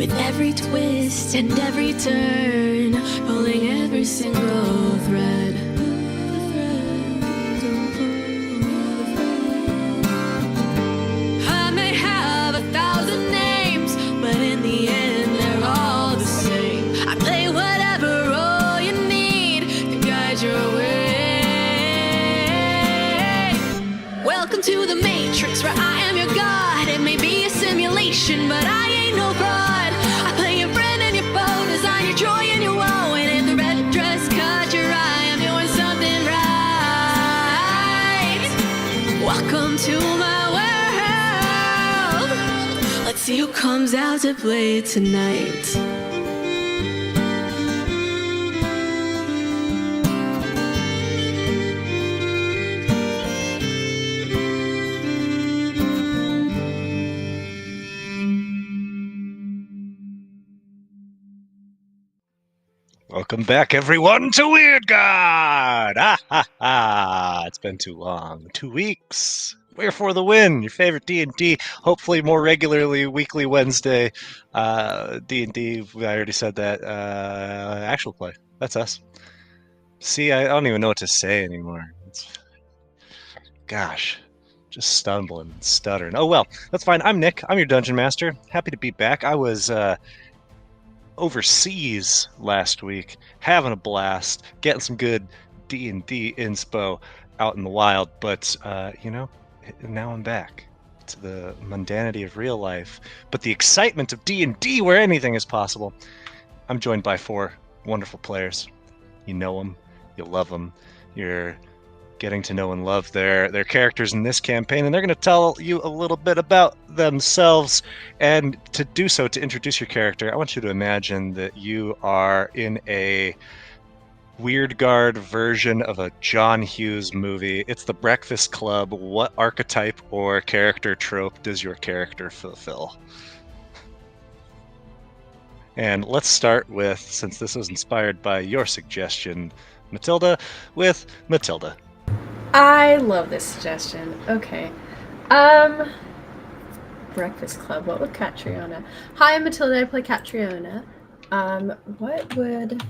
with every twist and every turn, pulling every single thread. I may have 1,000 names, but in the end they're all the same. I play whatever role you need to guide your way. Welcome to the Matrix, where I am your god. It may be a simulation, but I ain't no fraud. I play your friend and your foe, design your joy and your woe, and if the red dress caught your eye, I'm doing something right. Welcome to my world. Let's see who comes out to play tonight. Welcome back, everyone, to Wyrdgard! Ah, ha, ha. It's been too long. 2 weeks. We're for the win. Your favorite D&D, hopefully more regularly, weekly Wednesday. D&D, I already said that. Actual play. That's us. See, I don't even know what to say anymore. Gosh, just stumbling and stuttering. Oh, well, that's fine. I'm Nick. I'm your Dungeon Master. Happy to be back. I was overseas last week, having a blast, getting some good D&D inspo out in the wild, but now I'm back to the mundanity of real life, but the excitement of D&D where anything is possible. I'm joined by 4 wonderful players. You know them, you love them, you're getting to know and love their characters in this campaign, and they're going to tell you a little bit about themselves. And to do so, to introduce your character, I want you to imagine that you are in a Wyrdgard version of a John Hughes movie. It's The Breakfast Club. What archetype or character trope does your character fulfill? And let's start with, since this was inspired by your suggestion, Matilda, with Matilda. I love this suggestion. Okay. Breakfast Club. What would Catriona? Hi, I'm Matilda. I play Catriona. What would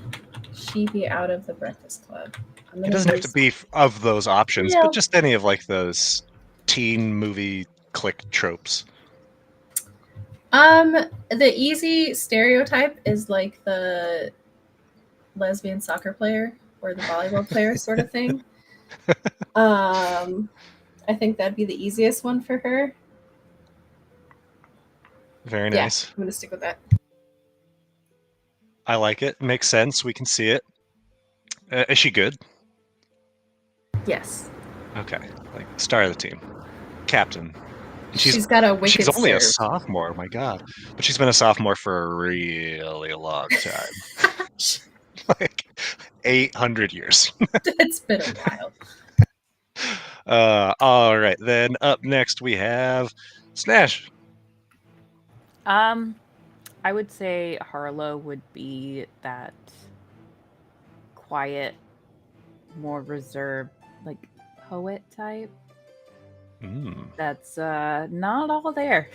she be out of the Breakfast Club? It doesn't have to be of those options, but just any of like those teen movie click tropes. The easy stereotype is like the lesbian soccer player or the volleyball player sort of thing. I think that'd be the easiest one for her. Very nice. I'm gonna stick with that. I like it. Makes sense. We can see it. Is she good? Yes. Okay. Like star of the team, captain. She's got a wicked. She's only serve. a sophomore. My God, but she's been a sophomore for a really long time. Like 800 years. It's been a while. All right, then up next we have Snash. I would say Harlow would be that quiet, more reserved, like poet type. That's not all there.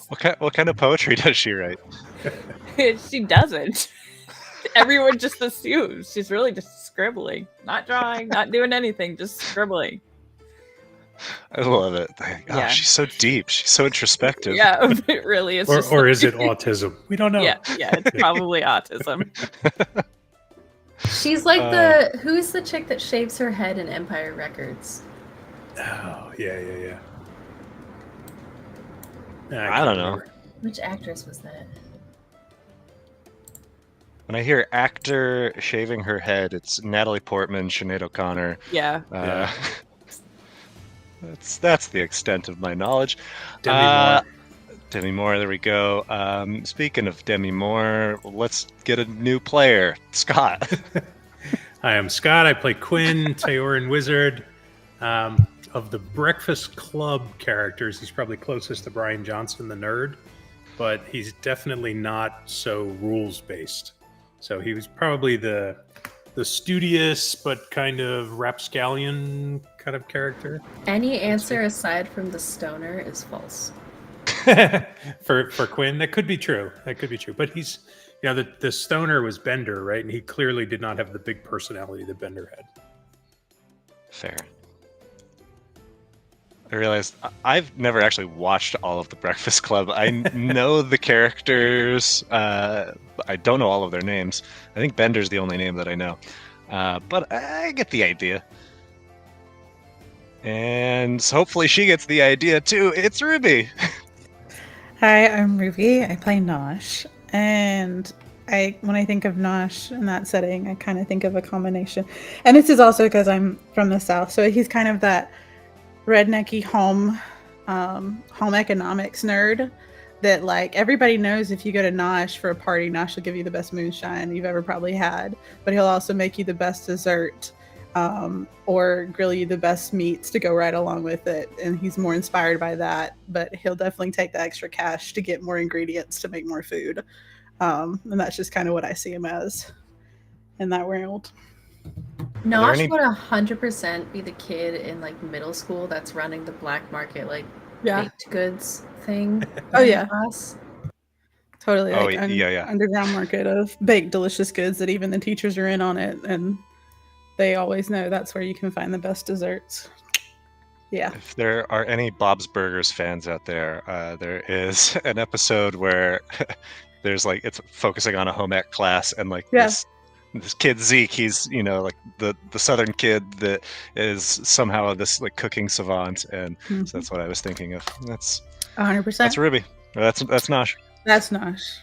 What kind of poetry does she write? She doesn't. Everyone just assumes she's really just scribbling, not drawing, not doing anything, just scribbling. I love it. Oh, she's so deep. She's so introspective. Yeah, it really is. Or is it autism? We don't know. Yeah, it's probably autism. She's like who's the chick that shaves her head in Empire Records? Oh, yeah. I don't know. Which actress was that? When I hear actor shaving her head, it's Natalie Portman, Sinead O'Connor. Yeah. That's the extent of my knowledge. Demi Moore, there we go. Speaking of Demi Moore, let's get a new player. Scott. Hi, I'm Scott. I play Quinn, Taoran Wizard. Of the Breakfast Club characters, he's probably closest to Brian Johnson, the nerd, but he's definitely not so rules-based. So he was probably the studious but kind of rapscallion kind of character. Any answer aside from the stoner is false. for Quinn. That could be true. That could be true. But he's, the stoner was Bender, right? And he clearly did not have the big personality that Bender had. Fair. I realized I've never actually watched all of the Breakfast Club. I know the characters. I don't know all of their names. I think Bender's the only name that I know. But I get the idea. And hopefully she gets the idea too. It's Ruby. Hi, I'm Ruby. I play Nosh. And when I think of Nosh in that setting, I kind of think of a combination. And this is also because I'm from the South. So he's kind of that rednecky home economics nerd that, like, everybody knows if you go to Nosh for a party, Nosh will give you the best moonshine you've ever probably had. But he'll also make you the best dessert. Or grill you the best meats to go right along with it, and he's more inspired by that, but he'll definitely take the extra cash to get more ingredients to make more food, and that's just kind of what I see him as in that world. Nosh would 100% be the kid in like middle school that's running the black market baked goods thing. Oh yeah, us. Totally. Yeah. Underground market of baked delicious goods that even the teachers are in on it, and they always know that's where you can find the best desserts. Yeah. If there are any Bob's Burgers fans out there, there is an episode where there's it's focusing on a home ec class, and this kid Zeke, he's like the southern kid that is somehow this cooking savant, and so that's what I was thinking of. That's 100%. That's Ruby. That's Nosh. That's Nosh.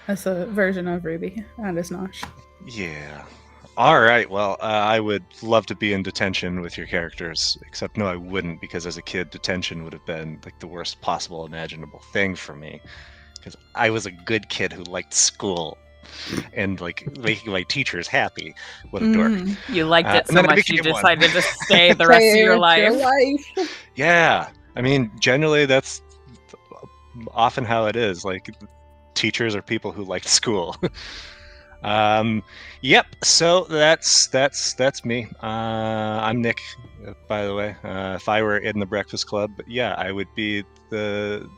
That's a version of Ruby. That is Nosh. Yeah. All right. Well, I would love to be in detention with your characters, except no, I wouldn't, because as a kid, detention would have been the worst possible imaginable thing for me, because I was a good kid who liked school and making my teachers happy. What a dork! You liked it so much you decided to stay the rest of your life. Yeah, I mean, generally that's often how it is. Teachers are people who liked school. Yep. So that's me. I'm Nick, by the way. If I were in the Breakfast Club, yeah, I would be the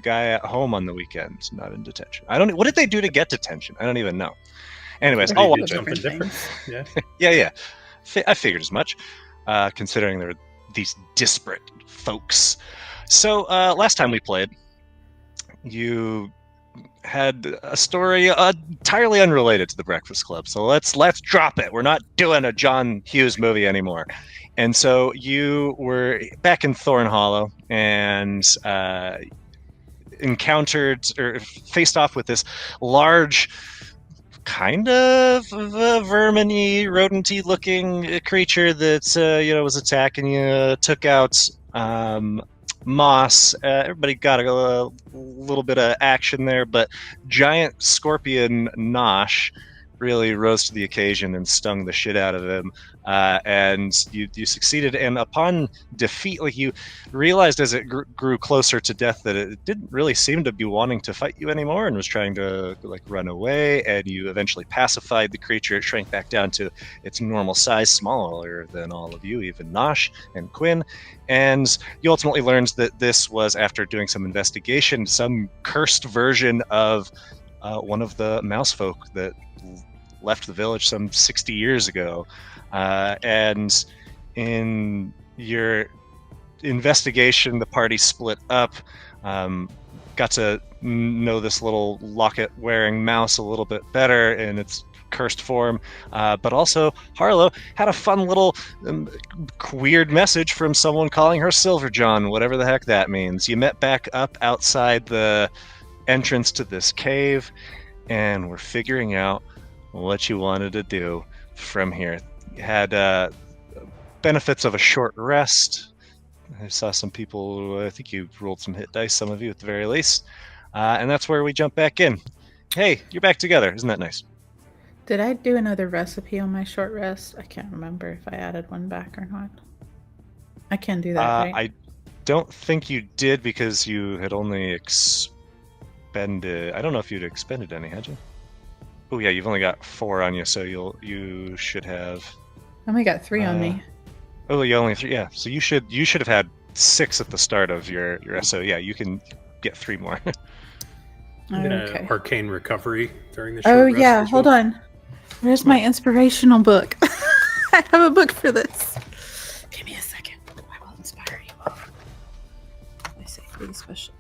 guy at home on the weekends, not in detention. What did they do to get detention? I don't even know. Anyways, I'll watch something it. different. Yeah. Yeah. I figured as much, considering there were these disparate folks. So last time we played, you had a story entirely unrelated to the Breakfast Club. So let's drop it. We're not doing a John Hughes movie anymore. And so you were back in Thorn Hollow and encountered or faced off with this large, kind of vermin-y, rodent-y looking creature that was attacking you. Took out Moss. Everybody got a little bit of action there, but giant scorpion Nosh really rose to the occasion and stung the shit out of him. And you succeeded. And upon defeat, you realized as it grew closer to death that it didn't really seem to be wanting to fight you anymore and was trying to run away. And you eventually pacified the creature. It shrank back down to its normal size, smaller than all of you, even Nosh and Quinn. And you ultimately learned that this was, after doing some investigation, some cursed version of one of the mousefolk that left the village some 60 years ago. And in your investigation, the party split up, got to know this little locket-wearing mouse a little bit better in its cursed form, but also Harlow had a fun little weird message from someone calling her Silver John, whatever the heck that means. You met back up outside the entrance to this cave, and we're figuring out what you wanted to do from here. You had benefits of a short rest. I saw some people, I think you rolled some hit dice, some of you at the very least, and that's where we jump back in. Hey, you're back together. Isn't that nice? Did I do another recipe on my short rest? I can't remember if I added one back or not. I can do that, right? I don't think you did, because you had only expended... I don't know if you'd expended any, had you? Oh yeah, you've only got 4 on you, so you should have... I only got 3 on me. Oh, you only 3, yeah. So you should have had 6 at the start of your so yeah, you can get 3 more. I'm gonna Okay. arcane recovery during the short Oh rest yeah, as hold well. on. Where's my inspirational book? I have a book for this. Give me a second. I will inspire you. Let me see. Please, especially.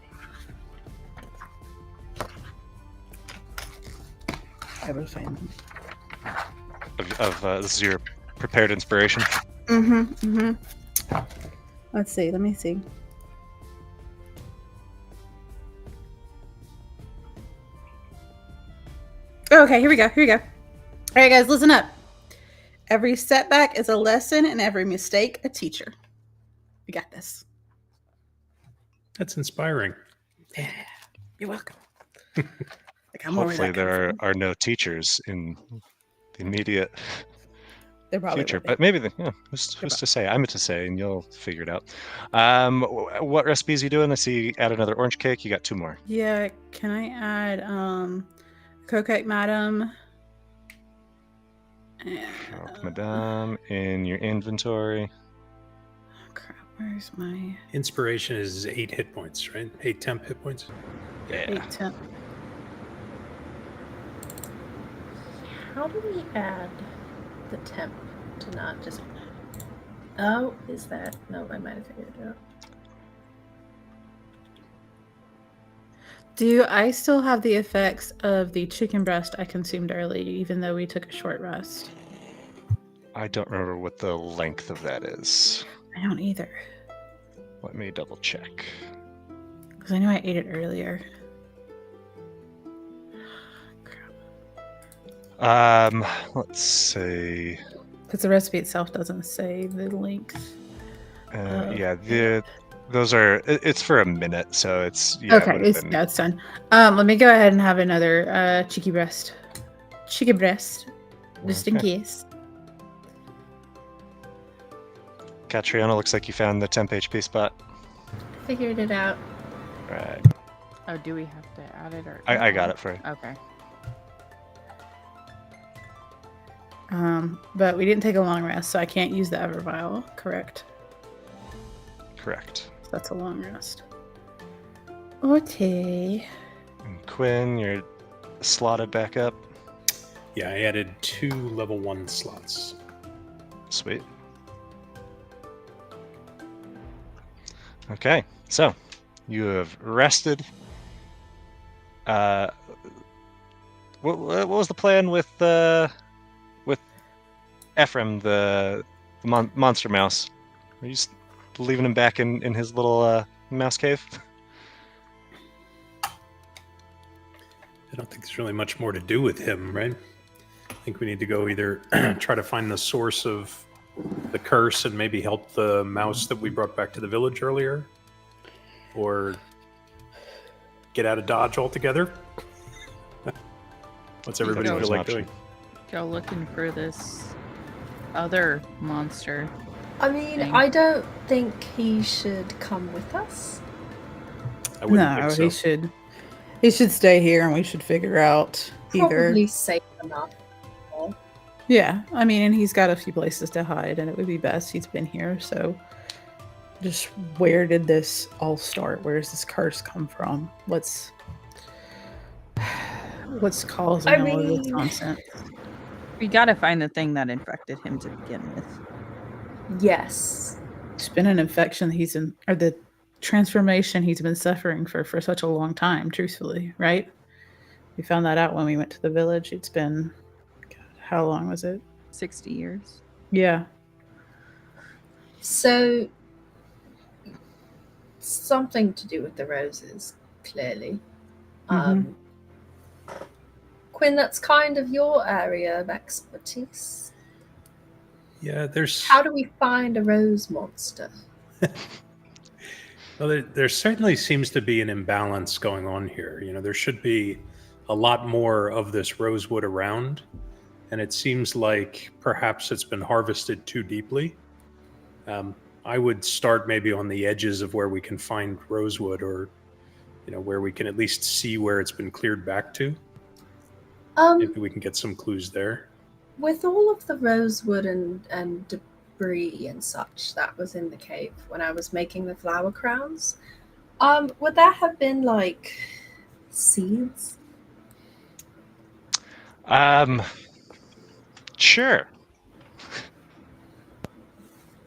I will find them. This is your prepared inspiration. Let's see. Let me see. Okay, here we go. All right, guys, listen up. Every setback is a lesson, and every mistake a teacher. We got this. That's inspiring. Yeah, you're welcome. Like, I'm where Hopefully that come there from. are no teachers in the immediate There probably future, will be. but maybe who's to say? I'm to say, and you'll figure it out. What recipes you doing? I see you add another orange cake. You got 2 more. Yeah, can I add Coquette Madam? Croque Madame in your inventory. Oh, crap, where's my Inspiration is 8 hit points, right? 8 temp hit points. Yeah. 8 temp? How do we add the temp to not just... Oh, is that... No, I might have figured it out. Do I still have the effects of the chicken breast I consumed early, even though we took a short rest? I don't remember what the length of that is. I don't either. Let me double check. Because I know I ate it earlier. Let's see. Because the recipe itself doesn't say the length. Yeah, those are. It's for a minute, so it's yeah. Okay, it's done. Let me go ahead and have another chicken breast, just in Okay. case. Catriona, looks like you found the temp HP spot. Figured it out. All right, Oh, do we have to add it or? I got it for you. Okay. But we didn't take a long rest, so I can't use the Evervial. Correct. Correct. So that's a long rest. Okay. And Quinn, you're slotted back up. Yeah, I added 2 level 1 slots. Sweet. Okay, so you have rested. What was the plan with Ephraim, the monster mouse? Are you just leaving him back in his little mouse cave? I don't think there's really much more to do with him, right? I think we need to go either try to find the source of the curse and maybe help the mouse that we brought back to the village earlier, or get out of Dodge altogether. What's everybody There's feel like an doing? option. Go looking for this other monster. I mean, Thing. I don't think he should come with us. I wouldn't No, think so. he should stay here, and we should figure out either. Probably safe enough. Yeah, I mean, and he's got a few places to hide, and it would be best he's been here. So, just where did this all start? Where does this curse come from? What's causing I all of this mean- nonsense? We gotta find the thing that infected him to begin with. Yes. It's been an infection or the transformation he's been suffering for such a long time. Truthfully, right? We found that out when we went to the village. It's been, God, how long was it? 60 years. Yeah. So, something to do with the roses, clearly. Quinn, that's kind of your area of expertise. Yeah, there's How do we find a rose monster? well, there certainly seems to be an imbalance going on here. You know, there should be a lot more of this rosewood around, and it seems like perhaps it's been harvested too deeply. I would start maybe on the edges of where we can find rosewood, or where we can at least see where it's been cleared back to. Maybe we can get some clues there. With all of the rosewood and debris and such that was in the cave when I was making the flower crowns, Would that have been like seeds? Sure.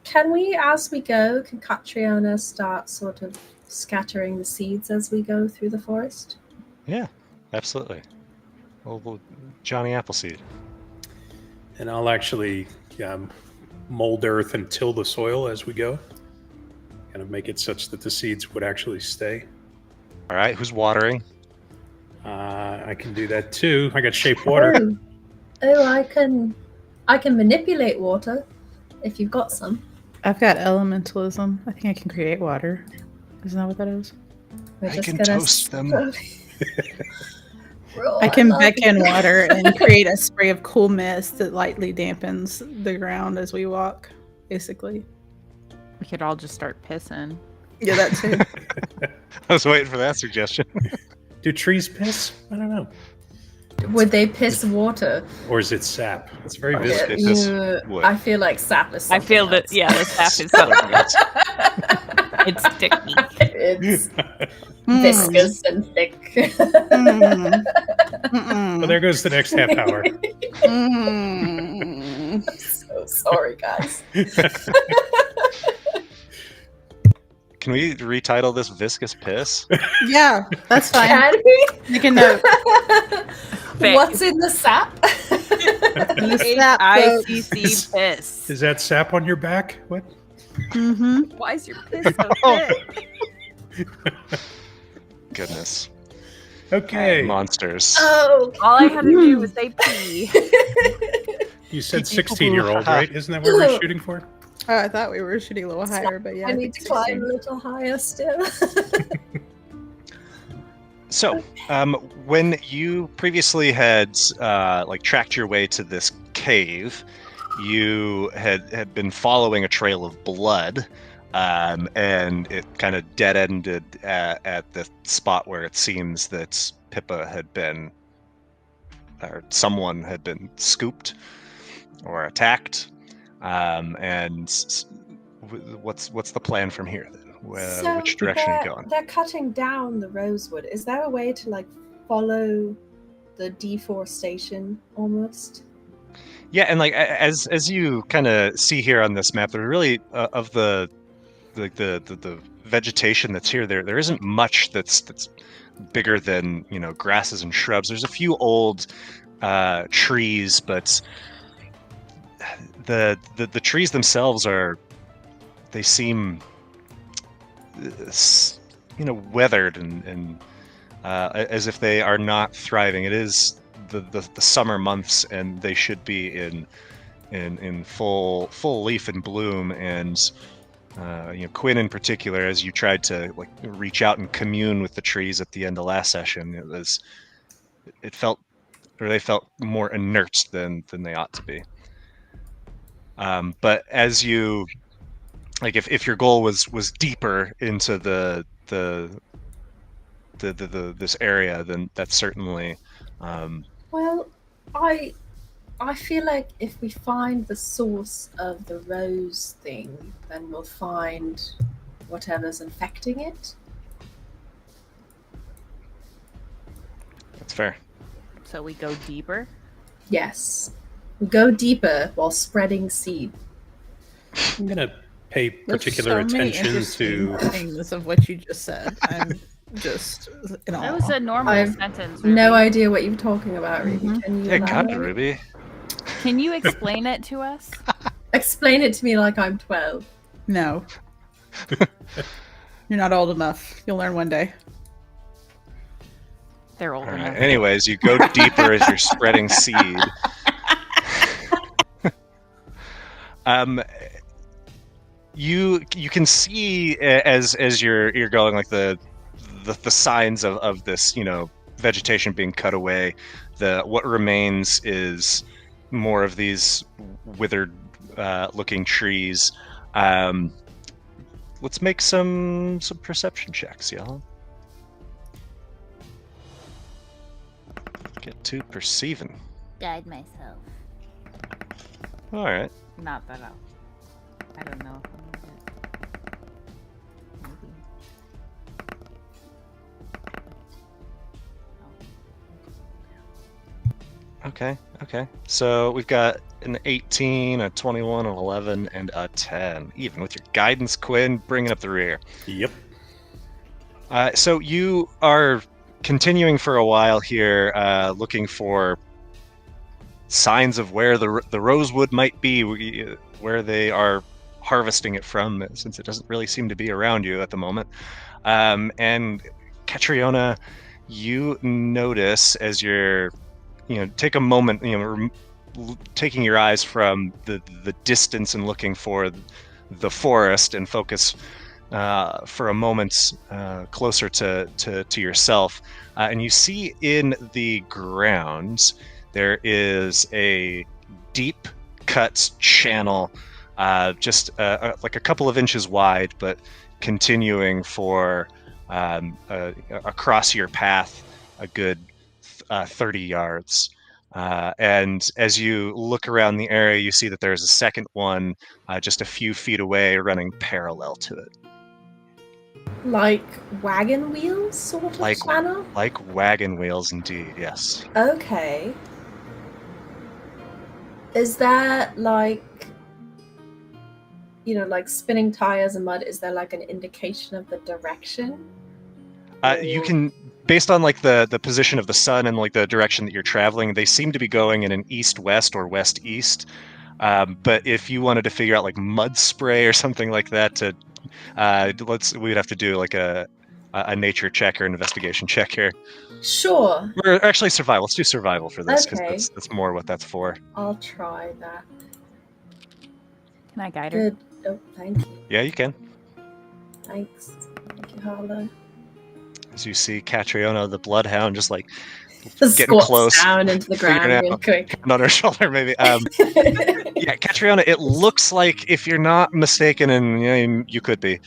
Can we, as we go, can Catriona start sort of scattering the seeds as we go through the forest? Yeah, absolutely. Well, Johnny Appleseed. And I'll actually mold earth and till the soil as we go. Kind of make it such that the seeds would actually stay. All right, who's watering? I can do that too. I got shape water. I can manipulate water if you've got some. I've got elementalism. I think I can create water. Isn't that what that is? We're I just can gonna toast them. I can love beckon it. water and create a spray of cool mist that lightly dampens the ground as we walk, basically. We could all just start pissing. Yeah, that too. I was waiting for that suggestion. Do trees piss? I don't know. Would they piss water? Or is it sap? It's very Or viscous. is it wood? I feel like sap is I feel something that, yeah, the sap is something else. It's sticky. It's viscous and thick. Well, there goes the next half hour. I'm so sorry, guys. Can we retitle this Viscous Piss? Yeah, that's fine. Can we? Make a note. What's in the sap? The sap ICC piss. Is that sap on your back? What? Mm-hmm. Why is your piss so thick? Goodness. Okay. Monsters. Oh, All I had to do was say pee. You said 16-year-old, right? Isn't that what we're shooting for? Oh, I thought we were shooting a little higher, but yeah. I need to think climb 16. a little higher still. So, when you previously had tracked your way to this cave, you had been following a trail of blood, and it kind of dead ended at the spot where it seems that Pippa had been, or someone had been scooped or attacked. And what's the plan from here then? Which direction are you going? They're cutting down the rosewood. Is there a way to follow the deforestation almost? Yeah, and as you kind of see here on this map, there are really of the vegetation that's here. There isn't much that's bigger than grasses and shrubs. There's a few old trees, but the trees themselves they seem weathered and as if they are not thriving. It is the summer months, and they should be in full leaf and bloom. And Quinn in particular, as you tried to reach out and commune with the trees at the end of last session, they felt more inert than they ought to be. But as you if your goal was deeper into this area, then that's certainly Well, I feel like if we find the source of the rose thing, then we'll find whatever's infecting it. that's fair. So we go deeper. Yes. We go deeper while spreading seed. I'm going to pay particular There's so many attention interesting to... things of what you just said. I'm just in awe. That was a normal I've sentence. Ruby. No idea what you're talking about, Ruby. Mhm. Can you Yeah, God, elaborate? Ruby. Can you explain it to us? Explain it to me like I'm 12. No. You're not old enough. You'll learn one day. They're old All enough. right. Anyways, you go deeper as you're spreading seed. You can see as you're going the signs of this vegetation being cut away. What remains is more of these withered looking trees. Let's make some perception checks, y'all. Get to perceiving. Guide myself. All right. Not that I don't know. Maybe. Okay. So we've got an 18, a 21, an 11, and a 10. Even with your guidance, Quinn, bringing up the rear. Yep. So you are continuing for a while here, looking for signs of where the rosewood might be, where they are harvesting it from, since it doesn't really seem to be around you at the moment. And Catriona, you notice as you're, take a moment, taking your eyes from the distance and looking for the forest and focus for a moment closer to yourself, and you see in the ground there is a deep cut channel, just like a couple of inches wide, but continuing for across your path a good 30 yards. And as you look around the area, you see that there's a second one just a few feet away running parallel to it. Like wagon wheels sort of channel? Like wagon wheels, indeed, yes. Okay. Is that like, like spinning tires and mud, is there like an indication of the direction? You can, based on like the position of the sun and like the direction that you're traveling, they seem to be going in an east-west or west-east. But if you wanted to figure out like mud spray or something like that, we'd have to do like a nature check or an investigation check here. Sure. Or actually survival. Let's do survival for this, because Okay. that's more what that's for. I'll try that. Can I guide her? Good. Oh, thank you. Yeah, you can. Thanks. Thank you, Harlow. As you see Catriona, the bloodhound, just like Just getting squats close, down into the ground figuring real out- quick. hand on her shoulder, maybe. Yeah, Catriona, it looks like, if you're not mistaken, and you could be,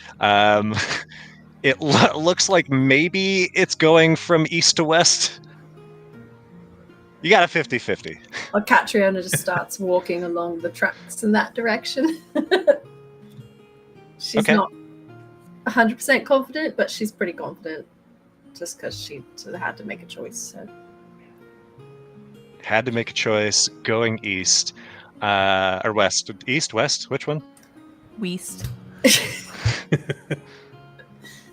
it looks like maybe it's going from east to west. You got a 50-50. Or Catriona just starts walking along the tracks in that direction. She's Okay. not 100% confident, but she's pretty confident just because she had to make a choice. So. Had to make a choice, going east, or west. East, west, which one? Weast.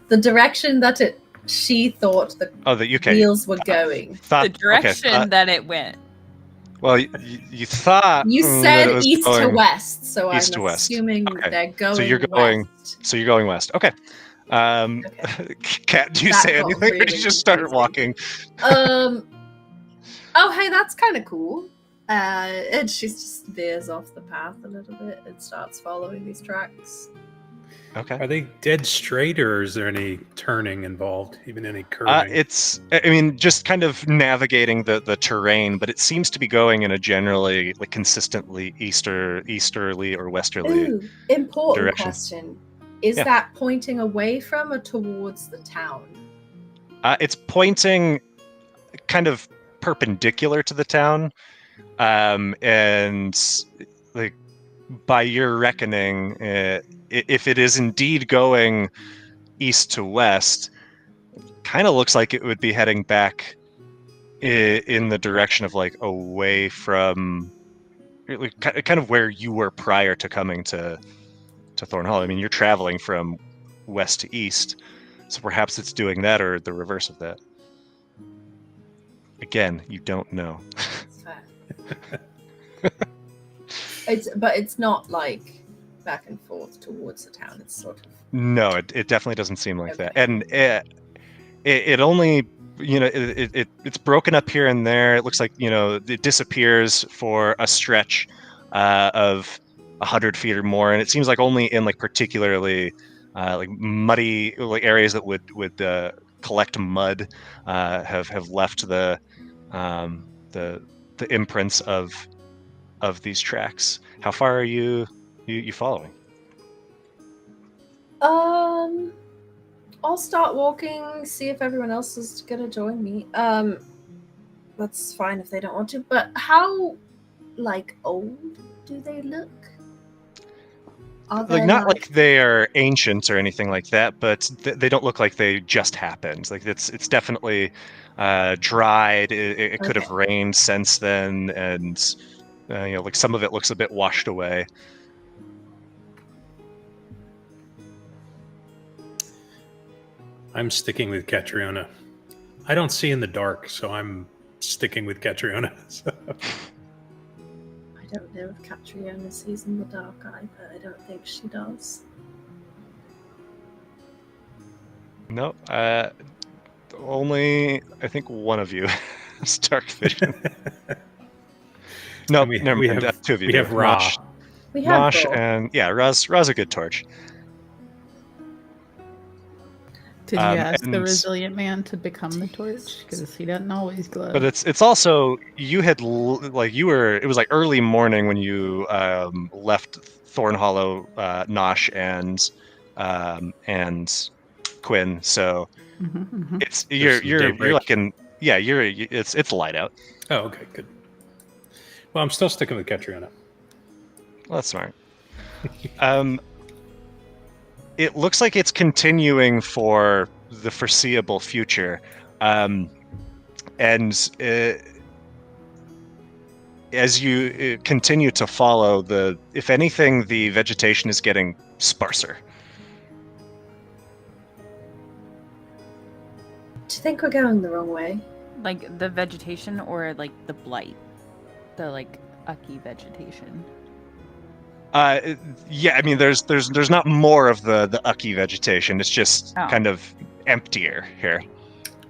The direction that she thought the The UK. wheels were going. Thought, The direction okay, that it went. well, you thought You that said it was east to going west, so I'm east to west. assuming Okay. they're going So you're going- west. So you're going west. Okay. Okay. Kat, do you That say got anything, or really you just started confusing. walking? Oh, hey, that's kind of cool. And she just veers off the path a little bit and starts following these tracks. Okay. Are they dead straight, or is there any turning involved, even any curving? It's, I mean, just kind of navigating the terrain, but it seems to be going in a generally, like, consistently easterly or westerly. Ooh, important direction. question. Is Yeah. that pointing away from or towards the town? It's pointing kind of perpendicular to the town, and like, by your reckoning, if it is indeed going east to west, kind of looks like it would be heading back in the direction of, like, away from, like, kind of where you were prior to coming to Thornhall. I mean, you're traveling from west to east, so perhaps it's doing that or the reverse of that. Again, you don't know. It's fair. It's not like back and forth towards the town. It's sort of No, it definitely doesn't seem like that. Okay. And it only, it's broken up here and there. It looks like, it disappears for a stretch of 100 feet or more, and it seems like only in, like, particularly like muddy, like, areas that would collect mud have left the imprints of these tracks. How far are you following? I'll start walking, see if everyone else is gonna join me. That's fine if they don't want to, but how, like, old do they look? Are Like there not like they are ancient or anything like that, but they don't look like they just happened. Like it's definitely dried. It could have Okay. rained since then, and like some of it looks a bit washed away. I'm sticking with Catriona. I don't see in the dark, so I'm sticking with Catriona. So. I don't know if Catriona sees in the dark either. I don't think she does. No, only I think one of you has dark vision. No, And never we mind. have, Two of you we do. have Ra. We have Mosh Raw. and yeah, Ra's a good torch. Did you ask the and- resilient man to become the torch? Because he doesn't always glow. But it's also you had like you were it was like early morning when you left Thorn Hollow, Nosh and Quinn. So Mhm, mhm. it's There's some you're daybreak. like in it's light out. Oh, okay, good. Well, I'm still sticking with Catriona. Well, that's smart. It looks like it's continuing for the foreseeable future. And as you continue to follow if anything, the vegetation is getting sparser. Do you think we're going the wrong way? Like the vegetation or like the blight? The like ucky vegetation. Yeah, I mean, there's not more of the ucky vegetation. It's just Oh. kind of emptier here.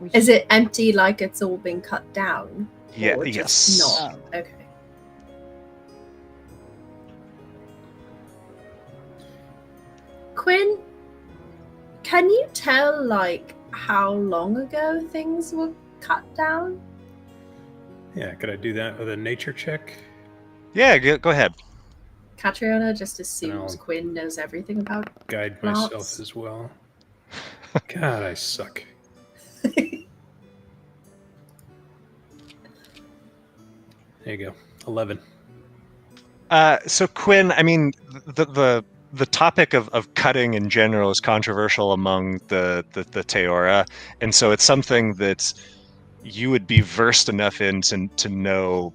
We Is should- it empty like it's all been cut down? Yeah, Or just yes. not? Oh. Okay. Quinn, can you tell like how long ago things were cut down? Yeah, could I do that with a nature check? Yeah, go ahead. Catriona just assumes No. Quinn knows everything about. Guide Plants. myself as well. God, I suck. There you go. 11. So Quinn, I mean, the topic of cutting in general is controversial among the Teora, and so it's something that you would be versed enough in to know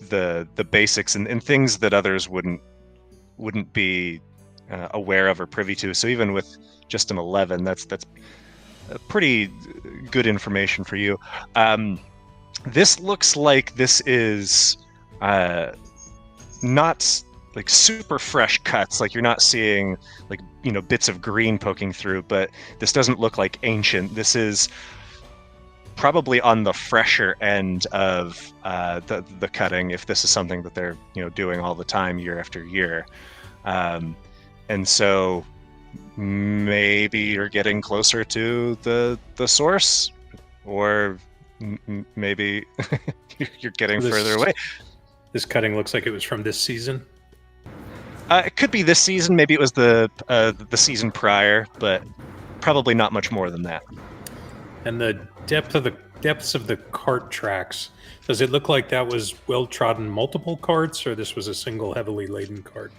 the basics and things that others wouldn't be aware of or privy to. So even with just an 11, that's pretty good information for you. This looks like this is not like super fresh cuts, like you're not seeing like bits of green poking through, but this doesn't look like ancient. This is probably on the fresher end of the cutting, if this is something that they're doing all the time year after year. And so maybe you're getting closer to the source, or maybe you're getting So this- further away. This cutting looks like it was from this season. It could be this season, maybe it was the season prior, but probably not much more than that. And the depths of the cart tracks. Does it look like that was well trodden multiple carts, or this was a single heavily laden cart?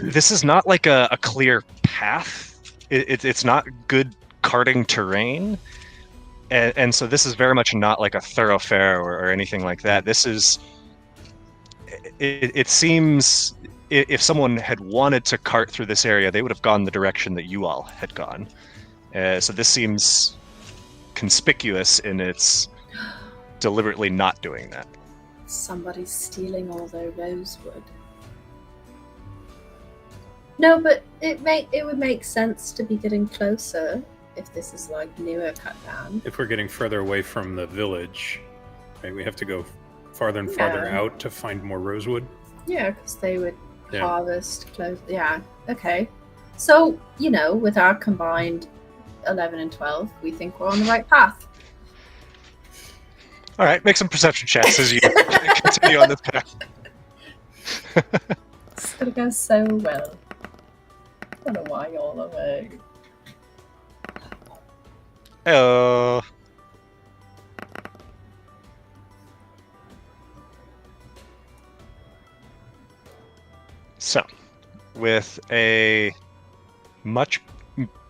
This is not like a clear path. It's not good karting terrain, and so this is very much not like a thoroughfare or anything like that. This is. It seems if someone had wanted to cart through this area, they would have gone the direction that you all had gone. So this seems conspicuous in its deliberately not doing that. Somebody's stealing all their rosewood. No, but it would make sense to be getting closer if this is like newer cut down. If we're getting further away from the village, right, we have to go farther and farther Yeah. out to find more rosewood. Yeah, because they would Yeah. harvest close. Yeah, okay. So, with our combined 11 and 12, we think we're on the right path. All right, make some perception checks as you continue on this path. It's gonna go so well. I don't know why all the way. Hello. So, with a much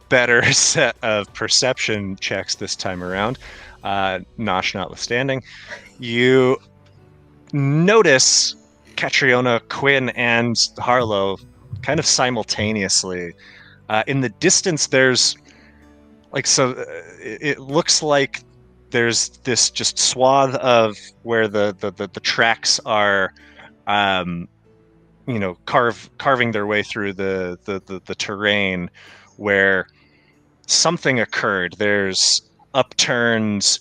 better set of perception checks this time around, Nosh notwithstanding, you notice Catriona, Quinn, and Harlow kind of simultaneously. In the distance, there's it looks like there's this just swath of where the tracks are, carving their way through the terrain, where something occurred. There's upturns,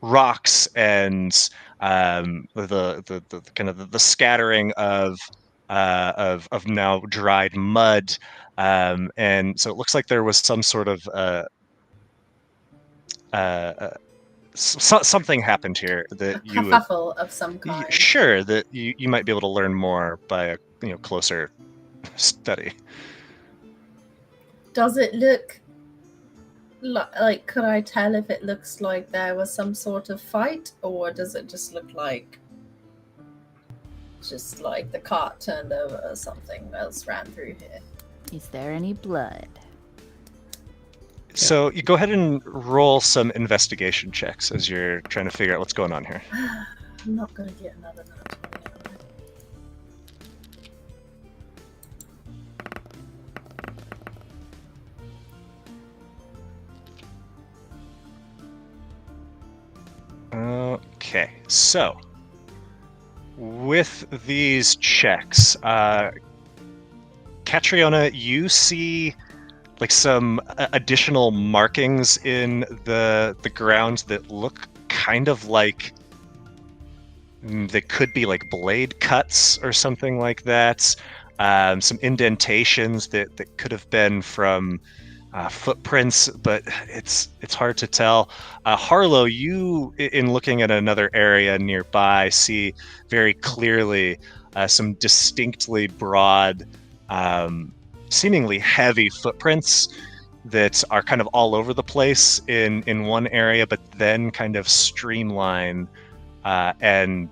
rocks, and the kind of the scattering of now dried mud, and so it looks like there was some sort of something happened here that A you would, kerfuffle of some kind. sure, that you might be able to learn more by a closer study. Does it look like, could I tell if it looks like there was some sort of fight, or does it just look like the cart turned over or something else ran through here? Is there any blood? So you go ahead and roll some investigation checks as you're trying to figure out what's going on here. I'm not going to get another nut. Okay, so with these checks, Catriona, you see like some additional markings in the ground that look kind of like they could be like blade cuts or something like that. Some indentations that could have been from footprints, but it's hard to tell. Harlow, you, in looking at another area nearby, see very clearly some distinctly broad, seemingly heavy footprints that are kind of all over the place in one area, but then kind of streamline, and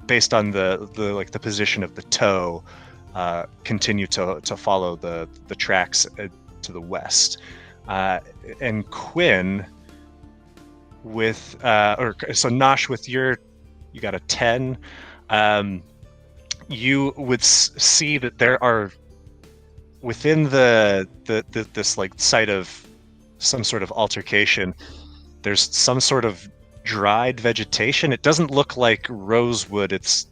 based on the position of the toe, continue to follow the tracks to the west. And Quinn, with so Nosh, with you got a 10. You would see that there are within this like site of some sort of altercation, there's some sort of dried vegetation. It doesn't look like rosewood. It's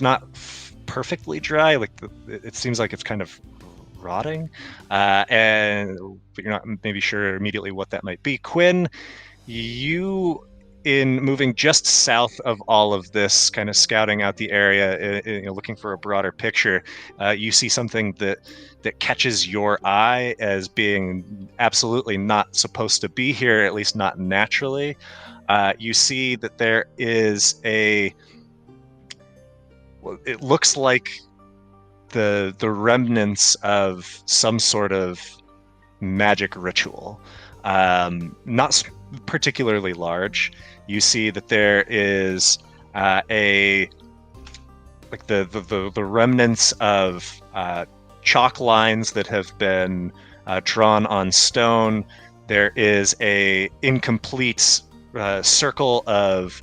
not perfectly dry. Like it seems like it's kind of rotting, but you're not maybe sure immediately what that might be. Quinn, you, in moving just south of all of this, kind of scouting out the area, looking for a broader picture, you see something that catches your eye as being absolutely not supposed to be here, at least not naturally. You see that there is it looks like the remnants of some sort of magic ritual, not particularly large. You see that there is the remnants of chalk lines that have been drawn on stone. There is a incomplete circle of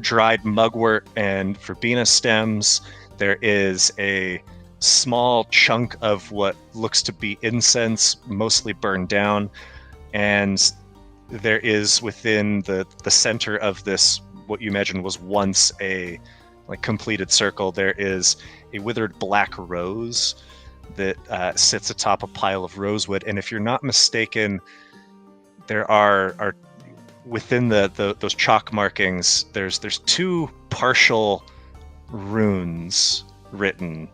dried mugwort and verbena stems. There is a small chunk of what looks to be incense, mostly burned down, and there is within the center of this, what you imagine was once a completed circle, there is a withered black rose that sits atop a pile of rosewood. And if you're not mistaken, there are within those chalk markings, there's two partial runes written,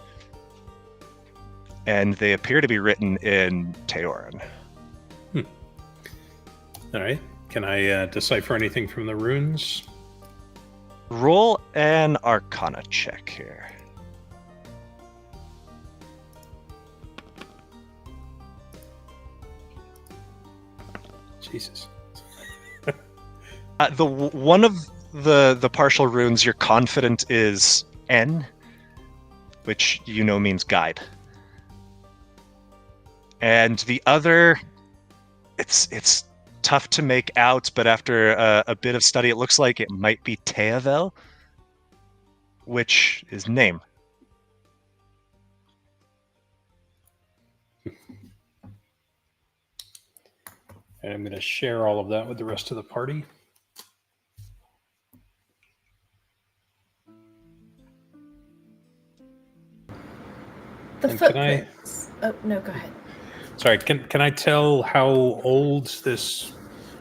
and they appear to be written in Teoran. All right. Can I decipher anything from the runes? Roll an Arcana check here. Jesus. One of the partial runes you're confident is N, which you know means guide. And the other, it's tough to make out, but after a bit of study, it looks like it might be Teavel, which is name. And I'm going to share all of that with the rest of the party. The And can I- footprints. Oh no, go ahead. Sorry, can I tell how old this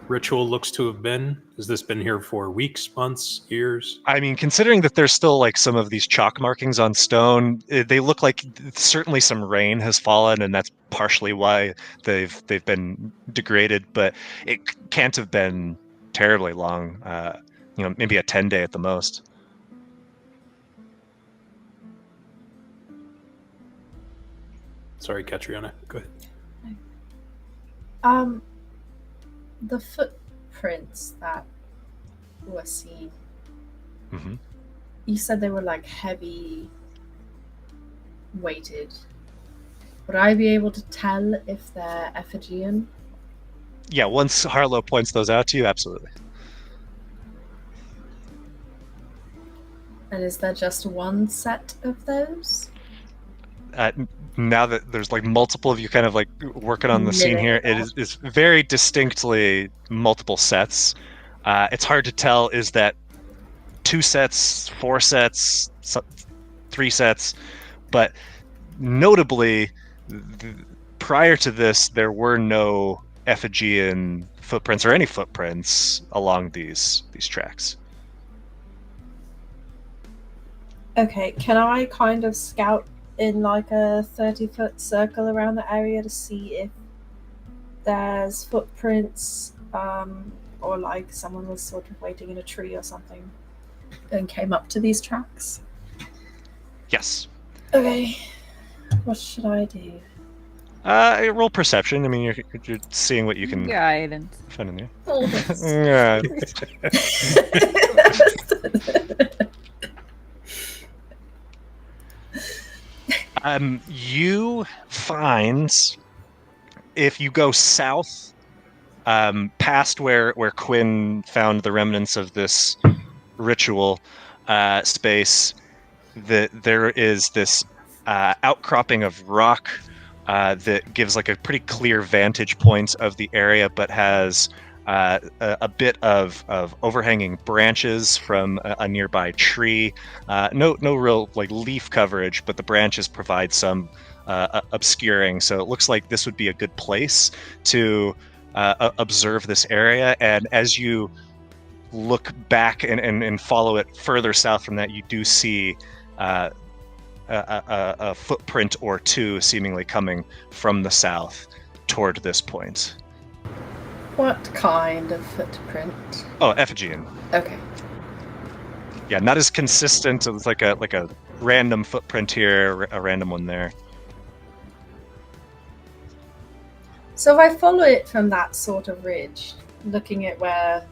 ritual looks to have been? Has this been here for weeks, months, years? I mean, considering that there's still like some of these chalk markings on stone, they look like certainly some rain has fallen, and that's partially why they've been degraded. But it can't have been terribly long. Maybe a 10-day at the most. Sorry, Catriona. Go ahead. The footprints that were seen. Mm-hmm. You said they were like heavy weighted. Would I be able to tell if they're Ephigean? Yeah, once Harlow points those out to you, absolutely. And is there just one set of those? Now that there's like multiple of you kind of like working on the scene here, it is very distinctly multiple sets. It's hard to tell, is that 2 sets, 4 sets, 3 sets, but notably prior to this there were no Ephigean footprints or any footprints along these tracks. Okay, can I kind of scout in like a 30-foot circle around the area to see if there's footprints, or like someone was sort of waiting in a tree or something and came up to these tracks? Yes. Okay, what should I do? Roll perception. I mean, you're seeing what you can Guidance. find in there. Oh, that's- You find, if you go south, past where Quinn found the remnants of this ritual space, that there is this outcropping of rock that gives like a pretty clear vantage point of the area, but has a bit of overhanging branches from a nearby tree. No real like leaf coverage, but the branches provide some obscuring. So it looks like this would be a good place to observe this area. And as you look back and follow it further south from that, you do see a footprint or two seemingly coming from the south toward this point. What kind of footprint? Oh, Ephigean. Okay. Yeah, not as consistent. It's like a random footprint here, a random one there. So if I follow it from that sort of ridge, looking at where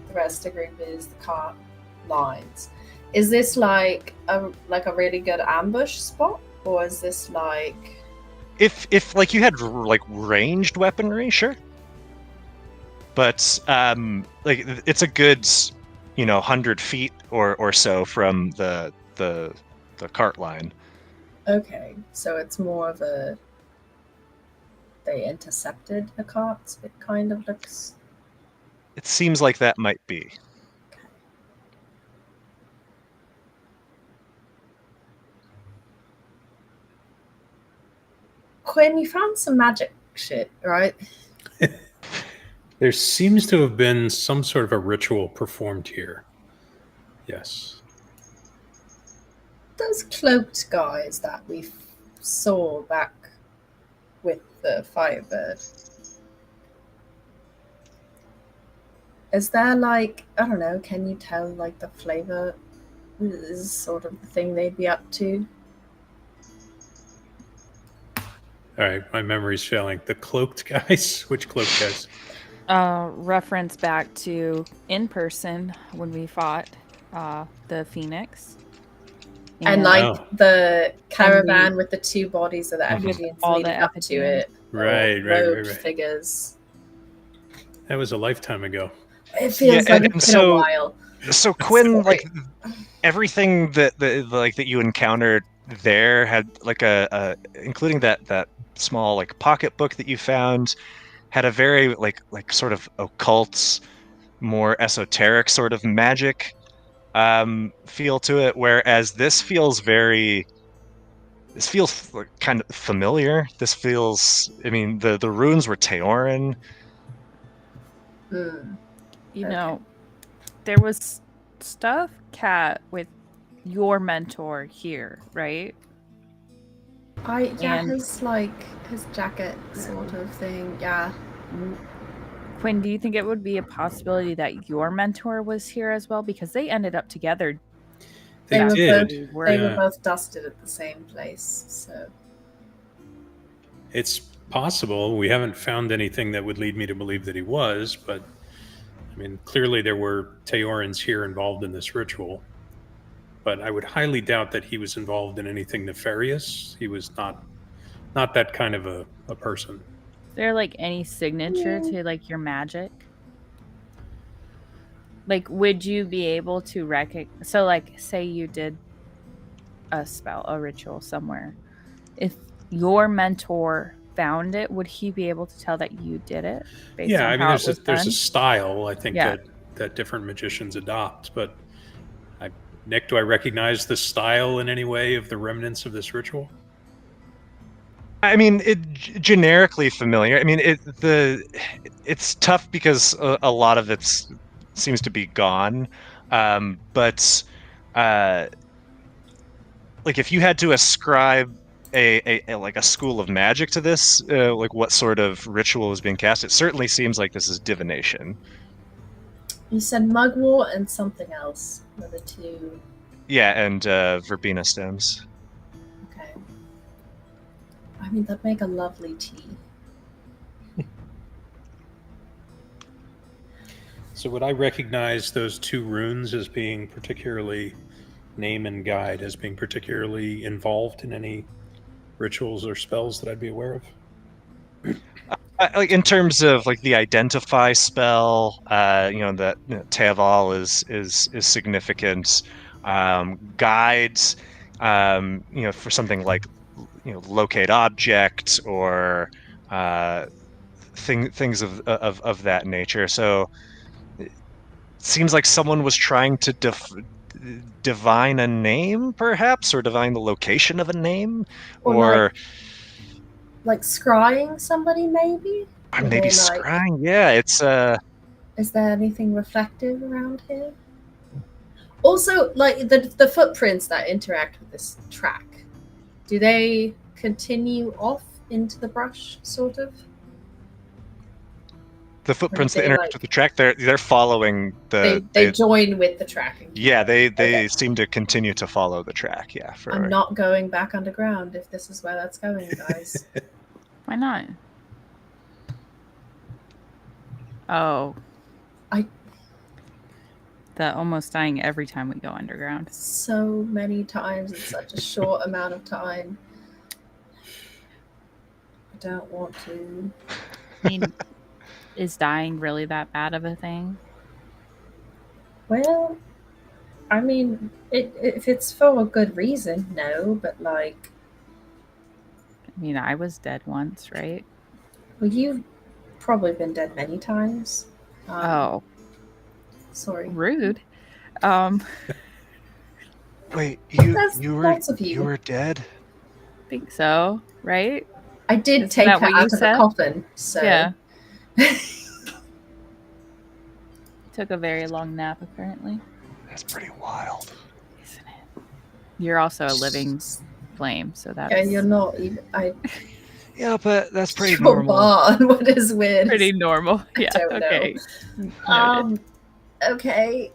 the rest of the group is, the cart lines, is this like a really good ambush spot, or is this like If like you had like ranged weaponry, sure. But like it's a good 100 feet or so from the cart line. okay? So it's more of a they intercepted the carts. It kind of looks. It seems like that might be. Quinn, you found some magic shit, right? There seems to have been some sort of a ritual performed here. Yes. Those cloaked guys that we saw back with the Firebird. Is there like, I don't know, can you tell like the flavor is sort of the thing they'd be up to? All right, my memory's failing. The cloaked guys? Which cloaked guys? Reference back to in person when we fought the Phoenix. And like Oh. the caravan with the 2 bodies of the Mhm. effigies all the leading up to effigies. it. Right, robed right. figures. That was a lifetime ago. It feels like and it's been a so- while. So Quinn, Sorry. like everything that you encountered there had like a including that small like pocketbook that you found, had a very like sort of occult, more esoteric sort of magic feel to it, whereas this feels like kind of familiar. This feels, I mean, the runes were Teoran. Hmm. You Okay. know, there was stuff, Kat, with your mentor here, right? And- his jacket sort of thing. Yeah. Quinn, do you think it would be a possibility that your mentor was here as well? Because they ended up together. They were did. They Yeah. were both dusted at the same place. So It's possible. We haven't found anything that would lead me to believe that he was, but I mean, clearly there were Teorans here involved in this ritual. But I would highly doubt that he was involved in anything nefarious. He was not that kind of a person. Is there like any signature to like your magic? Like, would you be able to recognize? So, like, say you did a spell, a ritual somewhere. If your mentor found it, would he be able to tell that you did it? Based Yeah, on I mean, how it was there's a done? style I think Yeah. that different magicians adopt. But Nick, do I recognize the style in any way of the remnants of this ritual? I mean, generically familiar. I mean, it's tough because a lot of it seems to be gone. But like if you had to ascribe a like a school of magic to this, like what sort of ritual is being cast, it certainly seems like this is divination. you said mugwort and something else. Were the 2. Yeah, and verbena stems. Okay. I mean, that'd make a lovely tea. So would I recognize those 2 runes as being particularly name and guide, as being particularly involved in any rituals or spells that I'd be aware of? Like in terms of like the identify spell, that Teval is significant. Guides, for something like locate object or things of that nature. So it seems like someone was trying to divine a name, perhaps, or divine the location of a name, Or like scrying somebody, maybe. maybe Or, like, scrying. Yeah, it's is there anything reflective around here? Also, like the footprints that interact with this track, do they continue off into the brush, sort of? the footprints that they, interact like- with the track. They're following the. They join with the tracking. Yeah, they Okay. seem to continue to follow the track. Yeah, for I'm not going back underground if this is where that's going, guys. Why not? Oh. I- The almost dying every time we go underground. So many times in such a short amount of time. I don't want to. I mean, is dying really that bad of a thing? Well, I mean, if it's for a good reason, no. But like, I mean, I was dead once, right? well, you've probably been dead many times. Oh, Sorry. rude. Wait, There's you lots of you. were dead? Think so, right? I did Isn't take that her what out you of the said? coffin, so Yeah. Took a very long nap, apparently. That's pretty wild. Isn't it? You're also a living flame, so that's yeah, you're not even. Yeah, but that's pretty Your normal. barn. What is weird? pretty normal. Yeah. don't know. Okay. Noted. Okay.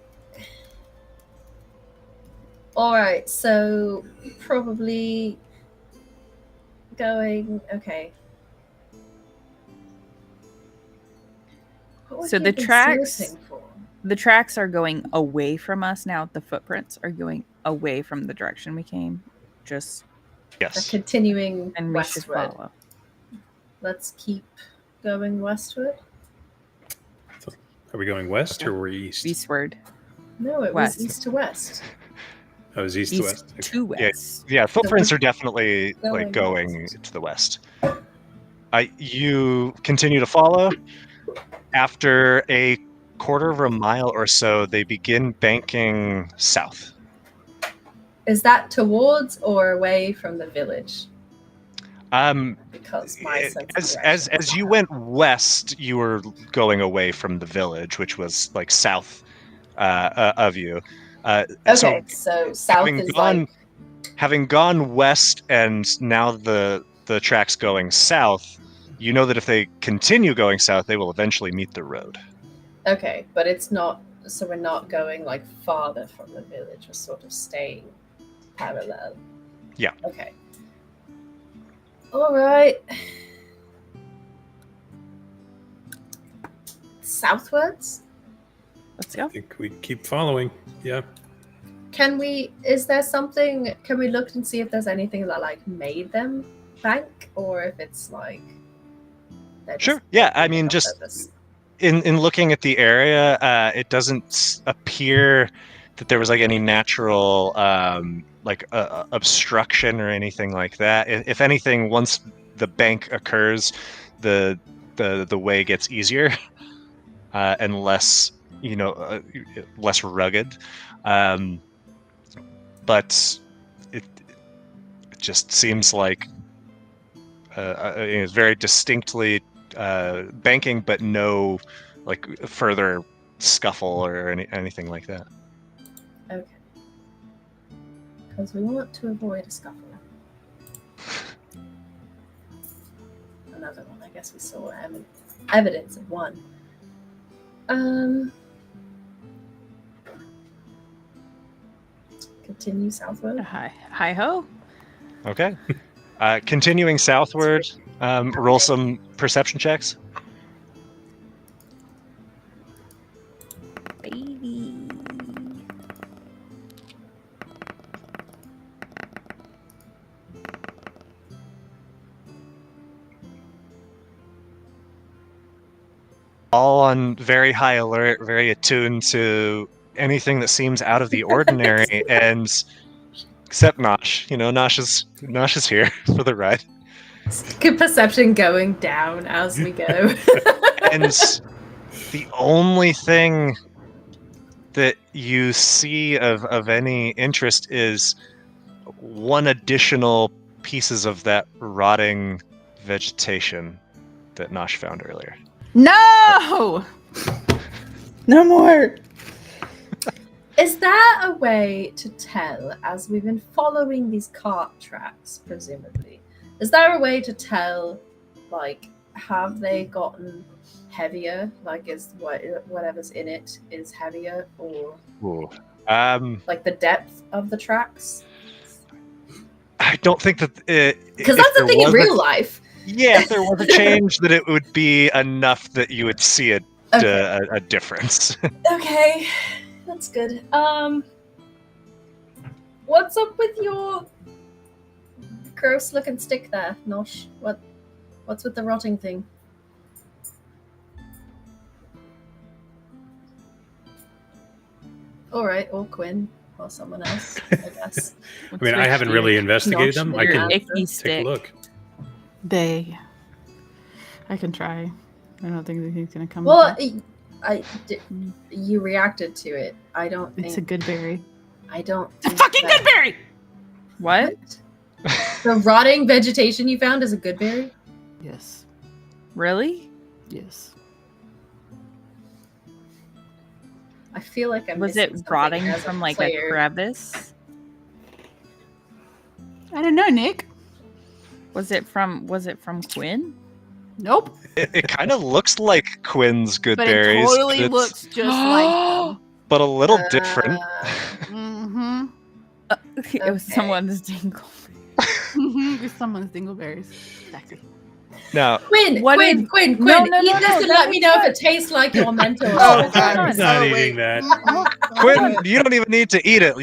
All right. So probably going. Okay. What would So you the have been tracks- searching for? The tracks are going away from us now. The footprints are going away from the direction we came. Just Yes. Continuing and we should westward. follow. Let's keep going westward. Are we going west or were we east? Eastward. No, it West. was east to west. Oh, it was east to west. East to west. Yeah, footprints are definitely like Going going to the west. You continue to follow. After a quarter of a mile or so, they begin banking south. Is that towards or away from the village? Because my sense of direction As you went west, you were going away from the village, which was like south of you. Okay, so south is having gone west, and now the track's going south. You know that if they continue going south, they will eventually meet the road. okay, but it's not. So we're not going like farther from the village. We're sort of staying parallel. Yeah. Okay. All right. Southwards. Let's go. I think we keep following. Yeah. Can we? Is there something? Can we look and see if there's anything that like made them bank, or if it's like? they're Sure. just Yeah. I banking mean, on just purpose? in looking at the area, it doesn't appear that there was like any natural obstruction or anything like that. If anything, once the bank occurs, the way gets easier and less less rugged. But it just seems like it's very distinctly banking, but no like further scuffle or anything like that. Okay. Because we want to avoid a scuffle. Another one. I guess we saw evidence of one. Continue southward. Hi ho. Okay. Continuing southward, roll some perception checks. Baby. All on very high alert, very attuned to anything that seems out of the ordinary, and except Nosh. Nosh is here for the ride. Good perception going down as we go. And the only thing that you see of any interest is one additional pieces of that rotting vegetation that Nosh found earlier. No! No more. Is there a way to tell, as we've been following these cart tracks, presumably, is there a way to tell, like, have they gotten heavier? Like, is whatever's in it is heavier, or Ooh. like the depth of the tracks? I don't think that Because that's the thing in real life. Yeah, if there was a change, that it would be enough that you would see a difference. Okay, that's good. What's up with your gross-looking stick there, Nosh? What's with the rotting thing? All right, or Quinn, or someone else, I guess. I mean, I haven't really investigated them. I can icky take stick. a look. I can try. I don't think that he's gonna come. Well, with you reacted to it. I don't it. It's a think. good berry. I don't. It's a think fucking that- good berry. What? The rotting vegetation you found is a good berry? Yes. Really? Yes. I feel like I'm Was missing it something rotting as from like player. a crevice? I don't know, Nick. Was it from Quinn? Nope. It kind of looks like Quinn's good But berries, it totally but, looks just like but a little different. them. It was Okay. someone's dingle. It's someone's dingleberries. Exactly. Now, Quinn, What Quinn, if- Quinn, No, Quinn, no, eat no, this no, and that let me know if was it tastes like your mentor. Oh, God. He's not eating that. Quinn, you don't even need to eat it.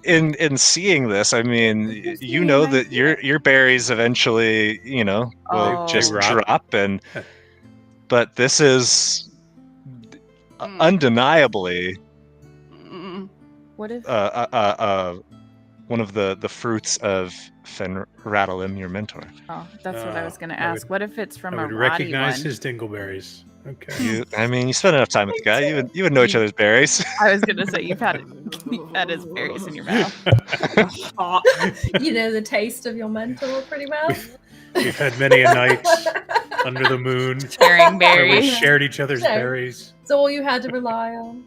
in seeing this, I mean, you know that your berries eventually, will Oh. just They rot. drop, but this is undeniably What if one of the fruits of Fenratalim, your mentor. Oh, that's what I was going to I ask. What if it's from I a would rotty recognize one? his dingleberries. Okay. You spend enough time with the guy, you would know each other's berries. I was going to say you've had his berries in your mouth. You know the taste of your mentor pretty well. We've had many a night under the moon Sharing where we berries. shared each other's Sure. berries. It's all you had to rely on.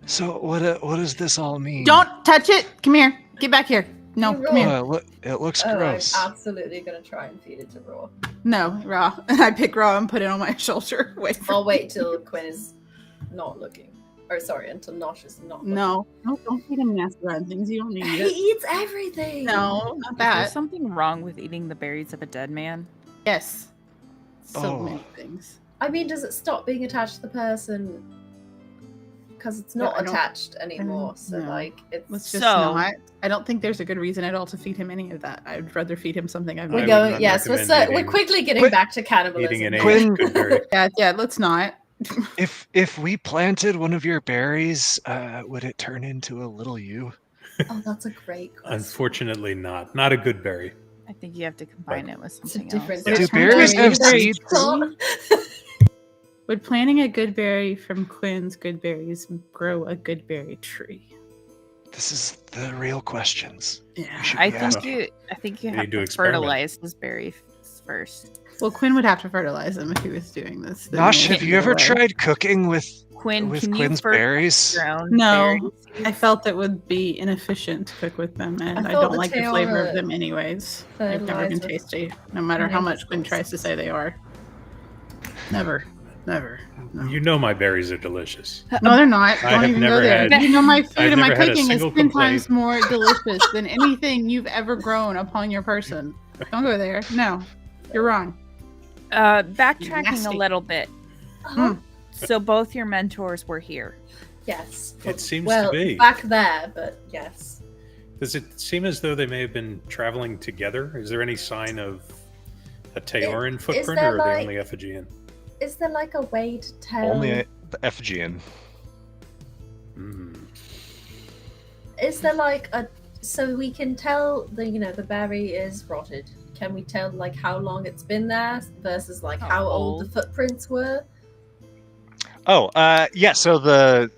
So what does this all mean? Don't touch it. Come here. Get back here. No, You come here. roll. It looks Oh, gross. I'm absolutely gonna try and feed it to Raw. No, raw. And I pick raw and put it on my shoulder. Wait for I'll wait till Quinn is not looking. Or sorry, until Nosh is not looking. No, don't feed him nasty rotten things. You don't need He it. eats everything. No, not Is there that. something wrong with eating the berries of a dead man? Yes. So Oh. many things. I mean, does it stop being attached to the person? Because it's No, not I don't- attached anymore. So no. like, it's Let's just So- not. I don't think there's a good reason at all to feed him any of that. I'd rather feed him something I've we're would going. not Yes, recommend we're eating- quickly getting Quinn- back to cannibalism. Eating an now. Quinn- aged goodberry. Yeah, let's not. If we planted one of your berries, would it turn into a little you? Oh, that's a great question. Unfortunately, not. Not a good berry. I think you have to combine it with It's a something different. else. Do different berries berry. have seeds? Would planting a good berry from Quinn's good berries grow a good berry tree? This is the real questions. Yeah. We should I be think asking. you We have need to to experiment. fertilize his berries first. Well, Quinn would have to fertilize them if he was doing this. Then Nosh, they have you would ever away. tried cooking with Quinn, can Quinn's you fertilize berries? your own No. berries? I felt it would be inefficient to cook with them, and I thought don't the like the flavor Teora of them anyways. They've never been fertilized with tasty, no matter how much Quinn vegetables. tries to say they are. Never. Never. No. You know my berries are delicious. No, they're not. I Don't have even never go there. had- You know my food I've and my never had a cooking is single 10 complaint. times more delicious than anything you've ever grown upon your person. Don't go there. No, you're wrong. Backtracking a Nasty. little bit. Uh-huh. So both your mentors were here. Yes. It seems well, to be. back there, but yes. Does it seem as though they may have been traveling together? Is there any sign of a Teoran footprint, there or are they like- only Effigian? Is there like a way to tell? Only the Effigian. Hmm. Is there like a so we can tell the berry is rotted? Can we tell like how long it's been there versus like how old the footprints were? Oh, yeah. So the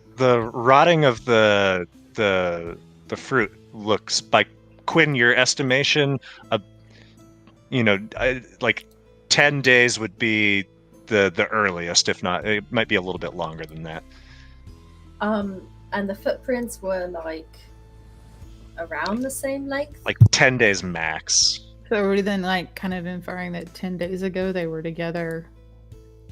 rotting of the fruit looks, by Quinn, your estimation, like 10 days would be the earliest. If not, it might be a little bit longer than that. And the footprints were like around the same length. Like 10 days max. So are we then like kind of inferring that 10 days ago they were together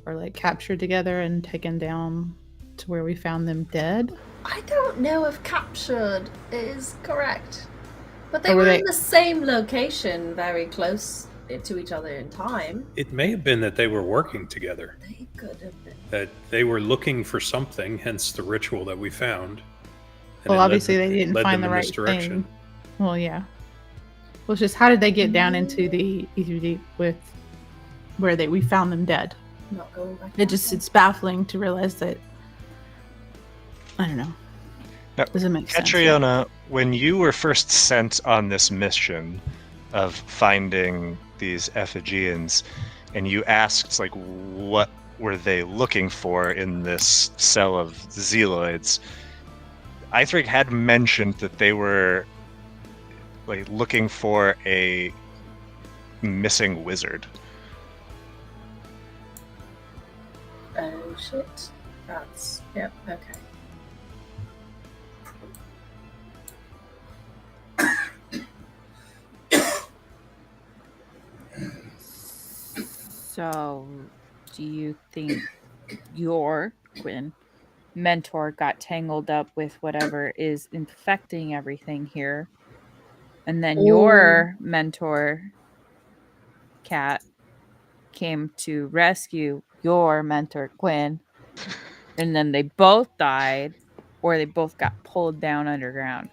or like captured together and taken down to where we found them dead? I don't know if captured is correct, but they Or were were in the same location, very close to each other in time. It may have been that they were working together, They could have been. that they were looking for something, hence the ritual that we found. and Well, it led obviously them- they didn't led find them the in right this direction. thing. Well, yeah. Well, it's just how did they get down into the Ether Deep with where we found them dead? Not going back. It's baffling to realize that. I don't know. Now, Doesn't make sense. Catriona, when you were first sent on this mission of finding these Effigians, and you asked, like, what were they looking for in this cell of Zealoids, Eithric had mentioned that they were, like, looking for a missing wizard. Oh shit. That's yep. Okay. So, do you think your Quinn mentor got tangled up with whatever is infecting everything here, and then your mentor, Cat, came to rescue your mentor, Quinn, and then they both died, or they both got pulled down underground?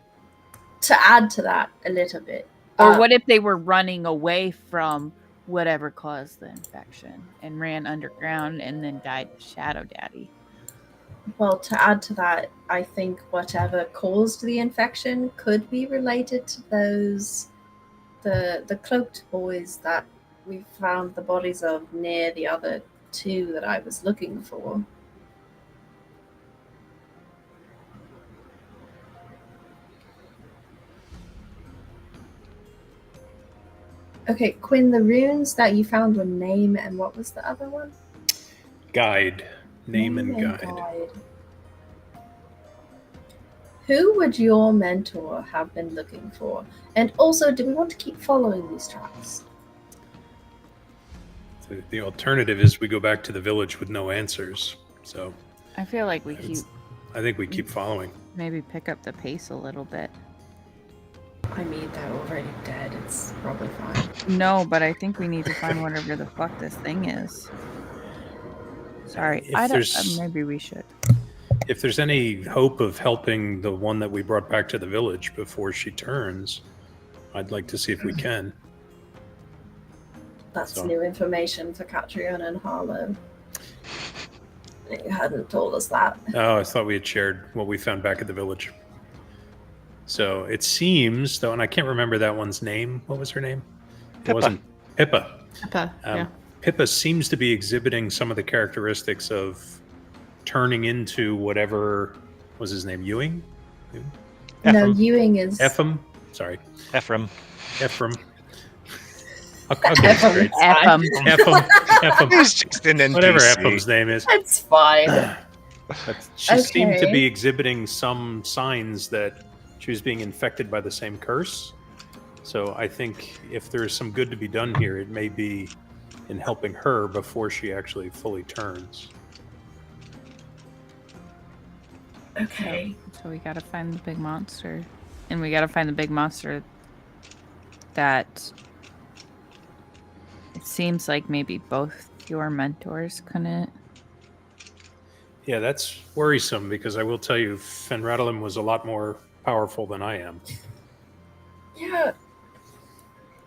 to add to that a little bit. Or what if they were running away from whatever caused the infection and ran underground and then died of Shadow Daddy? Well, to add to that, I think whatever caused the infection could be related to those the cloaked boys that we found the bodies of near the other two that I was looking for. Okay, Quinn, the runes that you found were name and what was the other one? Guide. Name and guide. Who would your mentor have been looking for? And also, do we want to keep following these tracks? The alternative is we go back to the village with no answers. So I feel like we I think we keep following. maybe pick up the pace a little bit. I mean, they're already dead. It's probably fine. No, but I think we need to find whatever the fuck this thing is. Sorry, If I don't. there's- Maybe we should. If there's any hope of helping the one that we brought back to the village before she turns, I'd like to see if we can. That's So- new information for Catriona and Harlow. You hadn't told us that. Oh, I thought we had shared what we found back at the village. So it seems, though, and I can't remember that one's name. What was her name? It Pippa. wasn't Pippa. Pippa, yeah. Pippa seems to be exhibiting some of the characteristics of turning into whatever was his name, Ewing? No, Ephraim. Ewing is. Ephraim? Sorry. Ephraim. Ephraim. I'll get it straight. F 'em. Ephraim. He's just an NPC. Whatever Ephraim's name is. It's fine. But she seemed to Okay. be exhibiting some signs that she was being infected by the same curse. So I think if there is some good to be done here, it may be in helping her before she actually fully turns. Okay. So we gotta find the big monster, and we gotta find the big monster that it seems like maybe both your mentors couldn't. Yeah, that's worrisome because I will tell you, Fenratalin was a lot more powerful than I am. Yeah.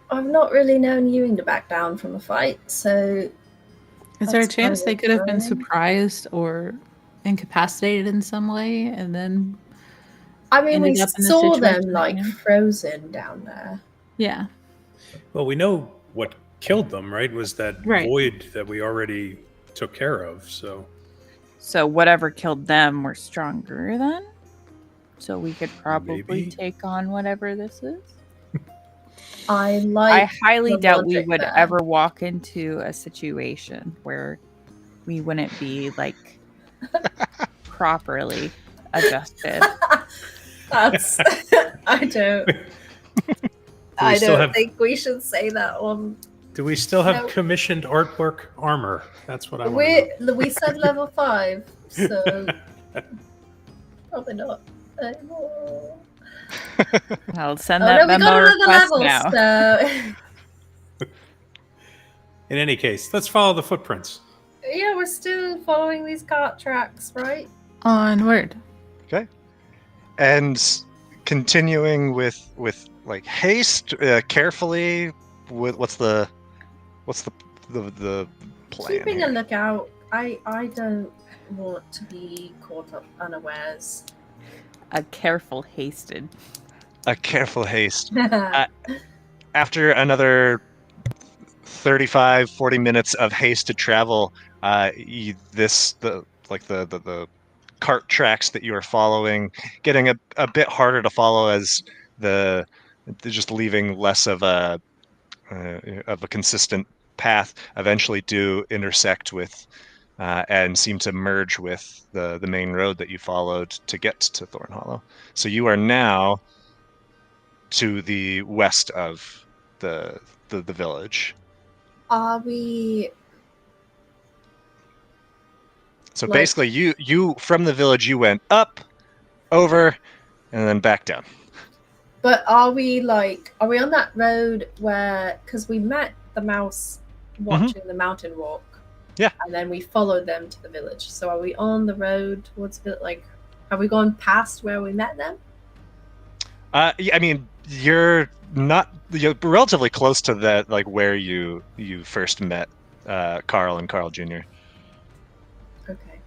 I've not really known Ewing to back down from a fight, so Is there a That's chance they kind of could have been concerning. surprised or incapacitated in some way and then I mean, we ended up in the saw them situation like they're in? frozen down there. yeah. Well, we know what killed them, right? Was that Right. void that we already took care of. So So whatever killed them were stronger then. So we could probably Maybe. take on whatever this is. I I like. highly the doubt we logic would there. ever walk into a situation where we wouldn't be like properly adjusted. That's. I don't. I still don't have- think we should say that one. do we still have No. commissioned artwork armor? That's what I want to know. We said level 5, so probably not anymore. I'll send Oh that no, we memo got another request level. now. So In any case, let's follow the footprints. yeah, we're still following these cart tracks, right? Onward. And continuing with like haste, carefully. What's the plan? Keeping a here? lookout. I don't want to be caught up unawares. A careful hasted. A careful haste. After another 35-40 minutes of hasted travel, the cart tracks that you are following getting a bit harder to follow as they're just leaving less of a consistent path eventually do intersect with and seem to merge with the main road that you followed to get to Thorn Hollow. So you are now to the west of the village. Are we? So Like- basically, you from the village you went up, over, and then back down. But are we on that road where? Because we met the mouse watching the mountain walk. Yeah. And then we followed them to the village. So are we on the road towards the like? Have we gone past where we met them? Yeah, I mean, you're relatively close to that, like where you first met Carl and Carl Jr. Okay.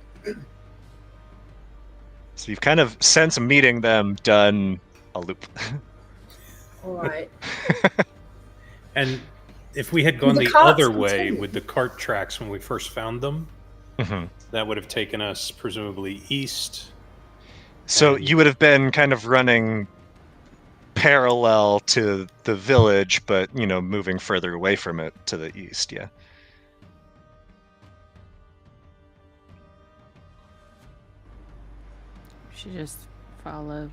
So you've kind of, since meeting them, done a loop. All right. And if we had Do gone the the carts other way continue? with the cart tracks when we first found them, Mhm. that would have taken us presumably east. So And you would have been kind of running parallel to the village, but moving further away from it to the east. Yeah. We should just follow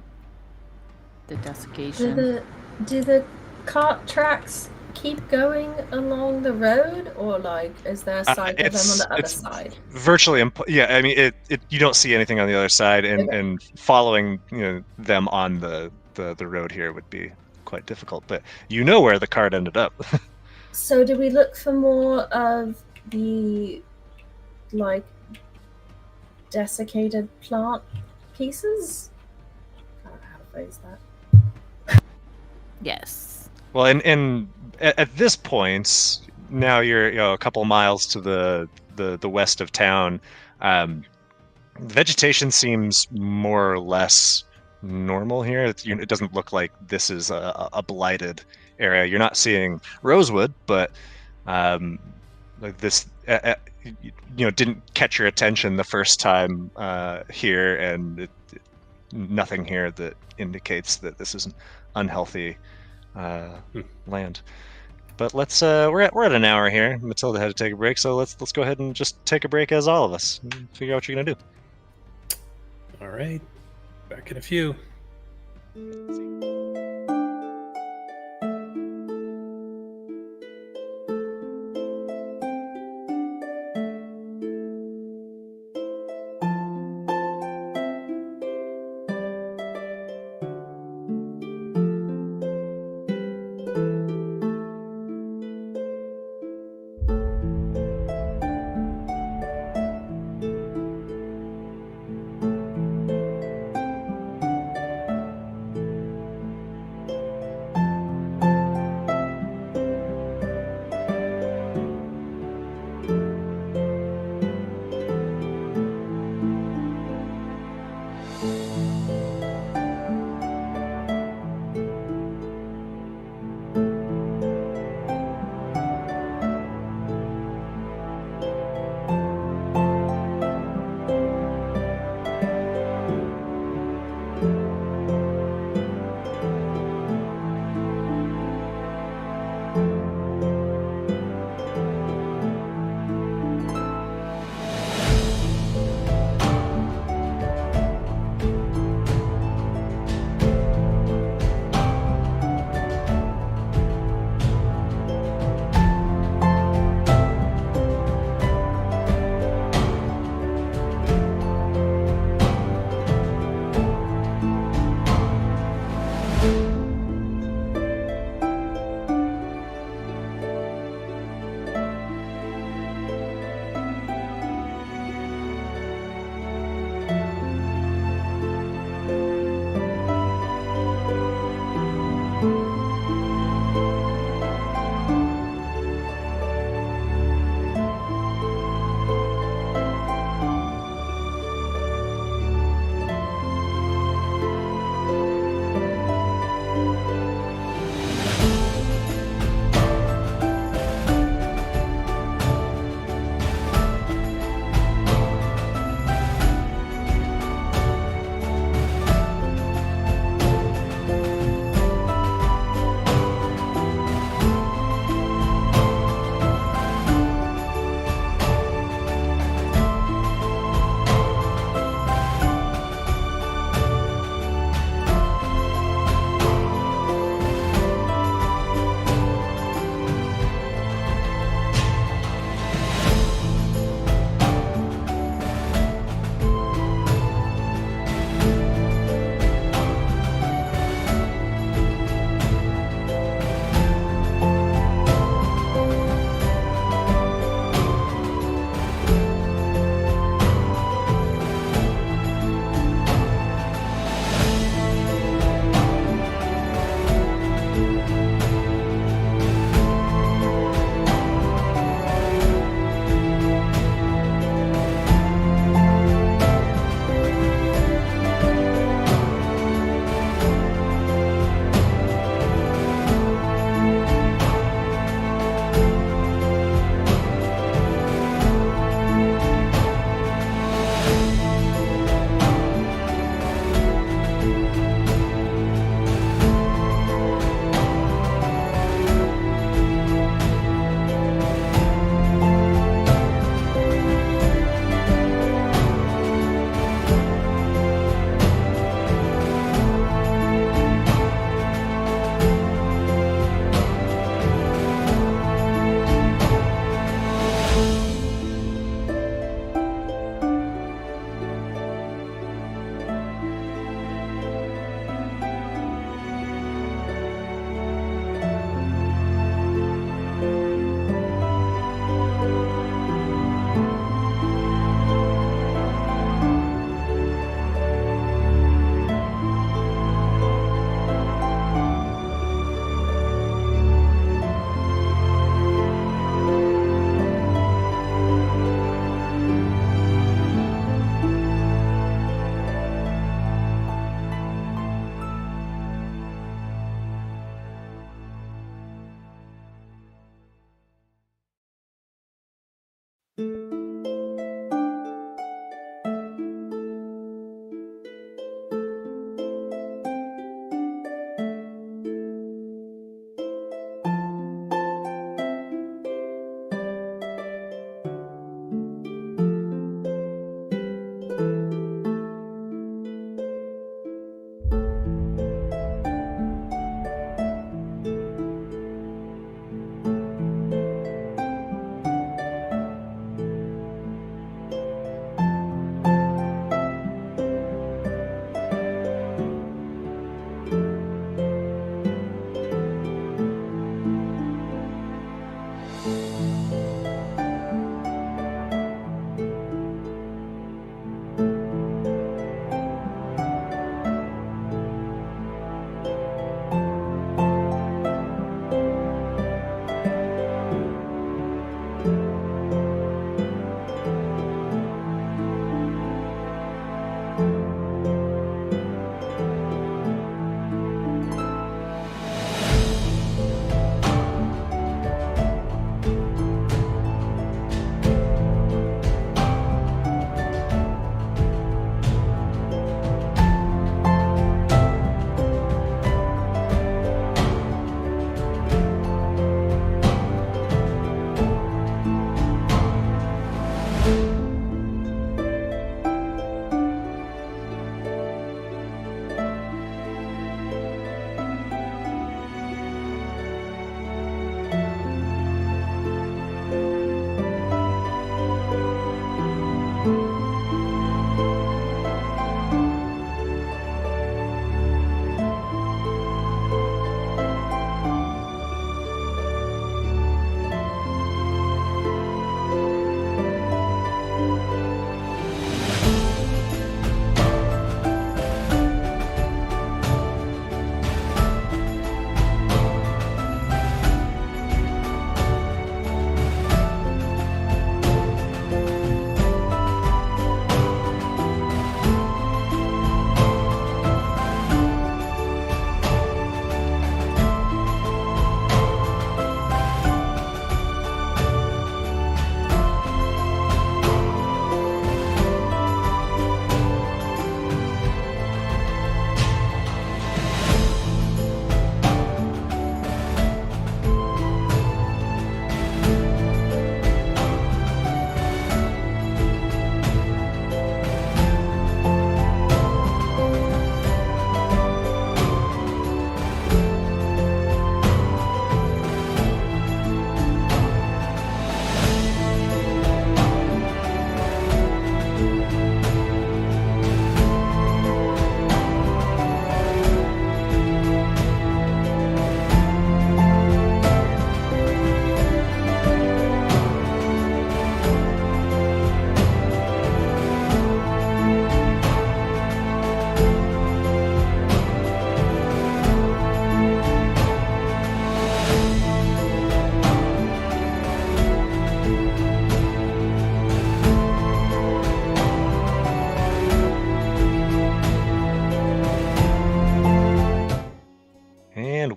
the Do desiccation. the cart tracks keep going along the road, or like is there a side of them on the other It's side? virtually yeah. I mean, you don't see anything on the other side, and Okay. and following them on the road here would be quite difficult. But you know where the cart ended up. So do we look for more of the like desiccated plant pieces? I don't know how to phrase that. Yes. Well, at this point, now you're a couple miles to the west of town. Vegetation seems more or less normal here. It doesn't look like this is a blighted area. You're not seeing rosewood, but like this, didn't catch your attention the first time here, and nothing here that indicates that this is an unhealthy land. But we're at an hour here. Matilda had to take a break, so let's go ahead and just take a break as all of us and figure out what you're gonna do. all right, back in a few.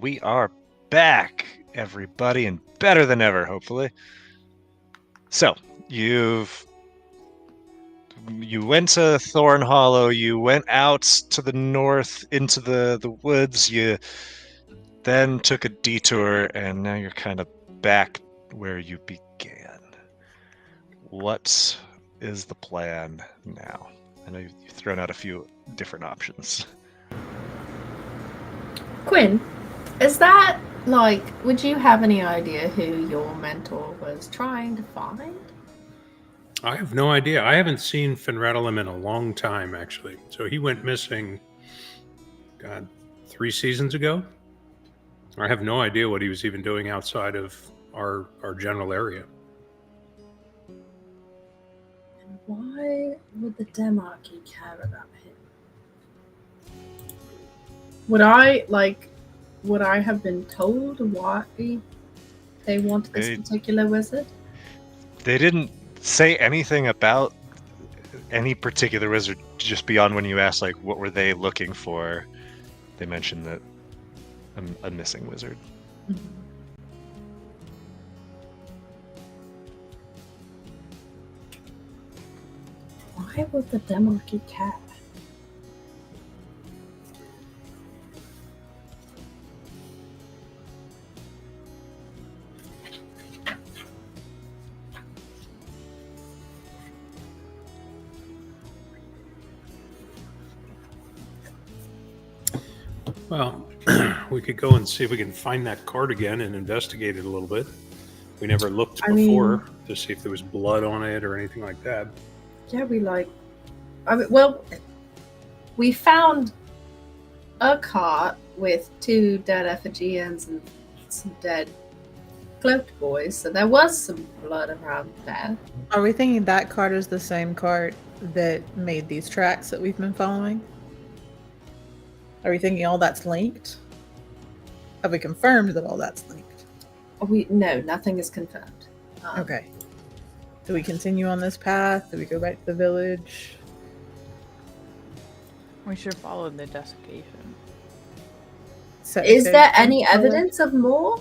we are back, everybody, and better than ever, hopefully. So, you went to Thorn Hollow, you went out to the north into the woods, you then took a detour, and now you're kind of back where you began. What is the plan now? I know you've thrown out a few different options. Quinn, is that like, would you have any idea who your mentor was trying to find? I have no idea. I haven't seen Finradalim in a long time, actually. So he went missing, God, 3 seasons ago. I have no idea what he was even doing outside of our general area. And why would the Demarchy care about him? Would I have been told why they want this particular wizard? They didn't say anything about any particular wizard, just beyond when you asked, like, what were they looking for. They mentioned that a missing wizard. Mm-hmm. Why would the Demarchy care? Well, we could go and see if we can find that card again and investigate it a little bit. We never looked before to see if there was blood on it or anything like that. Yeah, we found a cart with 2 dead effigians and some dead cloaked boys, so there was some blood around there. Are we thinking that cart is the same cart that made these tracks that we've been following? Are we thinking all that's linked? Have we confirmed that all that's linked? No, nothing is confirmed. Okay. Do we continue on this path? Do we go back to the village? We should follow the desiccation. Is there any evidence of more?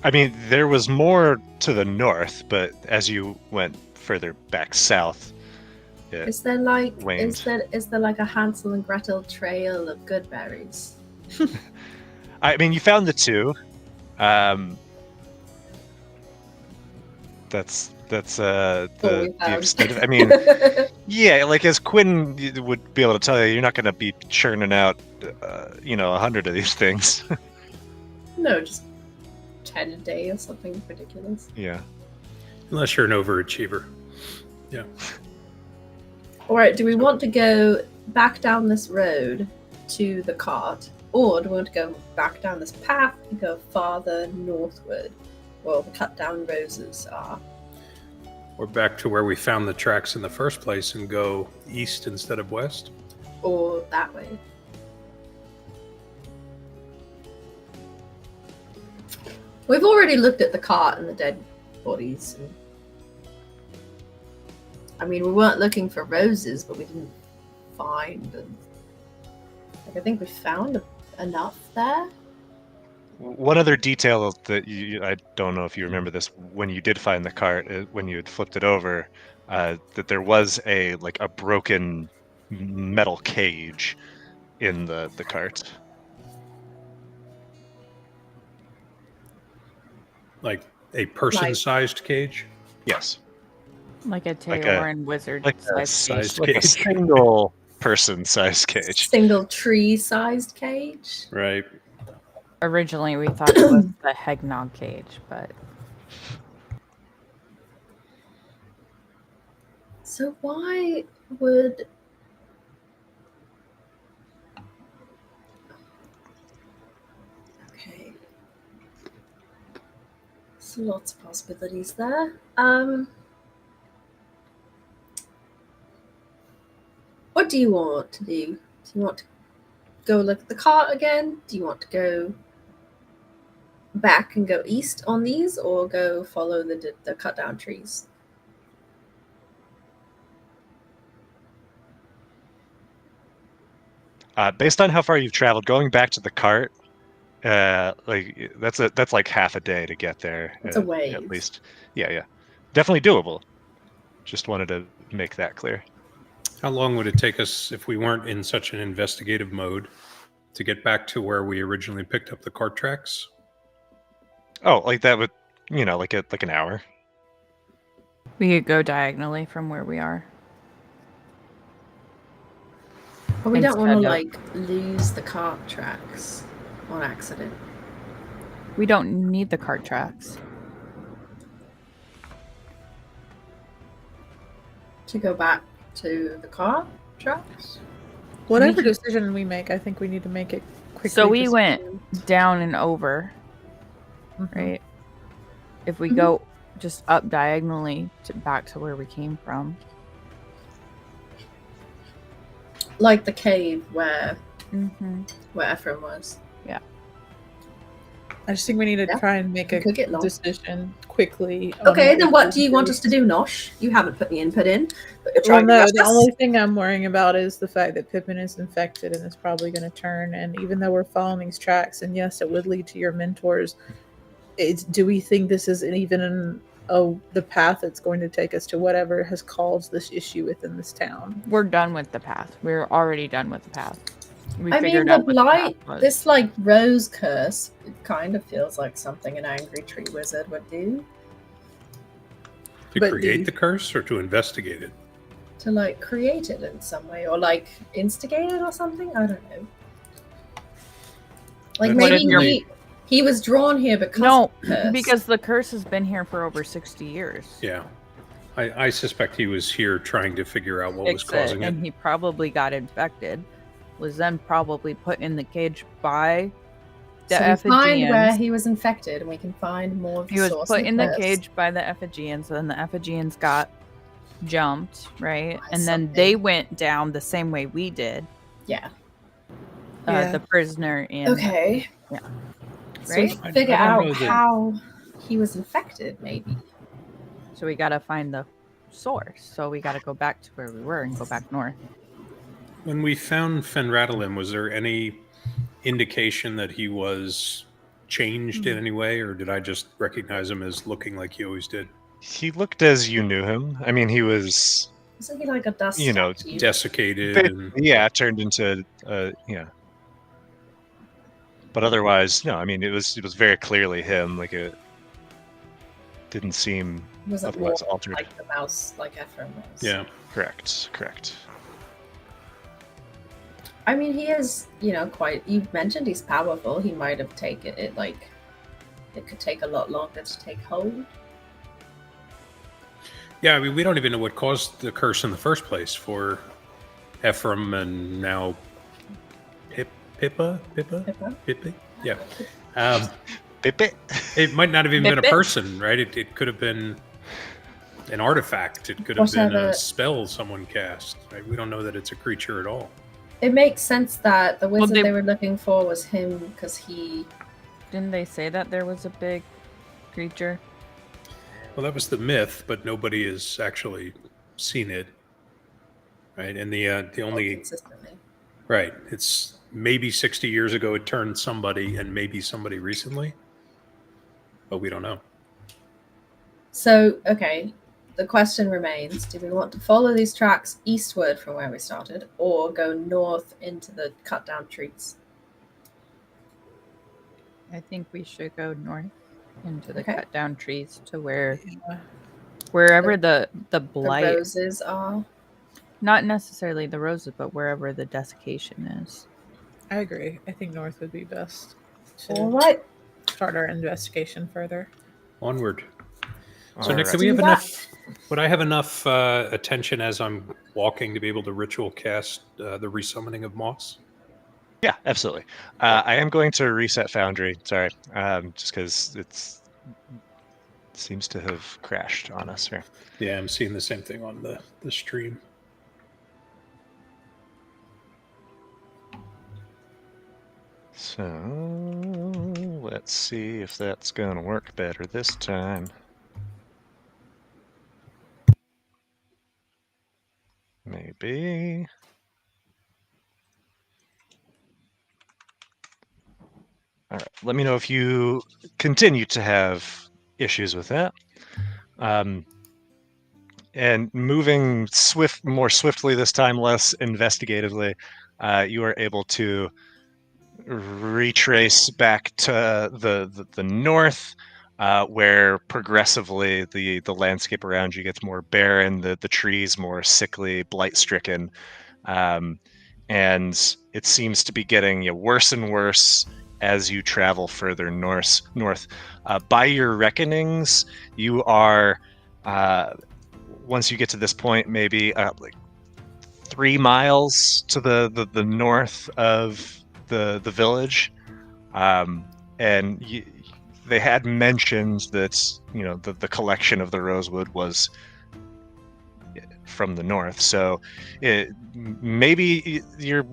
I mean, there was more to the north, but as you went further back south, Is there like waned. is there like a Hansel and Gretel trail of good berries? I mean, you found the 2. That's the extent of it. I mean, yeah, like as Quinn would be able to tell you, you're not going to be churning out, 100 of these things. No, just 10 a day or something ridiculous. Yeah. Unless you're an overachiever. Yeah. All right, do we want to go back down this road to the cart, or do we want to go back down this path and go farther northward, where the cut down roses are? Or back to where we found the tracks in the first place and go east instead of west? Or that way? We've already looked at the cart and the dead bodies. I mean, we weren't looking for roses, but we didn't find them. I think we found enough there. One other detail that I don't know if you remember this, when you did find the cart, when you had flipped it over, that there was a broken metal cage in the cart. Like a person-sized cage? Yes. Like a Tayoran wizard sized Like a cage. single person-sized cage. Single tree-sized cage. Right. Originally, we thought it was the Hegnog cage, but So why would... Okay. So lots of possibilities there. What do you want to do? Do you want to go look at the cart again? Do you want to go back and go east on these, or go follow the cut down trees? Based on how far you've traveled, going back to the cart, like that's like half a day to get there. It's a At ways. least. Yeah. Definitely doable. Just wanted to make that clear. How long would it take us if we weren't in such an investigative mode to get back to where we originally picked up the cart tracks? Oh, like that would, like an hour. We could go diagonally from where we are. But we don't want to Instead of- like lose the cart tracks on accident. We don't need the cart tracks. To go back to the cart tracks? Whatever decision we make, I think we need to make it quickly. So we just- went down and over, Mhm. right? If we go just up diagonally back to where we came from. Like the cave where Mm-hmm. Ephraim was. I just think we need to Yeah. try and make We a could get lost. decision quickly. Okay, on then we what should do you want us to do, Nosh? You haven't put the input in, but you're Well, trying to no, rush the us. only thing I'm worrying about is the fact that Pippin is infected and is probably going to turn. And even though we're following these tracks, and yes, it would lead to your mentors, do we think this is even the path that's going to take us to whatever has caused this issue within this town? We're done with the path. We're already done with the path. We I mean, figured the out what blight, path was. this like rose curse, it kind of feels like something an angry tree wizard would do. To But create the- the curse or to investigate it? To like create it in some way or like instigate it or something. I don't know. Like What maybe if you're- he was drawn here because No, of the curse. because the curse has been here for over 60 years. Yeah. I suspect he was here trying to figure out what was Fix causing it. and he probably got infected. Was then probably put in the cage by the so we find where Ephigeans. he was infected, and we can find more of the He was source put of in the curse. cage by the Ephigeans, and the Ephigeans got jumped, right? By And then they something. went down the same way we did. Yeah. Yeah. The prisoner in. Okay. Yeah. So we Right? figure I don't out know that- how he was infected, maybe. So we got to find the source. So we got to go back to where we were and go back north. When we found Fenratalim, was there any indication that he was changed in any way, or did I just recognize him as looking like he always did? He looked as you knew him. I mean, he was, Isn't he like a dust You know, statue? Desiccated and turned into, But otherwise, no. I mean, it was very clearly him. Like it didn't seem Wasn't more otherwise altered. like the mouse, like Ephraim was. yeah. Correct. I mean, he is, quite. You mentioned he's powerful. He might have taken it like it could take a lot longer to take hold. Yeah, I mean, we don't even know what caused the curse in the first place for Ephraim and now Pippa? Yeah. Pip. It might not have even been a Pip-pip. person, right? It could have been an artifact. It could have been Whatever. a spell someone cast. Right? We don't know that it's a creature at all. It makes sense that the wizard they- they were looking for was him because he. Didn't they say that there was a big creature? Well, that was the myth, but nobody has actually seen it. Right? And the only consistently. right, it's maybe 60 years ago it turned somebody, and maybe somebody recently, but we don't know. So, okay, the question remains, do we want to follow these tracks eastward from where we started or go north into the cut down trees? I think we should go north into the Okay. cut down trees to wherever the blight, The roses are. not necessarily the roses, but wherever the desiccation is. I agree. I think north would be best to All right. start our investigation further. Onward. So, All Nick, right. do we have Do that. enough? Would I have enough attention as I'm walking to be able to ritual cast the resummoning of Moss? Yeah, absolutely. I am going to reset Foundry. Sorry, just because it seems to have crashed on us here. Yeah, I'm seeing the same thing on the stream. So let's see if that's going to work better this time. Maybe. All right. Let me know if you continue to have issues with that. And moving more swiftly this time, less investigatively, you are able to retrace back to the north, where progressively the landscape around you gets more barren, the trees more sickly, blight-stricken, and it seems to be getting worse and worse as you travel further north. By your reckonings, you are, once you get to this point, maybe like 3 miles to the north of the village, and they had mentioned that the collection of the rosewood was from the north, so maybe you're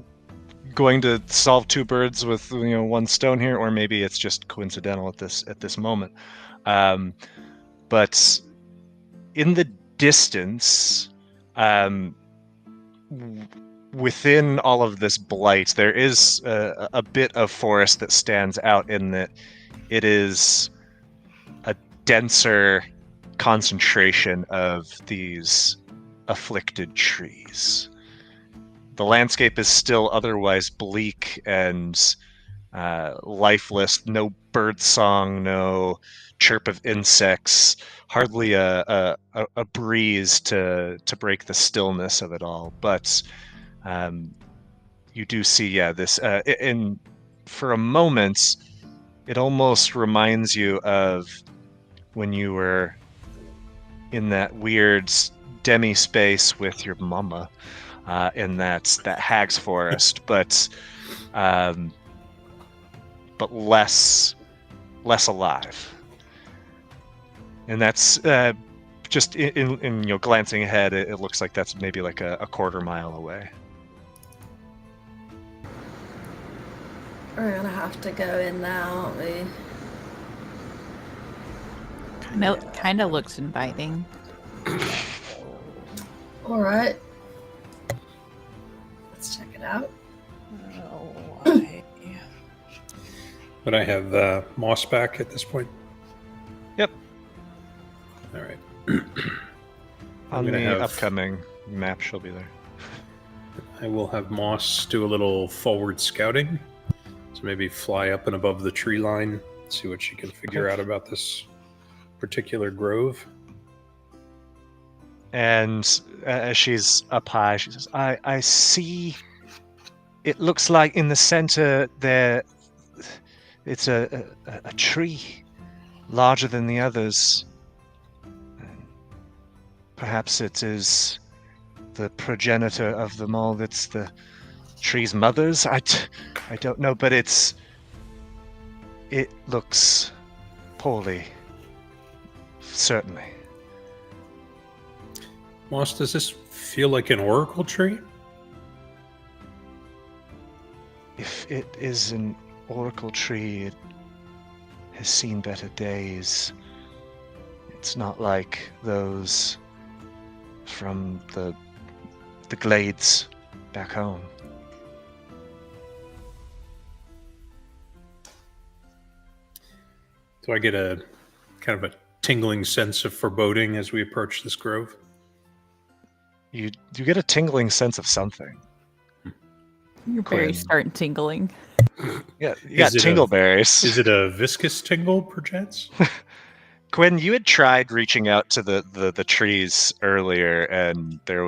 going to solve two birds with one stone here, or maybe it's just coincidental at this moment. But in the distance, within all of this blight, there is a bit of forest that stands out in that it is a denser concentration of these afflicted trees. The landscape is still otherwise bleak and lifeless. No bird song, no chirp of insects, hardly a breeze to break the stillness of it all. But you do see, this. And for a moment, it almost reminds you of when you were in that weird demi-space with your mama in that hag's forest, but less alive. And that's just in glancing ahead, it looks like that's maybe like a quarter mile away. We're gonna have to go in now, aren't we? Kind of looks inviting. All right. Let's check it out. But I have Moss back at this point. Yep. All right. On the upcoming map, she'll be there. I will have Moss do a little forward scouting. So maybe fly up and above the tree line, see what she can figure out about this particular grove. And as she's up high, she says, I see, it looks like in the center there, it's a tree larger than the others. Perhaps it is the progenitor of them all that's the tree's mothers. I don't know, but it looks poorly, certainly. Moss, does this feel like an oracle tree? If it is an oracle tree, it has seen better days. It's not like those from the glades back home. Do I get a kind of a tingling sense of foreboding as we approach this grove? You get a tingling sense of something. Your Quinn. berries start tingling. Yeah, you got tingleberries. Is it a viscous tingle, perchance? Quinn, you had tried reaching out to the trees earlier, and you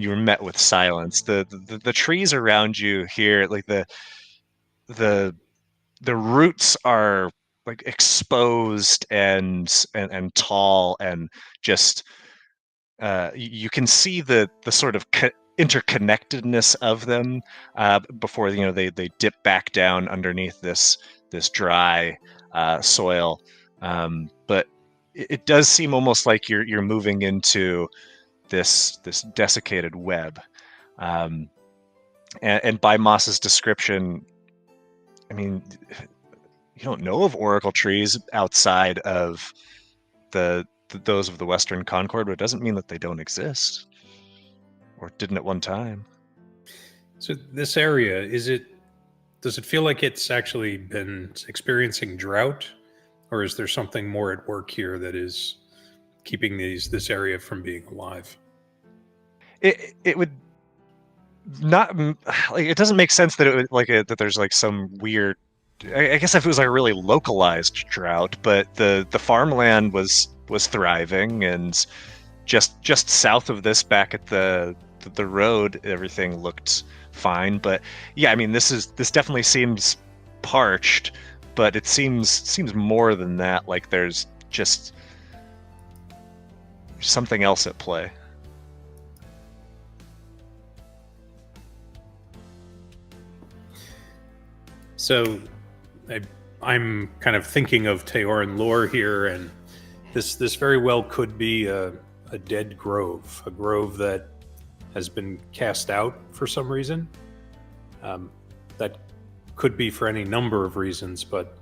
were met with silence. The trees around you here, like the roots are like exposed and tall, and just you can see the sort of interconnectedness of them before they dip back down underneath this dry soil, but it does seem almost like you're moving into this desiccated web, and by Moss's description, I mean, you don't know of oracle trees outside of those of the Western Concord, but it doesn't mean that they don't exist or didn't at one time. So this area, is it Does it feel like it's actually been experiencing drought, or is there something more at work here that is keeping this area from being alive? It would not like, it doesn't make sense that it would like that there's like some weird. I guess if it was like a really localized drought, but the farmland was thriving, and just south of this, back at the road, everything looked fine. But yeah, I mean, this definitely seems parched, but it seems more than that. Like there's just something else at play. So I'm kind of thinking of Teoran lore here, and this very well could be a dead grove, a grove that has been cast out for some reason. That could be for any number of reasons, but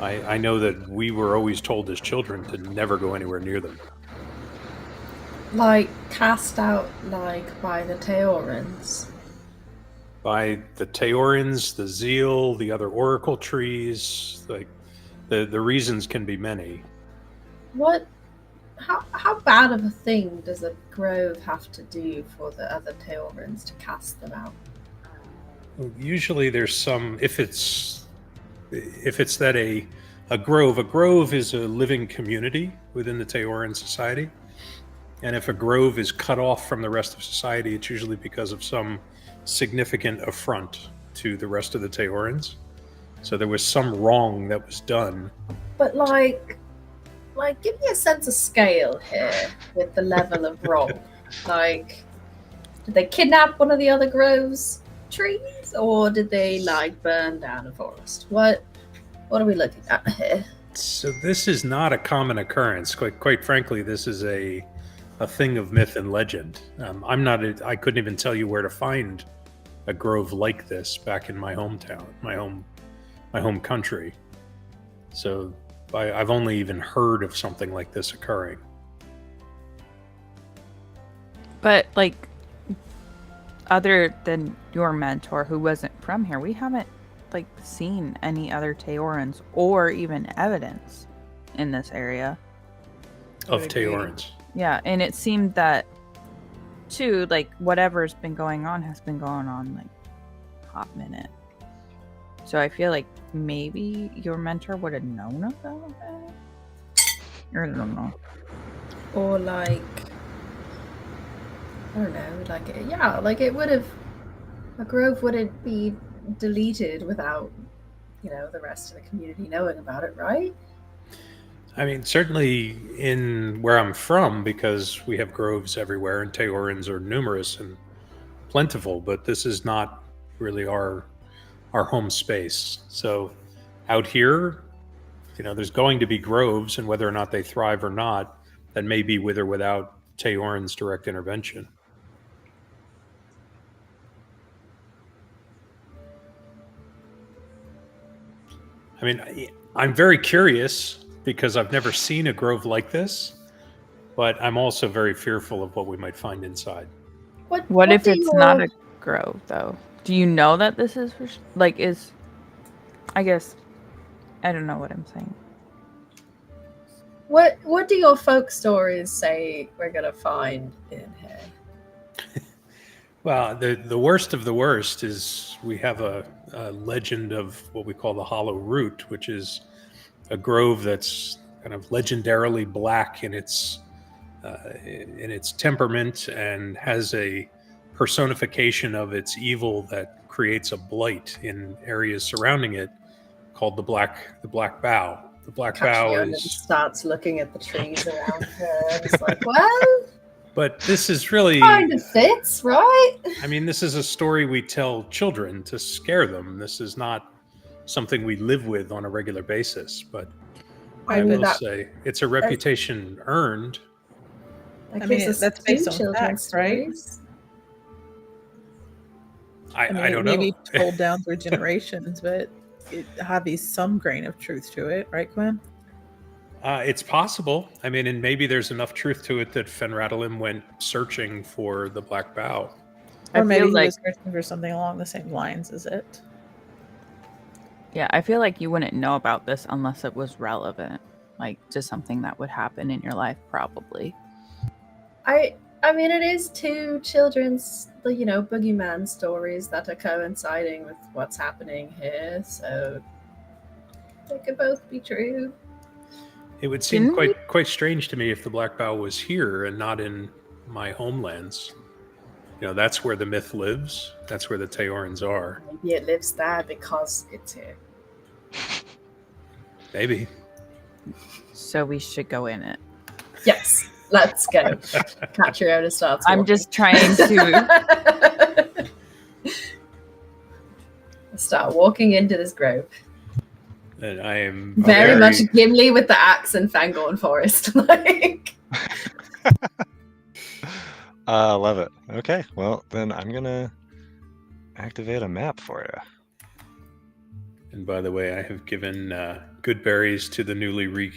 I know that we were always told as children to never go anywhere near them. Like cast out, like by the Teorans. By the Teorans, the Zeal, the other oracle trees, like the reasons can be many. What? How bad of a thing does a grove have to do for the other Teorans to cast them out? Usually there's some, if it's that a grove is a living community within the Teoran society, and if a grove is cut off from the rest of society, it's usually because of some significant affront to the rest of the Teorans. So there was some wrong that was done. But like give me a sense of scale here with the level of wrong. Like, did they kidnap one of the other groves trees, or did they like burn down a forest? What are we looking at here? So this is not a common occurrence. Quite frankly, this is a thing of myth and legend. I couldn't even tell you where to find a grove like this back in my hometown, my home country. So I've only even heard of something like this occurring. But like, other than your mentor who wasn't from here, we haven't like seen any other Teorans or even evidence in this area Of Teorans. Yeah, and it seemed that too, like whatever's been going on has been going on like a hot minute. So I feel like maybe your mentor would have known about it. Or I don't know. Or like, I don't know, like, yeah, like it would have, a grove wouldn't be deleted without, the rest of the community knowing about it, right? I mean, certainly in where I'm from, because we have groves everywhere and Teorans are numerous and plentiful, but this is not really our home space. So out here, there's going to be groves, and whether or not they thrive or not, that may be with or without Teoran's direct intervention. I mean, I'm very curious because I've never seen a grove like this, but I'm also very fearful of what we might find inside. What if it's not a grove, though? Do you know that this is I guess, I don't know what I'm saying. What do your folk stories say we're gonna find in here? Well, the worst of the worst is we have a legend of what we call the Hollow Root, which is a grove that's kind of legendarily black in its temperament and has a personification of its evil that creates a blight in areas surrounding it, called the Black Bough. The Black Bough is starts looking at the trees around her. It's like, well, but this is really kind of fits, right? I mean, this is a story we tell children to scare them. This is not something we live with on a regular basis, but I will say it's a reputation earned. I mean, that's based on facts, right? I don't know. Maybe told down through generations, but it has some grain of truth to it, right, Quinn? It's possible. I mean, and maybe there's enough truth to it that Fenradalim went searching for the Black Bough. Or maybe he was searching for something along the same lines as it. Yeah, I feel like you wouldn't know about this unless it was relevant, like just something that would happen in your life, probably. I mean, it is two children's, boogeyman stories that are coinciding with what's happening here, so they could both be true. It would seem Didn't we- quite strange to me if the Black Bow was here and not in my homelands. That's where the myth lives. That's where the Teorans are. Maybe it lives there because it's here. Maybe. So we should go in it. Yes, let's go. Catriona starts. I'm just trying to. start walking into this grove. And I am Very much Gimli with the axe and Fangorn Forest. Love it. Okay, well, then I'm going to activate a map for you. And by the way, I have given good berries to the newly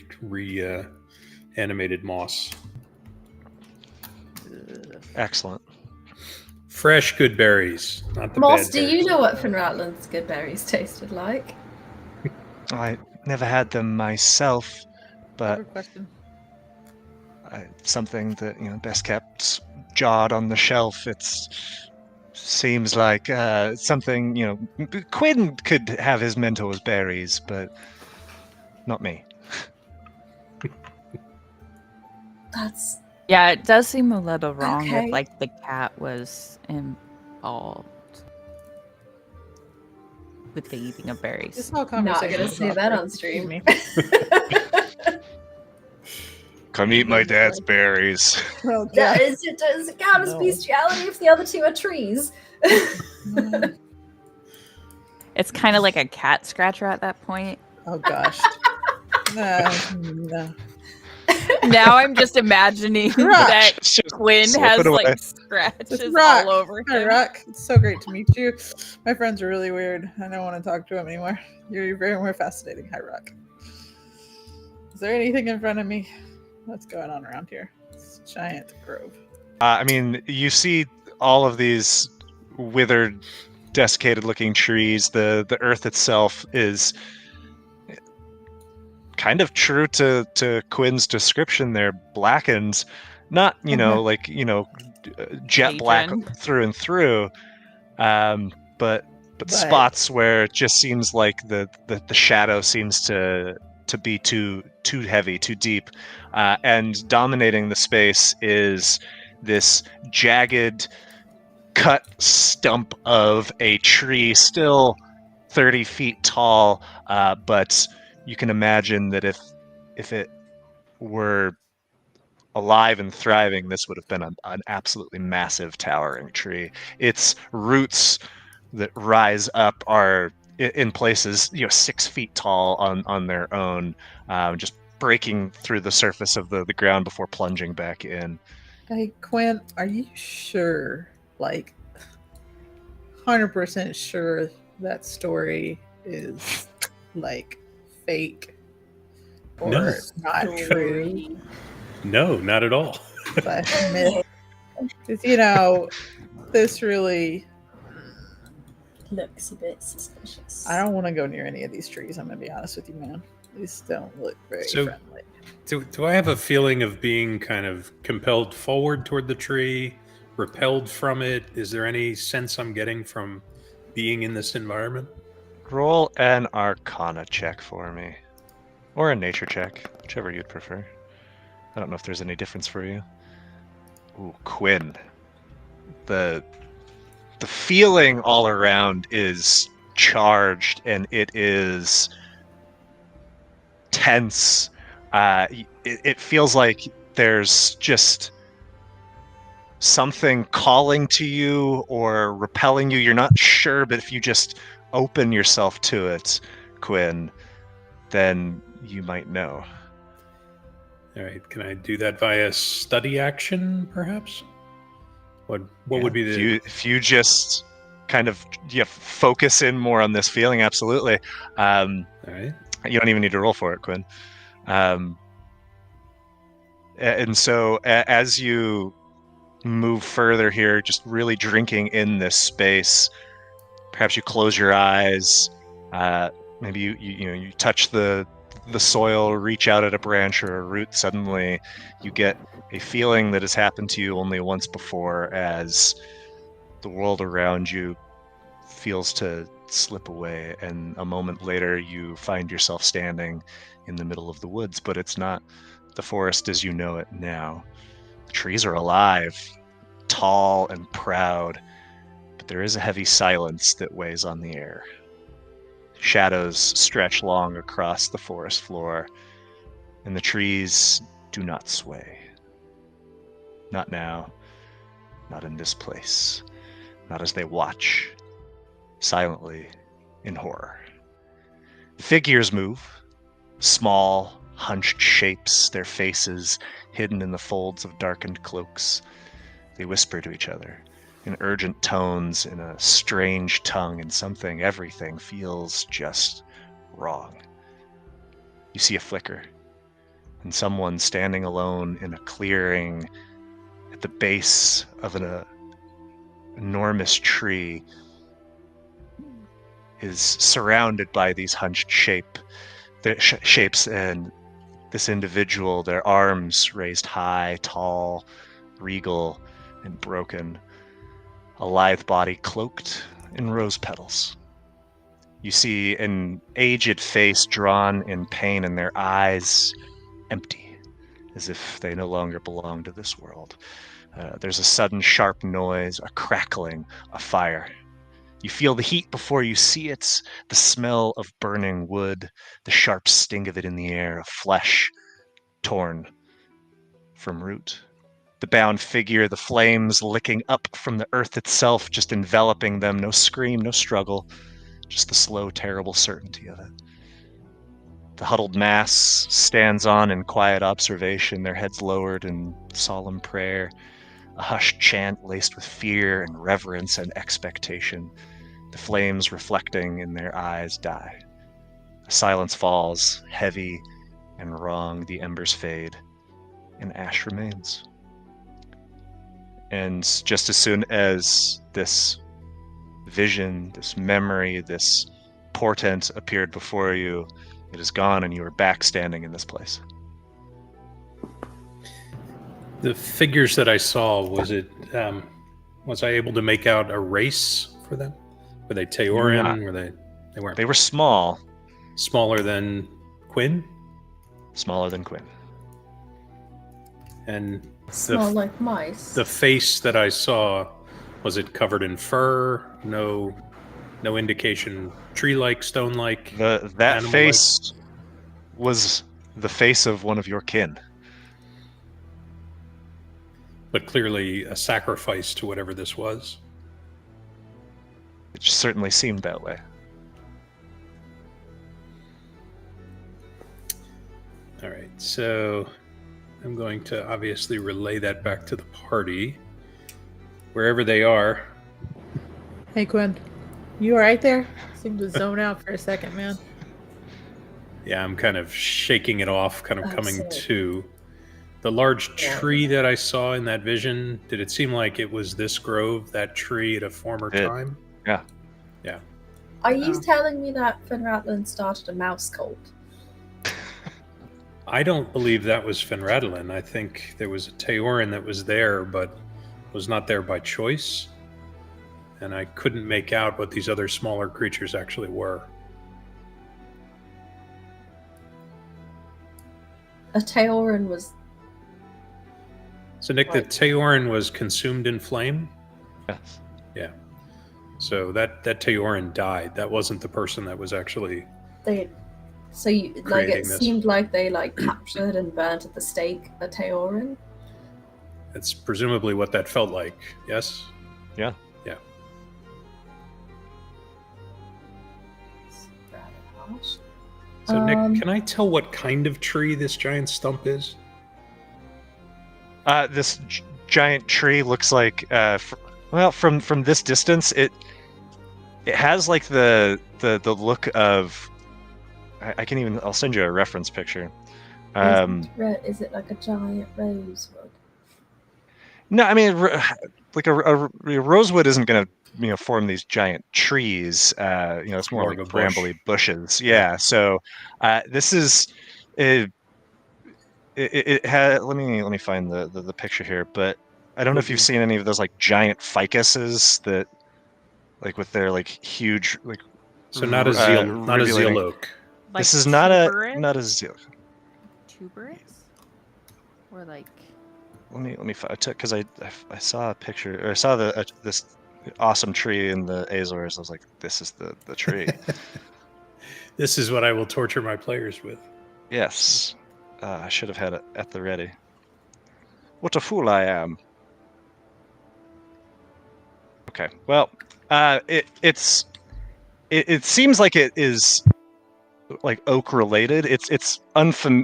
animated moss. Excellent. Fresh good berries, not the Moss, bad do berries. you know what Finratland's good berries tasted like? I never had them myself, but Good question. something that best kept jarred on the shelf. Seems like something Quinn could have his mentors berries, but not me. That's Yeah, it does seem a little wrong Okay. if like the cat was involved with the eating of berries. This whole not conversation. gonna is say that awkward. on stream. Come eat my dad's berries. Oh, Yeah, God. does it count as No. bestiality if the other two are trees? It's kind of like a cat scratcher at that point. Oh gosh. No. Now I'm just imagining Rock. that Just Quinn slip has it away. like scratches It's Rock. all over Hi, him. Rock. It's so great to meet you. My friends are really weird. I don't want to talk to them anymore. You're very more fascinating. Hi, Rock. Is there anything in front of me? What's going on around here? It's a giant grove. I mean, you see all of these withered, desiccated-looking trees. The earth itself is kind of true to Quinn's description there, blackened. Not, jet black Adrian. through and through, but spots where it just seems like the shadow seems to be too heavy, too deep, and dominating the space is this jagged, cut stump of a tree, still 30 feet tall, but you can imagine that if it were alive and thriving, this would have been an absolutely massive towering tree. Its roots that rise up are in places 6 feet tall on their own, just breaking through the surface of the ground before plunging back in. Hey, Quinn, are you sure, 100% sure that story is, fake or No. not true? No, not at all. But myth? Because, this really... Looks a bit suspicious. I don't want to go near any of these trees, I'm going to be honest with you, man. These don't look very So- friendly. Do I have a feeling of being kind of compelled forward toward the tree, repelled from it? Is there any sense I'm getting from being in this environment? Roll an Arcana check for me, or a Nature check, whichever you'd prefer. I don't know if there's any difference for you. Ooh, Quinn. The feeling all around is charged, and it is tense. It feels like there's just something calling to you or repelling you. You're not sure, but if you just open yourself to it, Quinn, then you might know. All right, can I do that via study action, perhaps? What would be the... If you just kind of focus in more on this feeling, absolutely. All right. You don't even need to roll for it, Quinn. And so as you move further here, just really drinking in this space, perhaps you close your eyes, maybe you touch the soil, reach out at a branch or a root. Suddenly, you get a feeling that has happened to you only once before, as the world around you feels to slip away, and a moment later you find yourself standing in the middle of the woods, but it's not the forest as you know it now. The trees are alive, tall and proud, but there is a heavy silence that weighs on the air. Shadows stretch long across the forest floor, and the trees do not sway. Not now, not in this place, not as they watch, silently, in horror. Figures move, small, hunched shapes, their faces hidden in the folds of darkened cloaks. They whisper to each other in urgent tones, in a strange tongue, and everything feels just wrong. You see a flicker, and someone standing alone in a clearing at the base of an enormous tree is surrounded by these hunched shapes, and this individual, their arms raised high, tall, regal, and broken, a lithe body cloaked in rose petals. You see an aged face drawn in pain, and their eyes empty, as if they no longer belong to this world. There's a sudden sharp noise, a crackling, a fire. You feel the heat before you see it, the smell of burning wood, the sharp sting of it in the air, of flesh torn from root. The bound figure, the flames licking up from the earth itself, just enveloping them. No scream, no struggle, just the slow, terrible certainty of it. The huddled mass stands on in quiet observation, their heads lowered in solemn prayer, a hushed chant laced with fear and reverence and expectation. The flames reflecting in their eyes die. A silence falls, heavy and wrong. The embers fade, and ash remains. And just as soon as this vision, this memory, this portent appeared before you, it is gone, and you are back standing in this place. The figures that I saw, was I able to make out a race for them? Were they Taoran? They weren't. They were small. Smaller than Quinn? Smaller than Quinn. And Smell like mice. the face that I saw, was it covered in fur? No indication. Tree-like, stone-like? That animal-like? face was the face of one of your kin. But clearly a sacrifice to whatever this was. It certainly seemed that way. All right, so I'm going to obviously relay that back to the party, wherever they are. Hey, Quinn. You all right there? Seemed to zone out for a second, man. Yeah, I'm kind of shaking it off, kind of Oh, coming sorry. to. The large Yeah. tree that I saw in that vision, did it seem like it was this grove, that tree at a former It did. time? Yeah. Yeah. Are you Oh. telling me that Finn Rattlin started a mouse cult? I don't believe that was Fenradlin. I think there was a Taoran that was there, but was not there by choice. And I couldn't make out what these other smaller creatures actually were. A Taoran was. So, Nick, the Right. Taoran was consumed in flame? Yes. Yeah. So that Taoran died. That wasn't the person that was actually... They. So you like Creating it this. seemed like they like captured and burnt at the stake a Taoran. That's presumably what that felt like. Yes? Yeah. Yeah. It's rather harsh. So, Nick, can I tell what kind of tree this giant stump is? This giant tree looks like, from this distance, it has like the look of. I'll send you a reference picture. Is it like a giant rosewood? No, I mean, like a rosewood isn't going to form these giant trees. It's more More like of a bush. brambly bushes. Yeah. So this is it. It had. Let me find the picture here. But I don't know if you've seen any of those like giant ficuses that, like with their like huge like. So not a zeal oak. Like This is tuberous? not a zeal. Tuberous? Or like Let me because I saw a picture or I saw this awesome tree in the Azores. I was like, this is the tree. This is what I will torture my players with. Yes, I should have had it at the ready. What a fool I am. Okay, well, it seems like it is like oak related. It's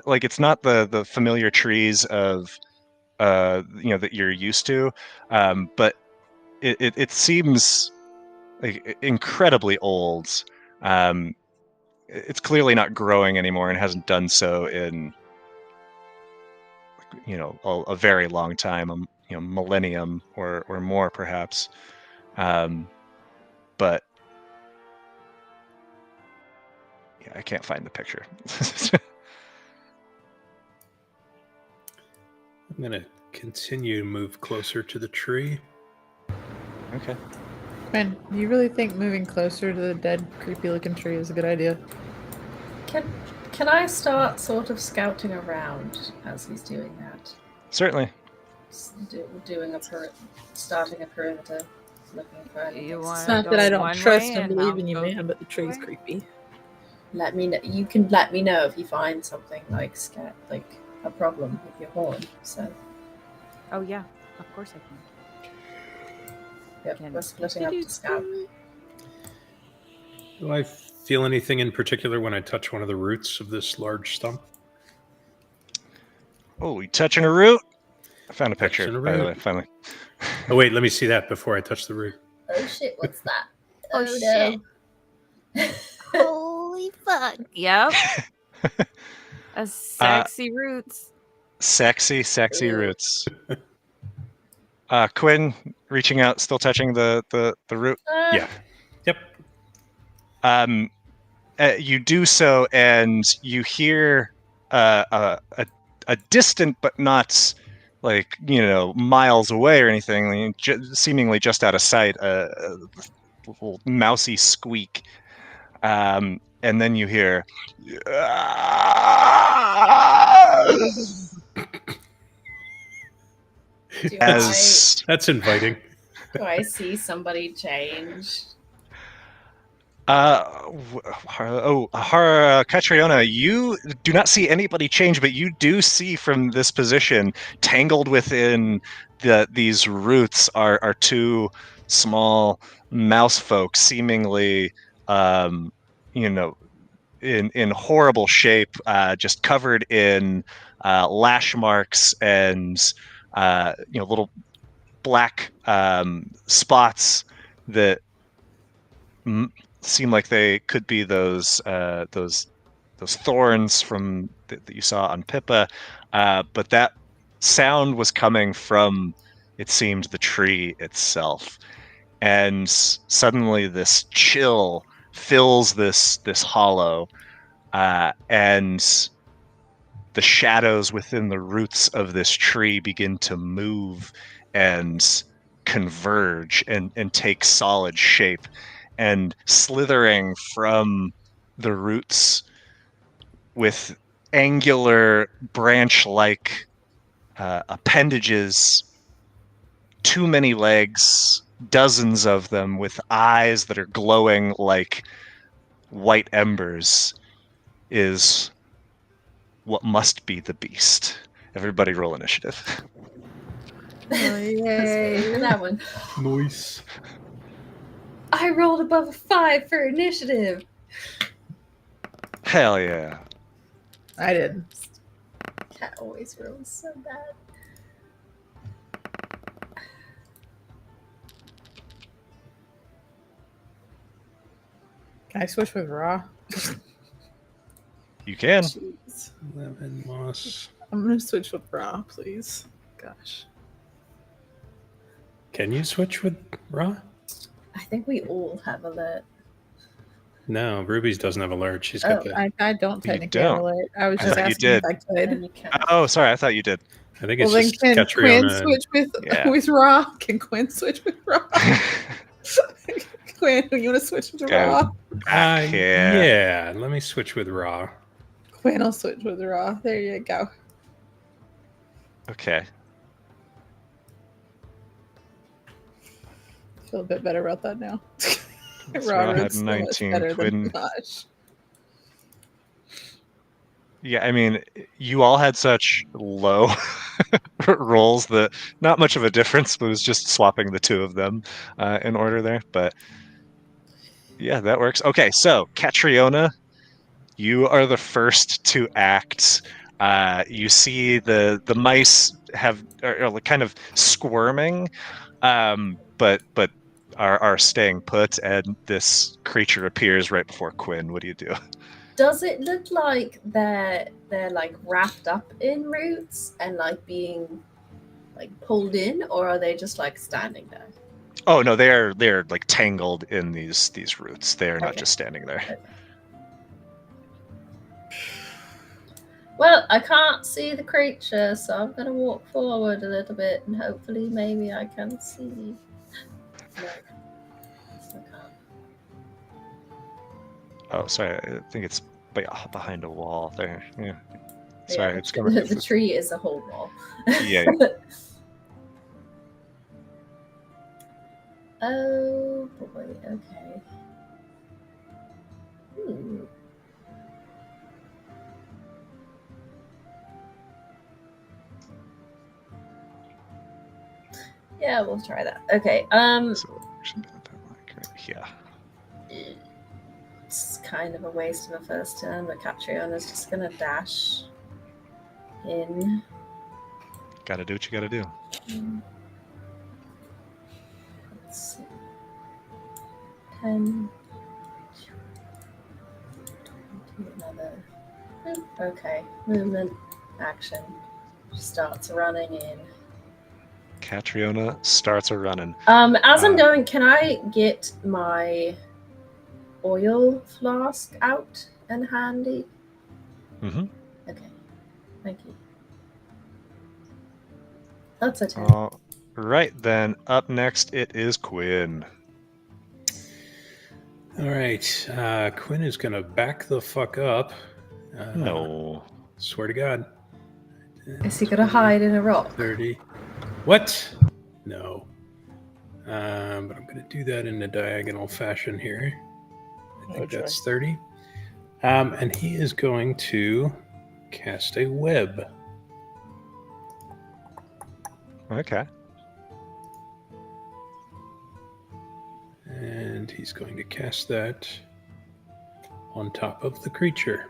like it's not the familiar trees of that you're used to, but it seems like incredibly old. It's clearly not growing anymore and hasn't done so in a very long time, millennium or more perhaps. But yeah, I can't find the picture. I'm going to continue to move closer to the tree. Okay. Quinn, do you really think moving closer to the dead, creepy-looking tree is a good idea? Can I start sort of scouting around as he's doing that? Certainly. Starting a perimeter, looking for anything. You It's wanna not go that I don't one trust way and and believe I'll in you, go man, but the the tree's way? creepy. Let me know. You can let me know if you find something like a problem with your horn. So Oh yeah, of course I can. yep, Can- we're splitting up to scout. Do I feel anything in particular when I touch one of the roots of this large stump? Oh, you touching a root? I found a picture, Touching a by the way, root. finally. Oh wait, let me see that before I touch the root. Oh shit! What's that? Oh, shit. Holy fuck. Yep. A sexy roots. Sexy roots. Quinn reaching out, still touching the root. Yeah. Yep. You do so, and you hear a distant but not like miles away or anything, seemingly just out of sight, a little mousy squeak, and then you hear. That's inviting. Do I see somebody change? Catriona, you do not see anybody change, but you do see from this position, tangled within these roots, are two small mouse folk, seemingly, in horrible shape, just covered in lash marks and little black spots that seem like they could be those thorns from that you saw on Pippa, but that sound was coming from, it seemed, the tree itself, and suddenly this chill fills this hollow, and the shadows within the roots of this tree begin to move and converge and take solid shape, and slithering from the roots with angular branch-like appendages, too many legs, dozens of them with eyes that are glowing like white embers, is what must be the beast. Everybody roll initiative. Oh, yay. For that one. Nice. I rolled above a 5 for initiative. Hell yeah. I did. Cat always rolls so bad. Can I switch with Raw? You can. Jeez. 11 moss. I'm gonna switch with Raw, please. Gosh. Can you switch with Ra? I think we all have alert. No, Ruby's doesn't have alert. She's got Oh, the. I don't You technically have don't. alert. I was I just thought you asking did. if I then could. you can. Oh, sorry. I thought you did. I think Well, it's then just can Quinn Catriona. switch with Yeah. with Raw? Can Quinn switch with Raw? Quinn, you want to switch with Go. Raw? Back here. Yeah, let me switch with Ra. Quinn will switch with Raw. There you go. Okay. Feel a bit better about that now. So I had Robert's so much 19. better than Quinn. Josh. Yeah, I mean, you all had such low rolls that not much of a difference, but it was just swapping the two of them in order there. But yeah, that works. Okay, so Catriona, you are the first to act. You see the mice are kind of squirming, but are staying put, and this creature appears right before Quinn. What do you do? Does it look like they're like wrapped up in roots and like being like pulled in, or are they just like standing there? Oh no, they're like tangled in these roots. They are not Okay. just standing there. Okay. Well, I can't see the creature, so I'm gonna walk forward a little bit and hopefully maybe I can see. No, I can't. Oh, sorry. I think it's behind a wall there. Yeah. Sorry, Yeah, it's coming. the tree is a whole wall. Yeah. Oh boy, okay. Hmm. Yeah, we'll try that. Okay. So actually, right here. It's kind of a waste of a first turn, but Catriona's just gonna dash in. Gotta do what you gotta do. Let's see. 10, 20, another. Okay, movement, action. Starts running in. Catriona starts a running. As I'm going, can I get my oil flask out and handy? Mm-hmm. Okay, thank you. That's a 10. All right, then. Up next, it is Quinn. All right, Quinn is gonna back the fuck up. No. Swear to God. Is he gonna hide in a rock? 30. What? No. But I'm going to do that in a diagonal fashion here. I think that's 30. And he is going to cast a web. Okay. And he's going to cast that on top of the creature.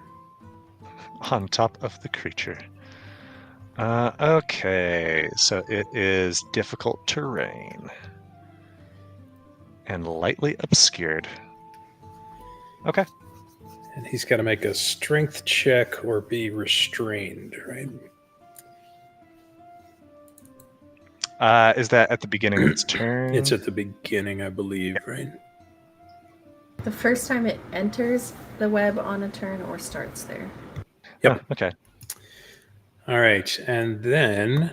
On top of the creature. Okay, so it is difficult terrain and lightly obscured. Okay. And he's got to make a strength check or be restrained, right? Is that at the beginning of its turn? It's at the beginning, I believe, right? The first time it enters the web on a turn or starts there. Yep. Oh, okay. All right, and then,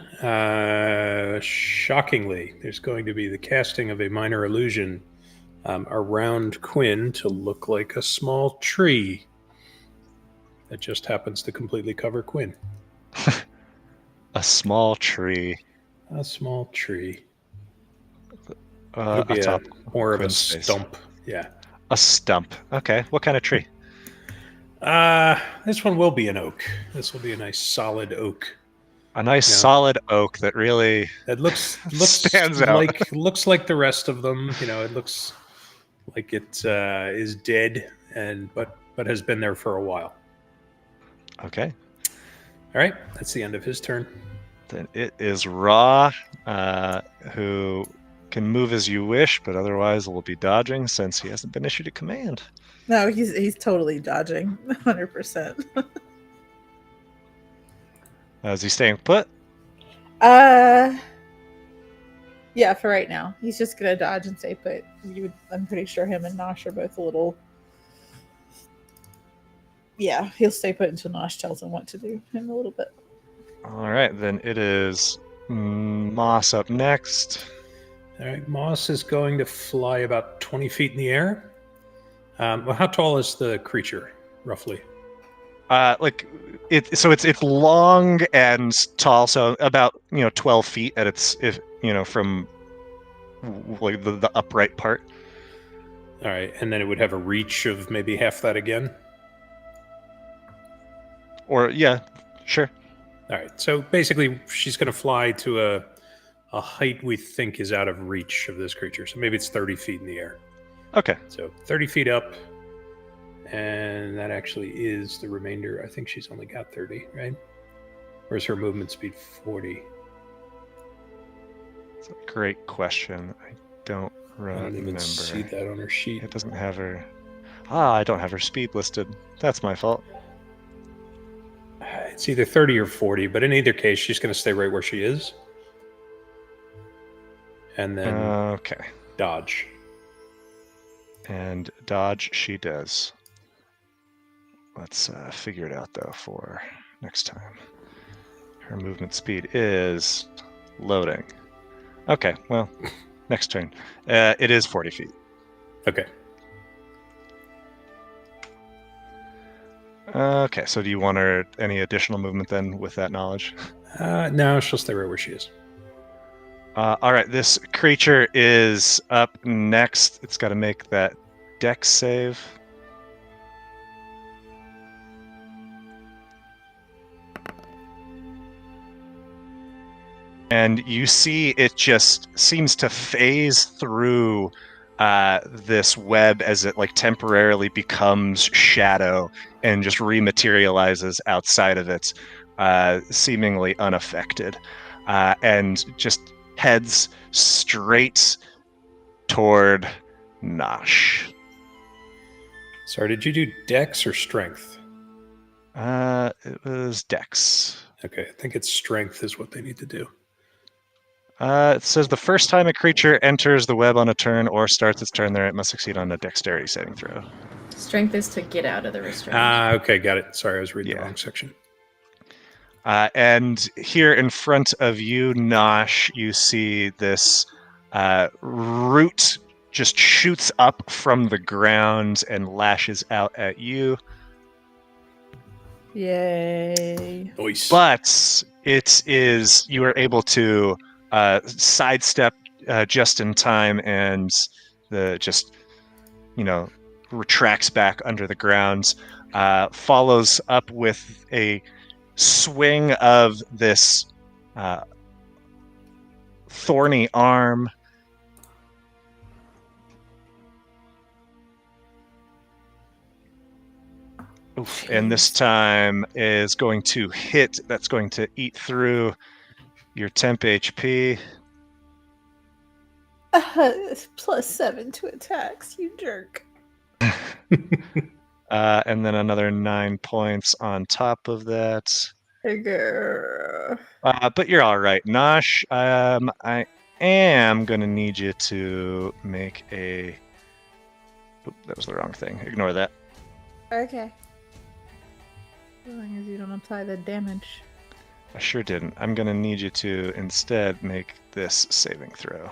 shockingly, there's going to be the casting of a minor illusion around Quinn to look like a small tree that just happens to completely cover Quinn. A small tree. A small tree. It'll be atop more of a Quinn's face. stump. Yeah. A stump. Okay. What kind of tree? This one will be an oak. This will be a nice solid oak. A nice Yeah. solid oak that really It looks stands out. looks like the rest of them. You know, it looks like it is dead but has been there for a while. Okay. All right, that's the end of his turn. Then it is Ra, who can move as you wish, but otherwise will be dodging since he hasn't been issued a command. No, he's totally dodging, 100%. Is he staying put? Yeah, for right now. He's just gonna dodge and stay put. I'm pretty sure him and Nosh are both a little. Yeah, he'll stay put until Nosh tells him what to do in a little bit. All right, then it is Moss up next. All right, Moss is going to fly about 20 feet in the air. Well, how tall is the creature, roughly? It's long and tall, so about 12 feet at its from like the upright part. All right, and then it would have a reach of maybe half that again. Or yeah, sure. All right, so basically, she's going to fly to a height we think is out of reach of this creature. So maybe it's 30 feet in the air. Okay. So 30 feet up, and that actually is the remainder. I think she's only got 30, right? Or is her movement speed 40? It's a great question. I don't I don't even see remember. that on her sheet. It doesn't have her. I don't have her speed listed. That's my fault. It's either 30 or 40, but in either case, she's going to stay right where she is. And then Okay. dodge. And dodge she does. Let's figure it out, though, for next time. Her movement speed is loading. Okay, well, next turn. It is 40 feet. Okay. Okay, so do you want her any additional movement then with that knowledge? No, she'll stay right where she is. All right, this creature is up next. It's got to make that dex save. And you see it just seems to phase through this web as it like temporarily becomes shadow and just rematerializes outside of it, seemingly unaffected, and just heads straight toward Nosh. Sorry, did you do dex or strength? It was dex. Okay, I think it's strength is what they need to do. It says the first time a creature enters the web on a turn or starts its turn there, it must succeed on a dexterity saving throw. Strength is to get out of the restraint. Okay, got it. Sorry, I was reading the wrong section. And here in front of you, Nosh, you see this root just shoots up from the ground and lashes out at you. Yay. Nice. But you are able to sidestep just in time, and retracts back under the ground, follows up with a swing of this thorny arm. Oof, and this time is going to hit. That's going to eat through your temp HP. +7 to attacks, you jerk. And then another 9 points on top of that. Girl. But you're all right, Nosh. I am going to need you to make a... Oop, that was the wrong thing. Ignore that. Okay. As long as you don't apply the damage. I sure didn't. I'm going to need you to instead make this saving throw.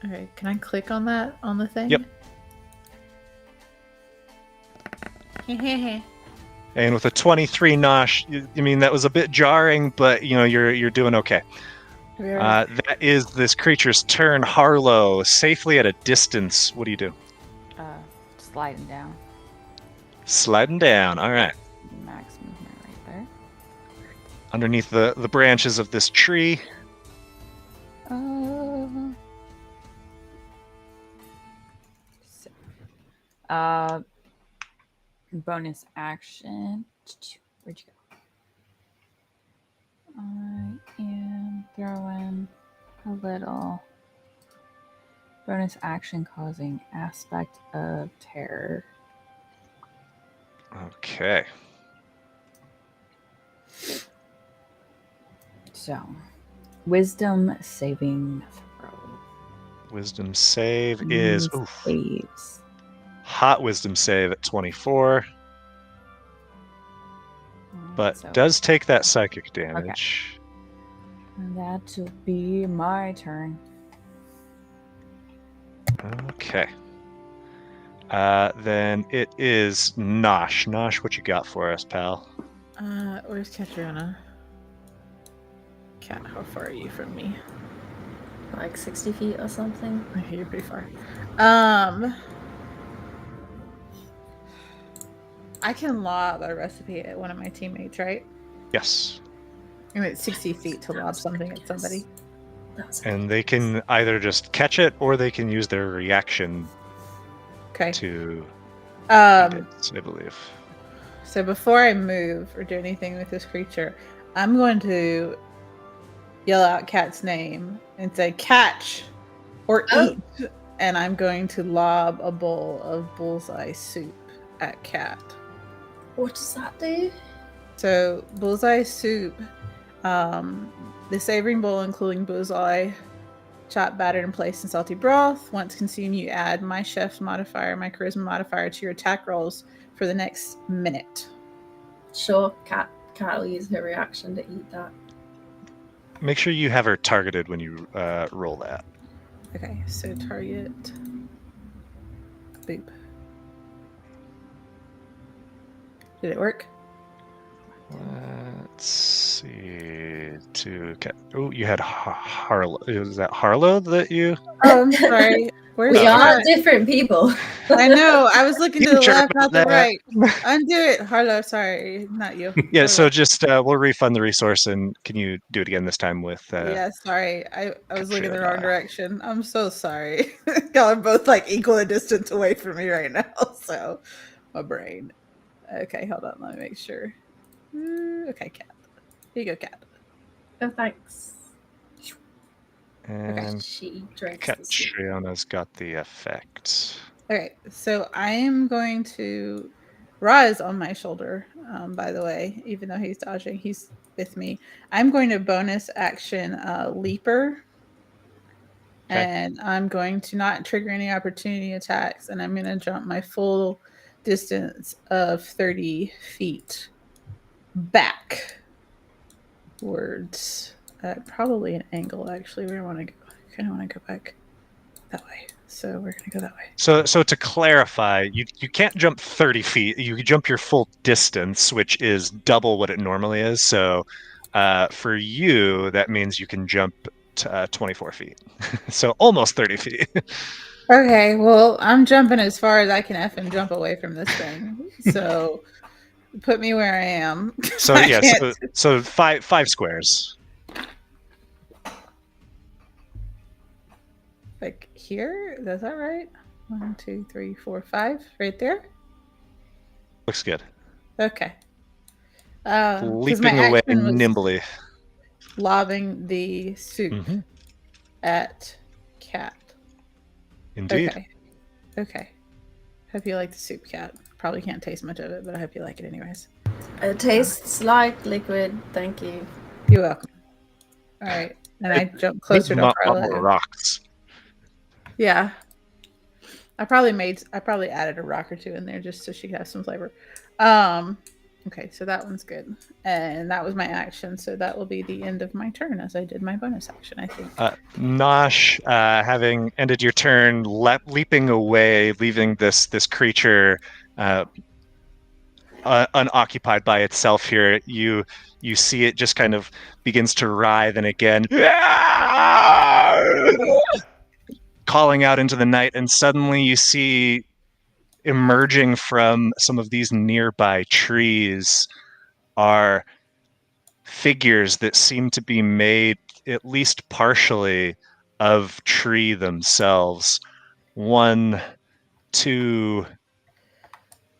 Okay, can I click on that on the thing? Yep. And with a 23, Nosh, I mean, that was a bit jarring, but you're doing okay. That is this creature's turn. Harlow, safely at a distance. What do you do? Sliding down. Sliding down. All right. Max movement right there. Underneath the branches of this tree. Bonus action. Where'd you go? I am throwing a little bonus action causing aspect of terror. Okay. So, wisdom saving throw. Wisdom save is Saves. hot wisdom save at 24, but So does take that psychic damage. that'll be my turn. Okay. Then it is Nosh. Nosh, what you got for us, pal? Where's Katrina? Cat, how far are you from me? Like 60 feet or something. Okay, you're pretty far. I can lob a recipe at one of my teammates, right? Yes. I mean, it's 60 feet to lob something at somebody. And they can either just catch it or they can use their reaction Okay. to eat Um, it, I believe. So before I move or do anything with this creature, I'm going to yell out Cat's name and say catch or eat. And I'm going to lob a bowl of bullseye soup at Cat. What does that do? So bullseye soup, the savoring bowl including bullseye, chopped, battered, and placed in salty broth. Once consumed, you add my chef's modifier, my charisma modifier to your attack rolls for the next minute. Sure, Cat will use her reaction to eat that. Make sure you have her targeted when you roll that. Okay, so target. Boop. Did it work? Let's see. Oh, you had Harlow. Was that Harlow that you? Oh, I'm sorry. Where's We are Cat? different people. I know. I was looking to You the jerk left, not the that. right. Undo it, Harlow. Sorry, not you. Yeah, so Harlow. just we'll refund the resource, and can you do it again this time with? Yeah, sorry. I was looking the Katrina. wrong direction. I'm so sorry. Y'all are both like equal in distance away from me right now. So my brain. Okay, hold on. Let me make sure. Okay, Cat. Here you go, Cat. Oh, thanks. And She drinks the soup. Katrina's got the effect. Okay, so I am going to Rise on my shoulder, by the way, even though he's dodging, he's with me. I'm going to bonus action Leaper. Okay. And I'm going to not trigger any opportunity attacks, and I'm going to jump my full distance of 30 feet backwards. Probably an angle, actually. Where I want to go. I kind of want to go back that way. So we're going to go that way. So to clarify, you can't jump 30 feet. You jump your full distance, which is double what it normally is. So for you, that means you can jump 24 feet. So almost 30 feet. Okay, well, I'm jumping as far as I can effing jump away from this thing. So put me where I am. So I yeah, can't- so five squares. Like here? Is that right? 1, 2, 3, 4, 5. Right there? Looks good. Okay. 'Cause Leaping my away action was nimbly. lobbing the soup Mhm. at Cat. Indeed. Okay. Hope you like the soup, Cat. Probably can't taste much of it, but I hope you like it anyways. It tastes like liquid. Thank you. You're welcome. All right. And I jump closer to Harlow. Rocks. Yeah. I probably added a rock or two in there just so she could have some flavor. Okay, so that one's good. And that was my action, so that will be the end of my turn as I did my bonus action, I think. Nosh, having ended your turn, leaping away, leaving this creature unoccupied by itself here, you see it just kind of begins to writhe, and again calling out into the night, and suddenly you see emerging from some of these nearby trees are figures that seem to be made at least partially of tree themselves. 1, 2,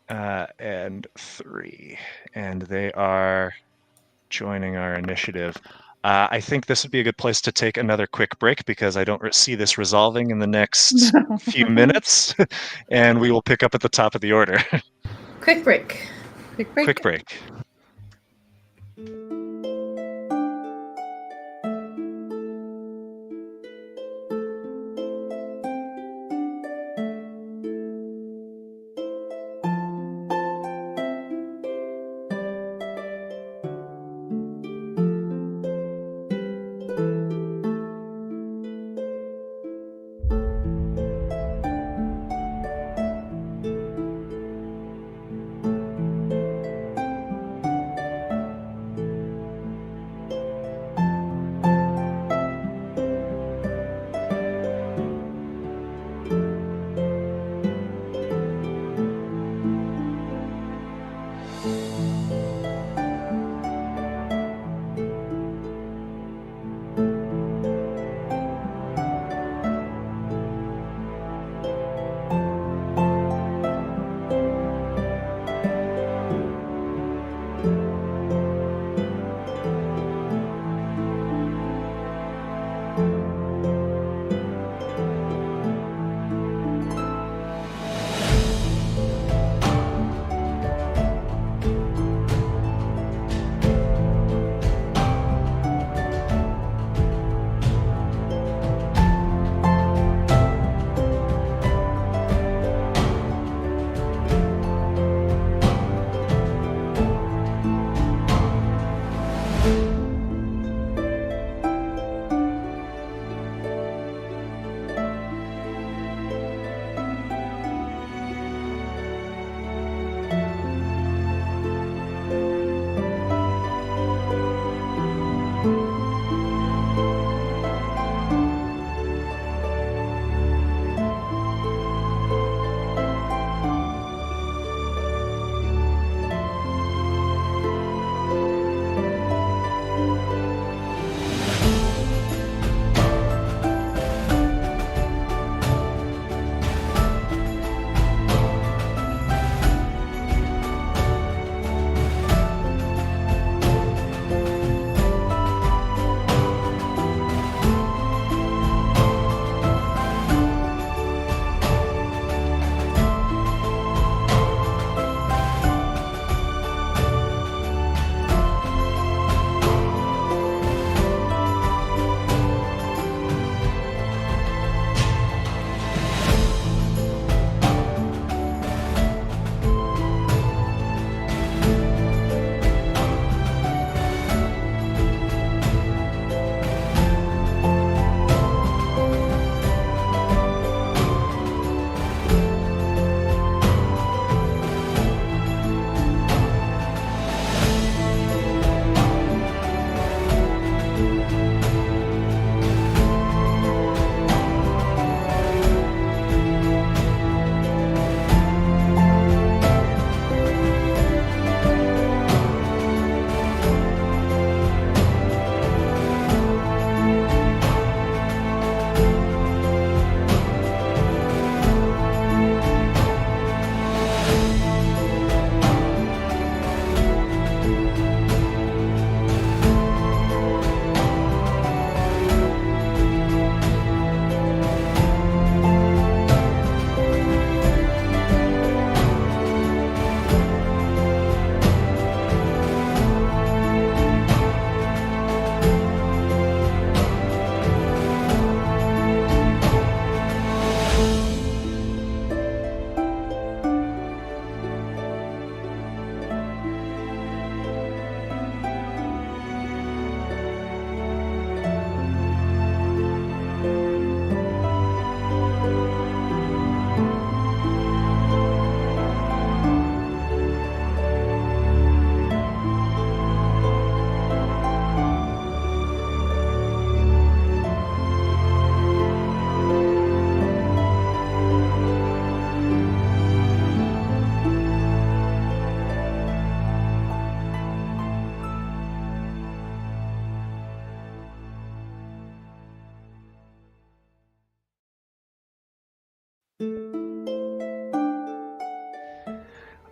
and 3, and they are joining our initiative. I think this would be a good place to take another quick break because I don't see this resolving in the next few minutes, and we will pick up at the top of the order. Quick break. Quick break. Quick break.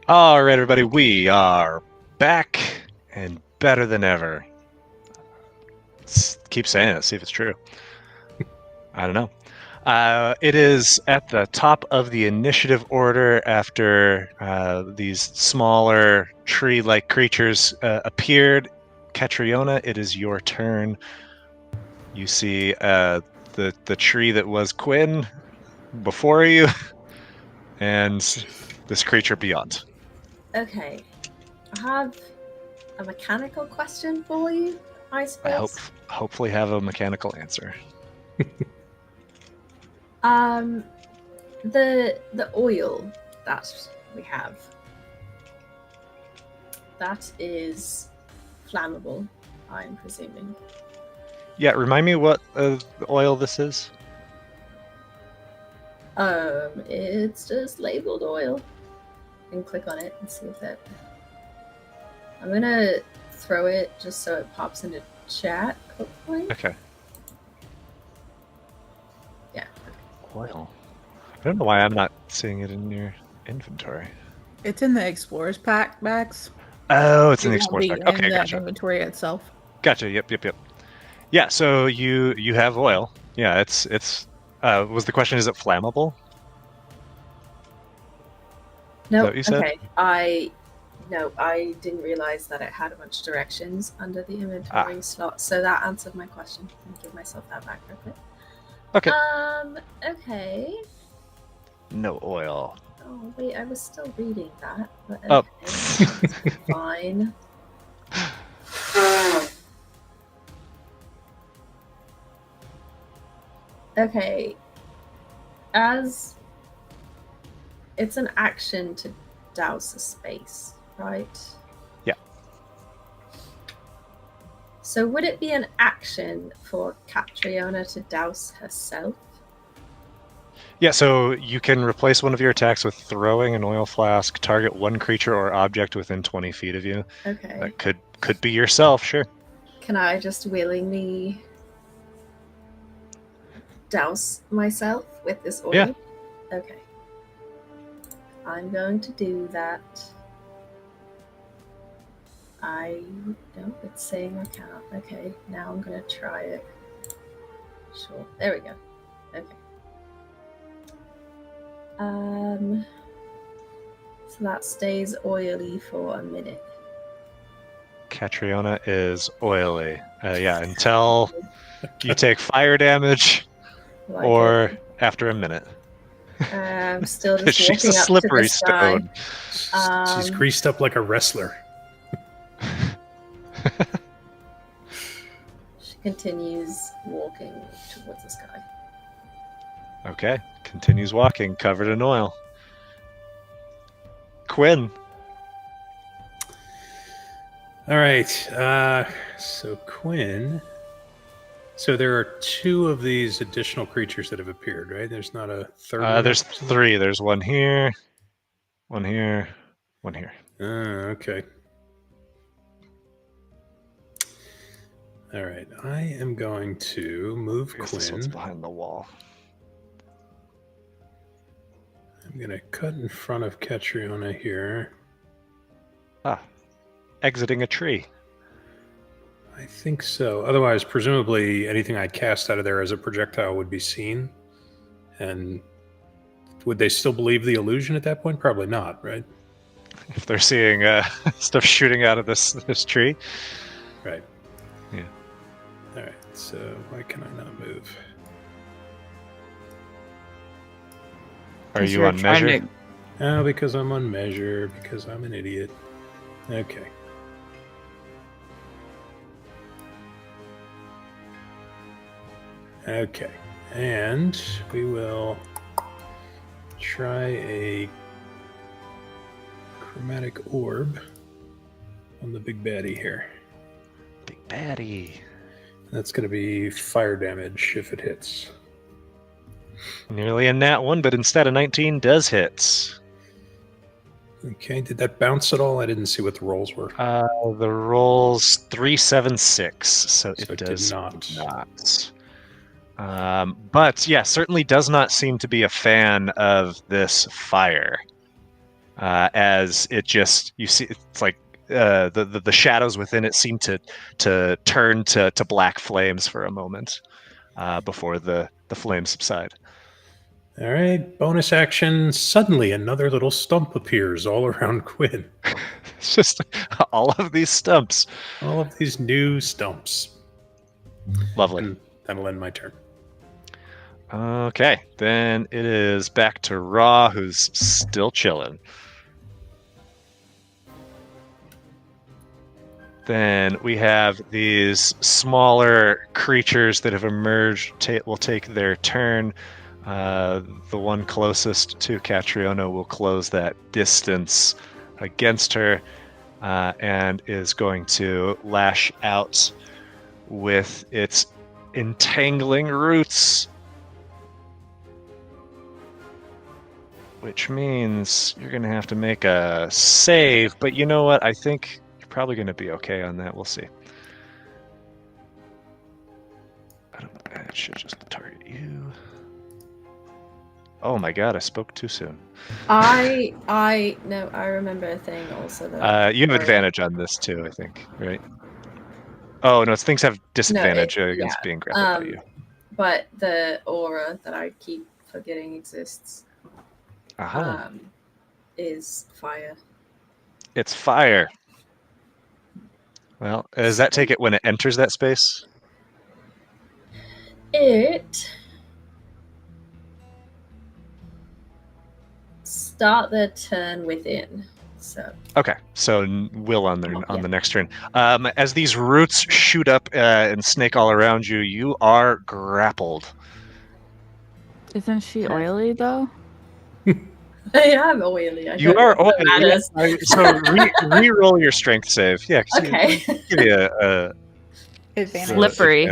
All right, everybody, we are back and better than ever. Keep saying it, see if it's true. I don't know. It is at the top of the initiative order after these smaller tree-like creatures appeared. Catriona, it is your turn. You see the tree that was Quinn before you, and this creature beyond. Okay. I have a mechanical question for you, I suppose. Hopefully have a mechanical answer. The oil that we have, that is flammable, I'm presuming. Yeah, remind me what oil this is. It's just labeled oil. And click on it and see if that. I'm gonna throw it just so it pops into chat, hopefully. Okay. Yeah. Oil. I don't know why I'm not seeing it in your inventory. It's in the Explorer's Pack bags. Oh, it's in the It won't Explorer's be Pack. Okay, in the gotcha. inventory itself. Gotcha. Yep. Yeah. So you have oil. Yeah. It's. Was the question? Is it flammable? No. what you said? Okay. I didn't realize that it had a bunch of directions under the inventory slot. So that answered my question. Let me give myself that back real quick. Okay. Okay. No oil. Oh wait, I was still reading that. But Oh. okay, fine. Okay. As it's an action to douse a space, right? Yeah. So would it be an action for Catriona to douse herself? Yeah, so you can replace one of your attacks with throwing an oil flask, target one creature or object within 20 feet of you. Okay. That could be yourself, sure. Can I just willingly douse myself with this oil? Yeah. Okay. I'm going to do that. It's saying I can't. Okay, now I'm going to try it. Sure. There we go. Okay. So that stays oily for a minute. Catriona is oily. Yeah, until you take fire damage Like or it. after a minute. I'm still just She's walking a up to slippery this guy. stone. She's greased up like a wrestler. She continues walking towards this guy. Okay, continues walking, covered in oil. Quinn. All right. So Quinn. So there are two of these additional creatures that have appeared, right? There's not a third. one? There's three. There's one here, one here, one here. Okay. All right. I am going to move I guess this one's Quinn. behind the wall. I'm going to cut in front of Catriona here. Exiting a tree. I think so. Otherwise, presumably anything I cast out of there as a projectile would be seen. And would they still believe the illusion at that point? Probably not, right? If they're seeing stuff shooting out of this tree. Right. Yeah. All right. So why can I not move? Are you on measure? Oh, because I'm on measure, because I'm an idiot. Okay. Okay. And we will try a chromatic orb on the big baddie here. Big baddie. That's going to be fire damage if it hits. Nearly a nat one, but instead of 19 does hit. Okay, did that bounce at all? I didn't see what the rolls were. The roll's 376, so it So it did does not. not. But yeah, certainly does not seem to be a fan of this fire. As it just, you see, it's like the shadows within it seem to turn to black flames for a moment before the flames subside. All right, bonus action. Suddenly, another little stump appears all around Quinn. It's just all of these stumps. All of these new stumps. Lovely. And that'll end my turn. Okay, then it is back to Raw, who's still chilling. Then we have these smaller creatures that have emerged. Will take their turn. The one closest to Catriona will close that distance against her and is going to lash out with its entangling roots. Which means you're going to have to make a save. But you know what? I think you're probably going to be okay on that. We'll see. It should just target you. Oh my god, I spoke too soon. I remember a thing also that you have advantage on this too, I think, right? Oh no, things have disadvantage against being grappled by you. But the aura that I keep forgetting exists is fire. It's fire. Well, does that take it when it enters that space? It start the turn within. So okay, so will on the next turn. As these roots shoot up and snake all around you, you are grappled. Isn't she oily though? I am oily. You are oily. So re-roll your strength save. Yeah. Okay. Give you a Advantage. Slippery.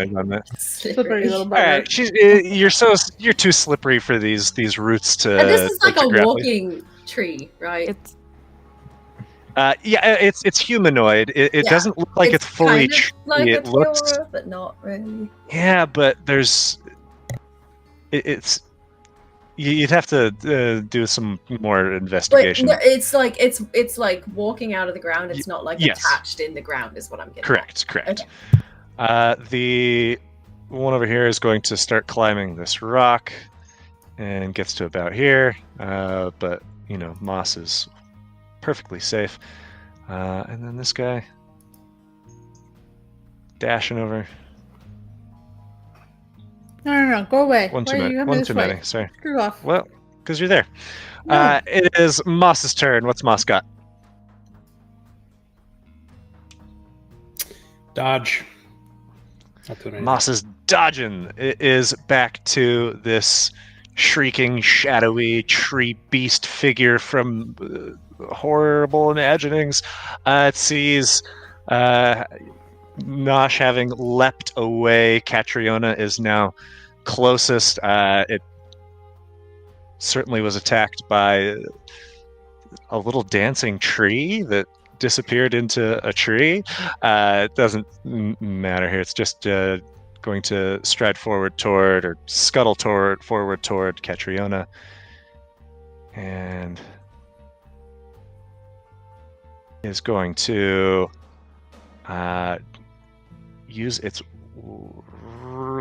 Slippery little All bugger. right, you're too slippery for these roots to. And this is like to a grapple. walking tree, right? It's it's humanoid. It doesn't look like it's fully kind of like it a looks. Tiora, but not really. Yeah, but there's. It's. You'd have to do some more investigation. But no, it's like walking out of the ground. It's not like yes. attached in the ground. Is what I'm getting. Correct. Okay. The one over here is going to start climbing this rock, and gets to about here. But Moss is perfectly safe. And then this guy dashing over. No. Go away. One Why too are many. you coming One this too way? many. Sorry. Screw off. Well, because you're there. No. It is Moss's turn. What's Moss got? Dodge. Not doing anything. Moss is dodging. It is back to this shrieking, shadowy tree beast figure from horrible imaginings. It sees Nosh having leapt away. Catriona is now closest. It certainly was attacked by a little dancing tree that disappeared into a tree. It doesn't matter here. It's just going to stride forward toward, or scuttle forward toward Catriona. And is going to use its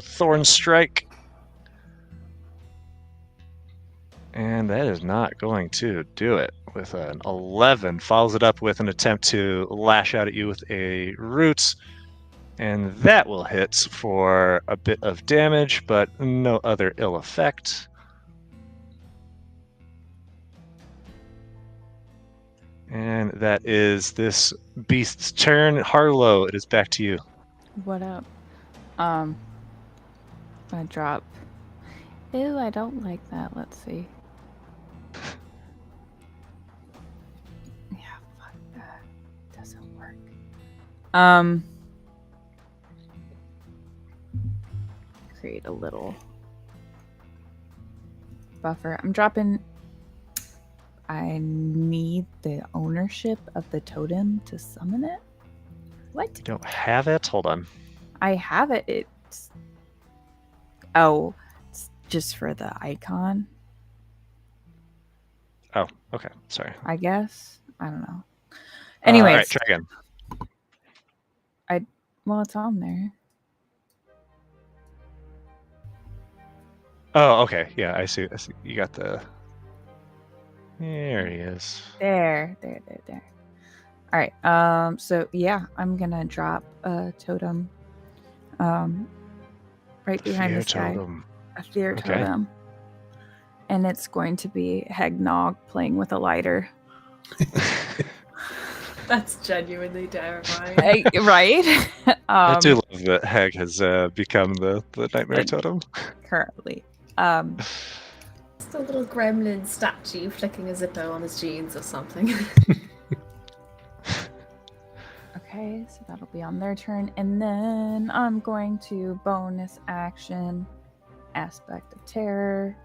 Thorn Strike. And that is not going to do it. With an 11, follows it up with an attempt to lash out at you with a root. And that will hit for a bit of damage, but no other ill effect. And that is this beast's turn. Harlow, it is back to you. what up? I drop. Ew, I don't like that. Let's see. Yeah, fuck that. Doesn't work. Create a little buffer. I'm dropping. I need the ownership of the totem to summon it. What? You don't have it? Hold on. I have it. It's. Oh, it's just for the icon, Oh, okay. Sorry. I guess. I don't know. All Anyways, right, try again. well, it's on there. Oh, okay. Yeah, I see. You got the. There he is. There. All right. So yeah, I'm gonna drop a totem. Right behind Fear this guy. totem. A fear Okay. totem. And it's going to be Hegnog playing with a lighter. That's genuinely terrifying. Right? I do love that Hag has become the nightmare totem. Currently. Just a little gremlin statue flicking a Zippo on his jeans or something. Okay, so that'll be on their turn. And then I'm going to bonus action Aspect of Terror.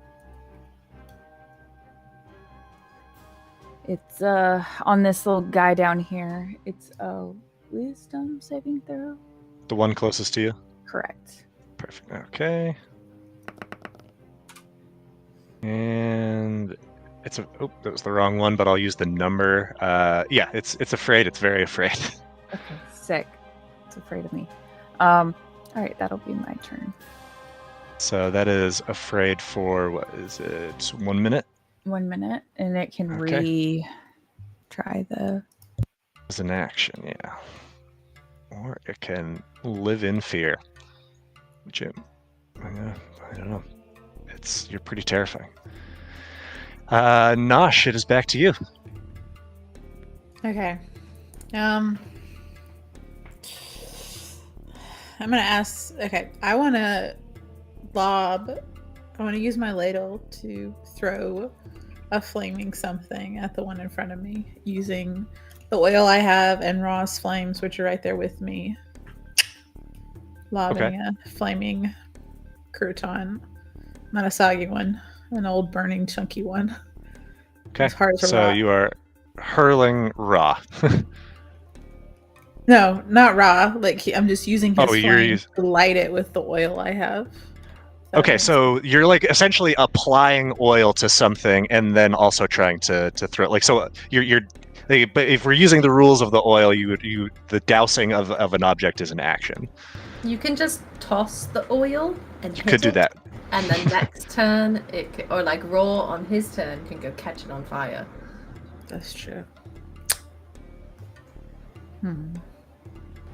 It's on this little guy down here. It's a wisdom saving throw. The one closest to you? Correct. Perfect. Okay. And it's a that was the wrong one, but I'll use the number. Yeah, it's afraid. It's very afraid. Okay, sick. It's afraid of me. All right, that'll be my turn. So that is afraid for what is it? 1 minute? 1 minute, and it can Okay. retry the. As an action, yeah. Or it can live in fear. Which I don't know. You're pretty terrifying. Nosh, it is back to you. Okay. I'm gonna ask. Okay, I want to use my ladle to throw a flaming something at the one in front of me using the oil I have and Raw's flames, which are right there with me. Lobbing a flaming crouton, not a soggy one, an old burning chunky one. Okay. As hard as a So rock. you are hurling Raw. No, not Raw. Like I'm just using his you're flame to light it with the oil I have. Okay, so you're like essentially applying oil to something and then also trying to throw it. Like so, you're. But if we're using the rules of the oil, the dousing of an object is an action. You can just toss the oil and You hit could do it, that. and then next turn or like Raw on his turn can go catch it on fire. That's true.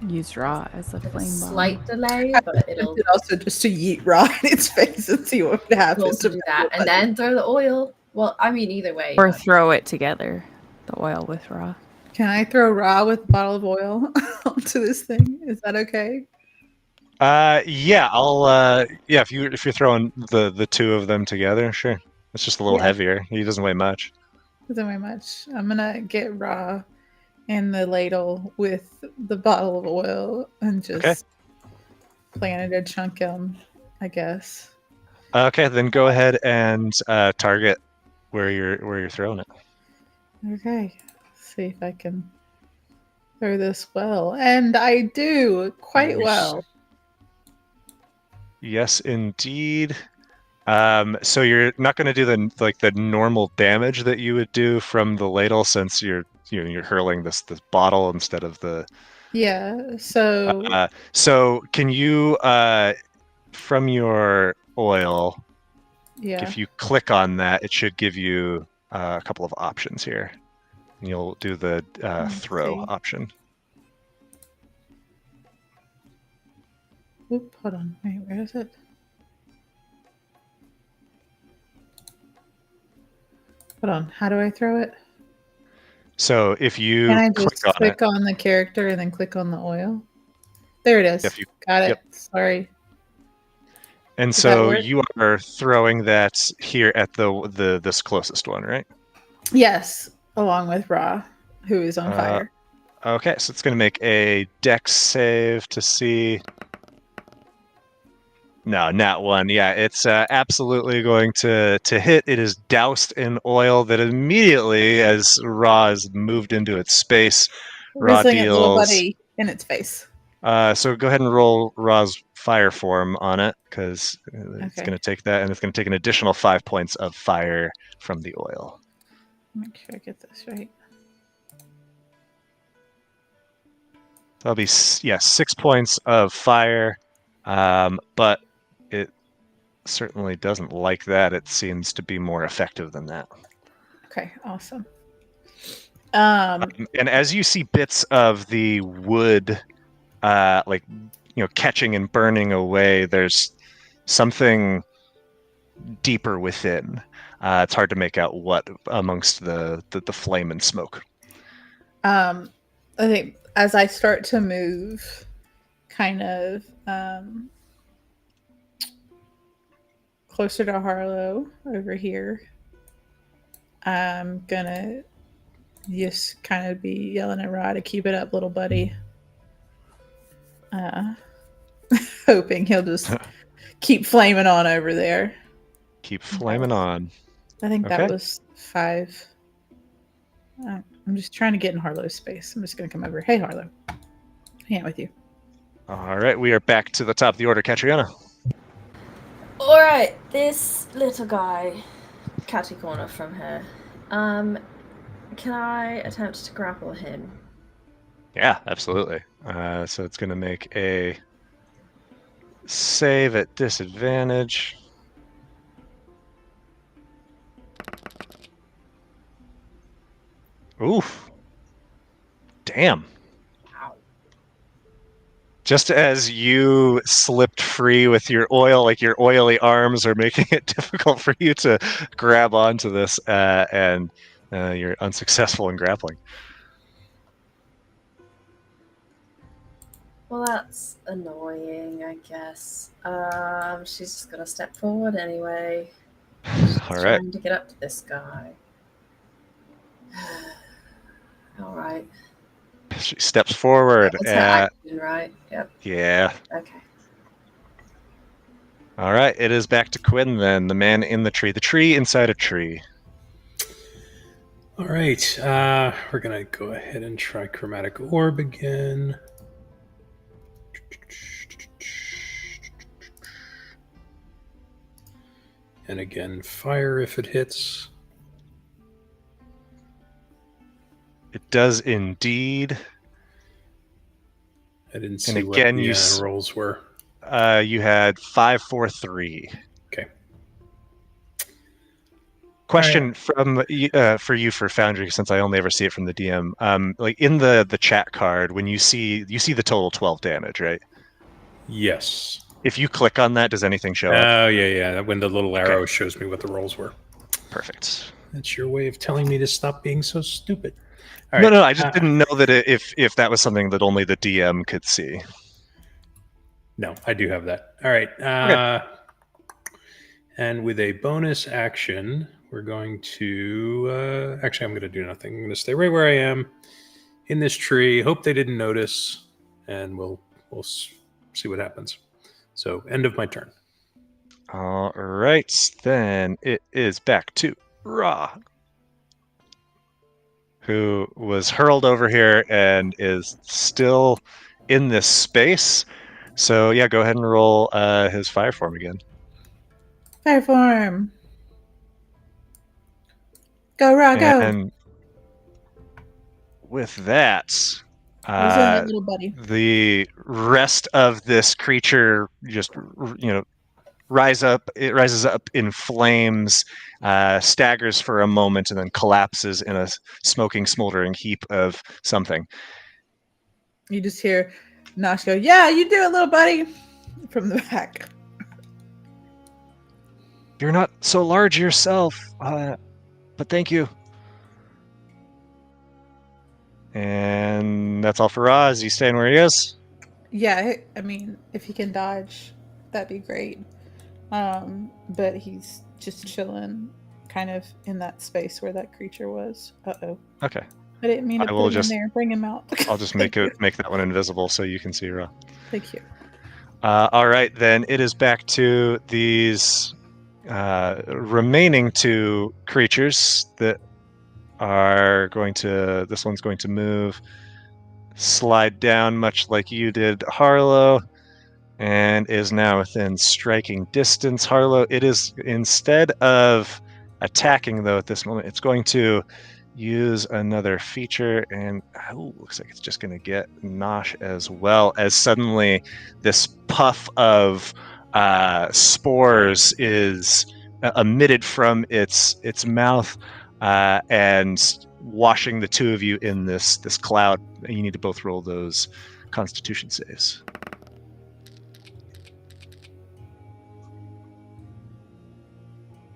Use Raw as a With a flame bomb. slight delay, but it'll Also, just to yeet Raw in its face and see what would happen. also do that, and then throw the oil. Well, I mean, either way. Or but- throw it together, the oil with Raw. Can I throw Raw with a bottle of oil onto this thing? Is that okay? Yeah, I'll if you're throwing the two of them together, sure. It's just a little heavier. He doesn't weigh much. Doesn't weigh much. I'm gonna get Raw and the ladle with the bottle of oil and just plan it to chunk him, I guess. Okay, then go ahead and target where you're throwing it. Okay. See if I can throw this well. And I do quite well. Yes, indeed. So you're not going to do the normal damage that you would do from the ladle, since you're hurling this bottle instead of the. Yeah. So. So can you from your oil? Yeah. If you click on that, it should give you a couple of options here. And you'll do the throw option. Oop, hold on. Wait, where is it? Hold on. How do I throw it? So if you Can I just click on on the character and then click on the oil? There it is. Got it. Sorry. And Does that so work? you are throwing that here at this closest one, right? Yes, along with Ra, who is on fire. Okay, so it's going to make a dex save to see. No, not one. Yeah, it's absolutely going to hit. It is doused in oil that immediately, as Ra is moved into its space, Ra Rizzling its little deals. buddy in its face. So go ahead and roll Ra's fire form on it, because it's Okay. going to take that, and it's going to take an additional 5 points of fire from the oil. Make sure I get this right. That'll be 6 points of fire, but it certainly doesn't like that. It seems to be more effective than that. Okay, awesome. And as you see bits of the wood, catching and burning away, there's something deeper within. It's hard to make out what amongst the flame and smoke. I think as I start to move, kind of closer to Harlow over here, I'm gonna just kind of be yelling at Rod to keep it up, little buddy. Hoping he'll just keep flaming on over there. Keep flaming on. I think Okay. that was 5. I'm just trying to get in Harlow's space. I'm just going to come over. Hey, Harlow. Hang out with you. All right, we are back to the top of the order, Catriona. Alright, this little guy, catty corner from her. Can I attempt to grapple him? Yeah, absolutely. So it's going to make a save at disadvantage. Oof. Damn. Ow. Just as you slipped free with your oil, like your oily arms are making it difficult for you to grab onto this, and you're unsuccessful in grappling. Well, that's annoying, I guess. She's just gonna step forward anyway. All right. Trying to get up to this guy. Alright. She steps forward. It's her action, right? Yep. Yeah. Okay. All right. It is back to Quinn then, the man in the tree inside a tree. All right. We're going to go ahead and try Chromatic Orb again. And again, fire if it hits. It does indeed. I didn't see And what again, the rolls were. You had 5, 4, 3. Okay. Question from for you for Foundry, since I only ever see it from the DM. Like in the chat card, when you see the total 12 damage, right? Yes. If you click on that, does anything show up? Oh, yeah. When the little arrow shows me what the rolls were. Perfect. That's your way of telling me to stop being so stupid. All No, right. I just didn't know that if that was something that only the DM could see. No, I do have that. All right. Okay. And with a bonus action, we're going to... actually, I'm going to do nothing. I'm going to stay right where I am in this tree. Hope they didn't notice. And we'll see what happens. So, end of my turn. All right. Then it is back to Ra, who was hurled over here and is still in this space. So yeah, go ahead and roll his fire form again. Fire form. Go, Rod, go. And with that, He's in it, little buddy. the rest of this creature just rises up in flames, staggers for a moment, and then collapses in a smoking, smoldering heap of something. You just hear Nosh go, "Yeah, you do it, little buddy," from the back. You're not so large yourself, but thank you. And that's all for Roz. He's staying where he is. Yeah, I mean, if he can dodge, that'd be great. But he's just chilling, kind of in that space where that creature was. Uh-oh. Okay. I didn't mean to I will put him just- in there. Bring him out. I'll just make that one invisible so you can see Roz. Thank you. All right, then it is back to these remaining 2 creatures that are going to. This one's going to move slide down much like you did, Harlow, and is now within striking distance. Harlow, it is, instead of attacking though at this moment, it's going to use another feature, and looks like it's just going to get Nosh as well, as suddenly this puff of spores is emitted from its mouth and washing the two of you in this cloud. You need to both roll those Constitution saves.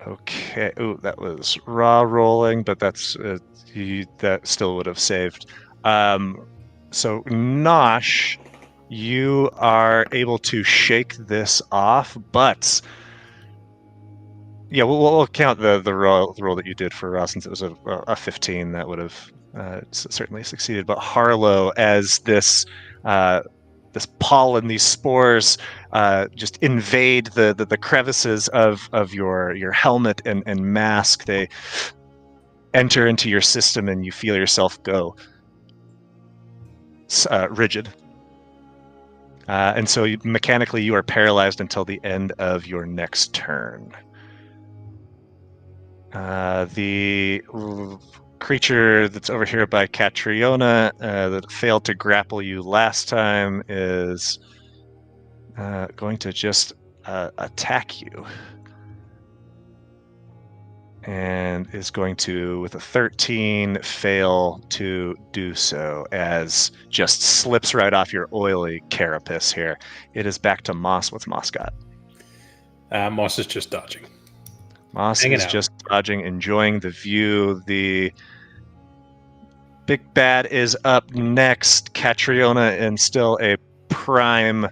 Okay. Ooh, that was raw rolling, but that's that still would have saved. So Nosh, you are able to shake this off, but yeah, we'll count the roll that you did for raw, since it was a 15. That would have certainly succeeded. But Harlow, as this pollen, these spores, just invade the crevices of your helmet and mask. They enter into your system, and you feel yourself go rigid. And so mechanically, you are paralyzed until the end of your next turn. The creature that's over here by Catriona that failed to grapple you last time is going to just attack you, and is going to, with a 13, fail to do so, as just slips right off your oily carapace here. It is back to Moss. What's Moss got? Moss is just dodging. Moss Hanging is out. just dodging, enjoying the view. The big bad is up next. Catriona in still a prime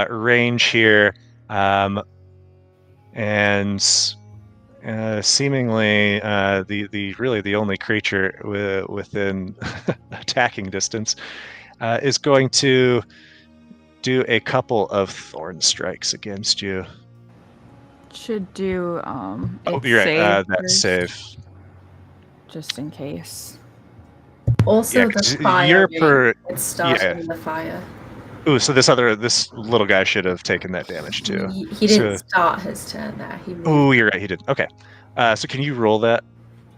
range here, and seemingly the only creature within attacking distance is going to do a couple of thorn strikes against you. Should do Oh, its you're right. save That first, save. just in case. Also, Yeah, the 'cause fire. you're ring, per. It's starting Yeah. the fire. Ooh, so this little guy should have taken that damage too. He didn't start his turn there. He moved. Oh, you're right. He did. Okay. So can you roll that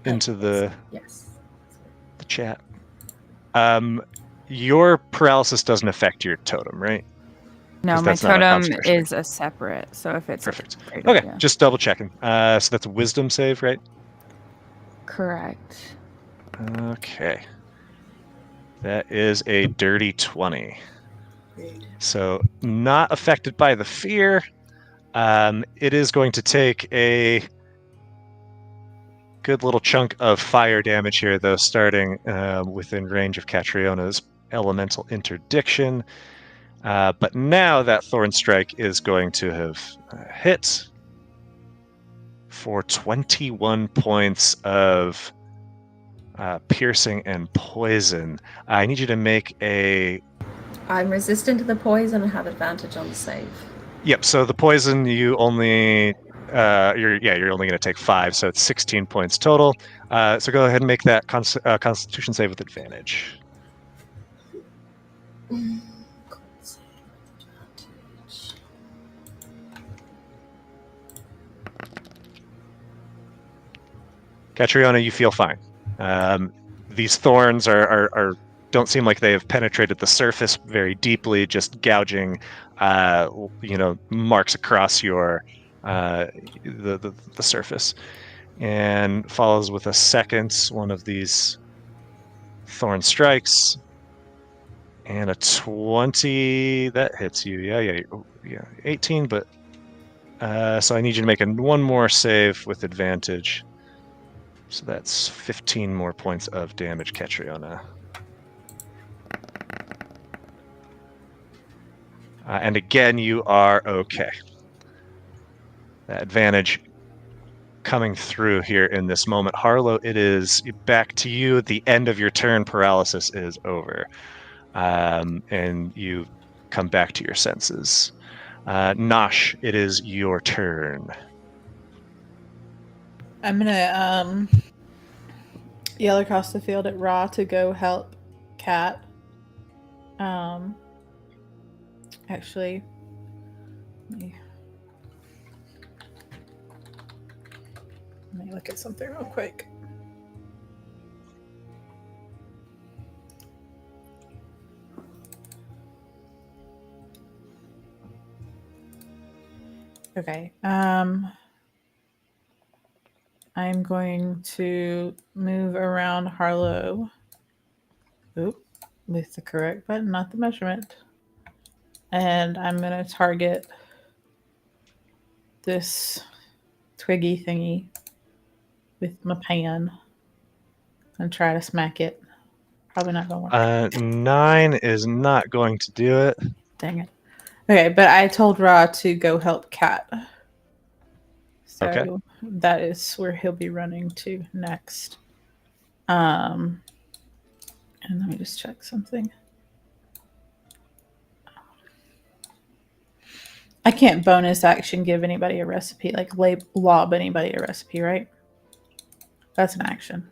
into the Yes. chat? Your paralysis doesn't affect your totem, right? No, 'Cause my that's not a totem concentration. is a separate. So if it's Perfect. greater, Okay, yeah. just double checking. So that's a wisdom save, right? Correct. Okay. That is a dirty 20. So not affected by the fear. It is going to take a good little chunk of fire damage here, though, starting within range of Catriona's elemental interdiction. But now that Thorn Strike is going to have hit for 21 points of piercing and poison. I need you to make a... I'm resistant to the poison and have advantage on the save. Yep, so the poison, you only... you're only going to take 5, so it's 16 points total. So go ahead and make that Constitution save with advantage. Catriona, you feel fine. These thorns don't seem like they have penetrated the surface very deeply, just gouging, marks across your the surface, and follows with a second one of these thorn strikes, and a 20 that hits you. Yeah, 18, but so I need you to make one more save with advantage. So that's 15 more points of damage, Catriona. And again, you are okay. That advantage coming through here in this moment. Harlow, it is back to you. At the end of your turn, paralysis is over. And you come back to your senses. Nosh, it is your turn. I'm gonna yell across the field at Ra to go help Cat. Actually, let me look at something real quick. Okay. I'm going to move around Harlow. Oop, with the correct button, not the measurement. And I'm going to target this twiggy thingy with my pan and try to smack it. Probably not going to work. 9 is not going to do it. Dang it. Okay, but I told Ra to go help Kat. So Okay. that is where he'll be running to next. And let me just check something. I can't bonus action give anybody a recipe, like lob anybody a recipe, right? That's an action.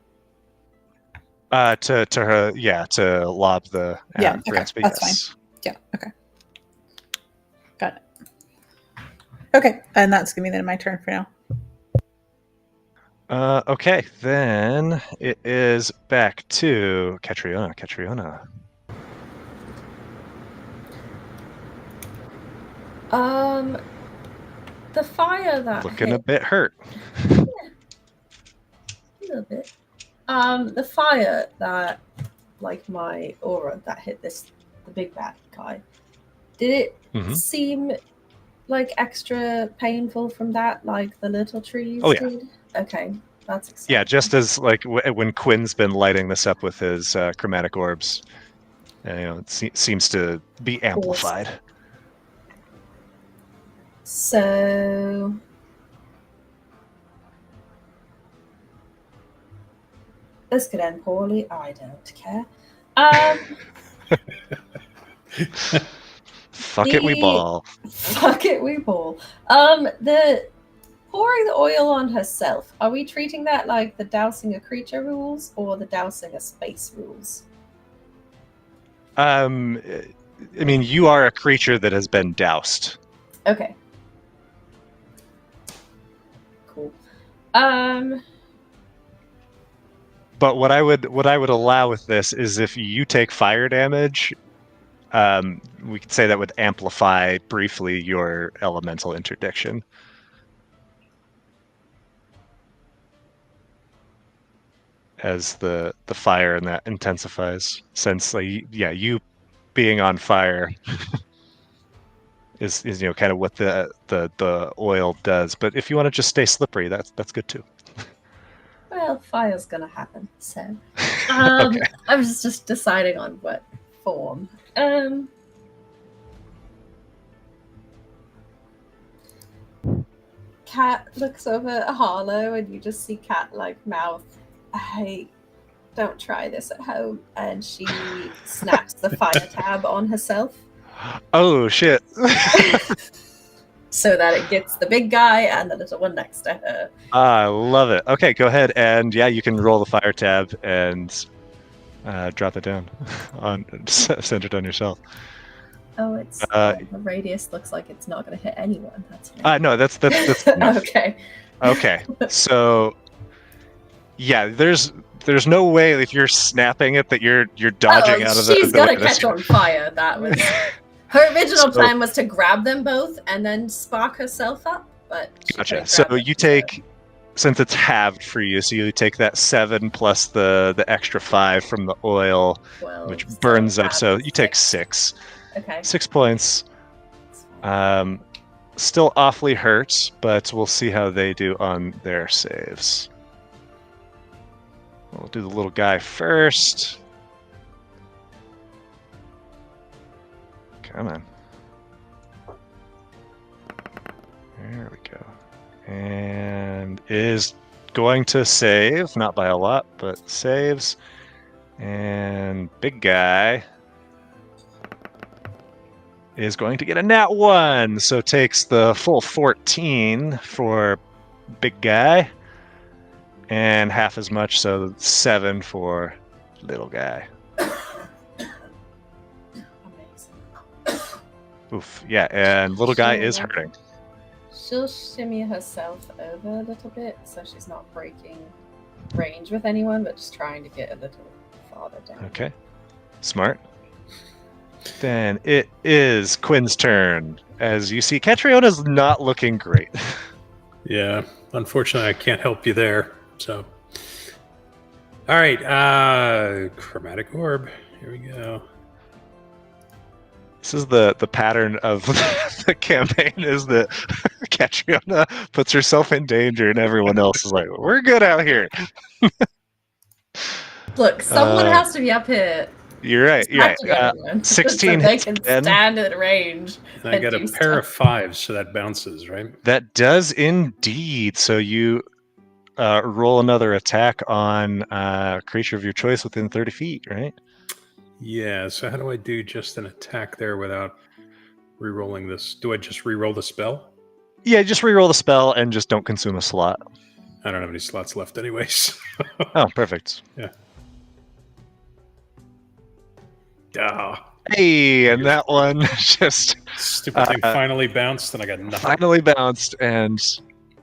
To her, yeah, to lob the Yeah, okay, recipe. that's Yes. Yeah, okay. Got it. Okay, and that's going to be the end of my turn for now. Okay, then it is back to Catriona. Catriona. The fire that Looking a hit bit hurt. a little bit. The fire that, like my aura that hit the big bad guy, did it Mhm. seem like extra painful from that, like the little trees Oh, yeah. did? Okay, that's exciting. Yeah, just as like when Quinn's been lighting this up with his chromatic orbs, it seems to be amplified. So this could end poorly. I don't care. Fuck it, we ball. Fuck it, we ball. The pouring the oil on herself. Are we treating that like the dousing a creature rules or the dousing a space rules? I mean, you are a creature that has been doused. Okay. Cool. But what I would allow with this is if you take fire damage, we could say that would amplify briefly your elemental interdiction. As the fire and that intensifies, since like you being on fire is kind of what the oil does. But if you want to just stay slippery, that's good too. Well, fire's gonna happen, so Okay. I was just deciding on what form. Kat looks over at Harlow, and you just see Kat like mouth, "Hey, don't try this at home," and she snaps the fire tab on herself. Oh shit. So that it gets the big guy and the little one next to her. I love it. Okay, go ahead and yeah, you can roll the fire tab and drop it down centered on yourself. Oh, it's the radius looks like it's not going to hit anyone. That's right. No, that's enough. Okay. Okay, so yeah, there's no way if you're snapping it that you're dodging out of the. She's gonna catch on fire. That was her original plan was to grab them both and then spark herself up. But gotcha. So you take, since it's halved for you, so you take that 7 plus the extra 5 from the oil, 12, which burns up. So you take 6. Okay. 6 points. Still awfully hurt, but we'll see how they do on their saves. We'll do the little guy first. Come on. There we go. And is going to save, not by a lot, but saves. And big guy is going to get a nat 1, so takes the full 14 for big guy, and half as much, so 7 for little guy. Oof. Yeah, and little guy is Sure. hurting. She'll shimmy herself over a little bit so she's not breaking range with anyone, but just trying to get a little farther down. Okay. Smart. Then it is Quinn's turn. As you see, Catriona's not looking great. Yeah, unfortunately, I can't help you there. So, all right, chromatic orb. Here we go. This is the pattern of the campaign, is that Catriona puts herself in danger and everyone else is like, we're good out here. Look, someone has to be up here. You're right. You're right. Protecting everyone, 16 so they hits can again. stand at range. And I got a do pair of stuff. 5s, so that bounces, right? That does indeed. So you roll another attack on a creature of your choice within 30 feet, right? Yeah, so how do I do just an attack there without re-rolling this? Do I just re-roll the spell? Yeah, just re-roll the spell and just don't consume a slot. I don't have any slots left anyways. Oh, perfect. Yeah. Ah, Hey, and that one just stupid thing finally bounced, and I got nothing. finally bounced and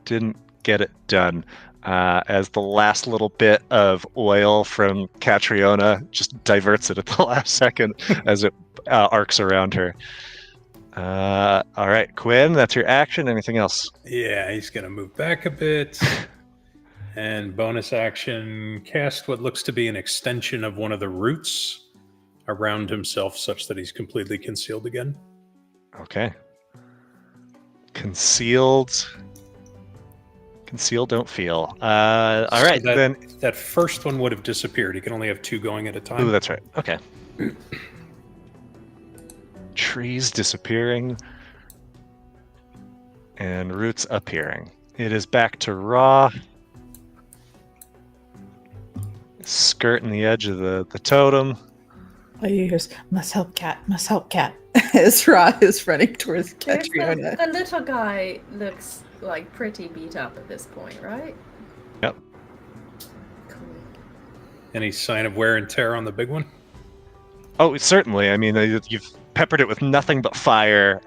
didn't get it done. As the last little bit of oil from Catriona just diverts it at the last second as it arcs around her. All right, Quinn, that's your action. Anything else? Yeah, he's going to move back a bit. And bonus action, cast what looks to be an extension of one of the roots around himself such that he's completely concealed again. Okay. Concealed, don't feel. All right, So then. that first one would have disappeared. He can only have 2 going at a time. Ooh, that's right. Okay. Trees disappearing and roots appearing. It is back to Raw. Skirting the edge of the totem. All you hear is, must help cat, as Ra is running towards There's Catriona. The little guy looks like pretty beat up at this point, right? Yep. Cool. Any sign of wear and tear on the big one? Oh, certainly. I mean, you've peppered it with nothing but fire,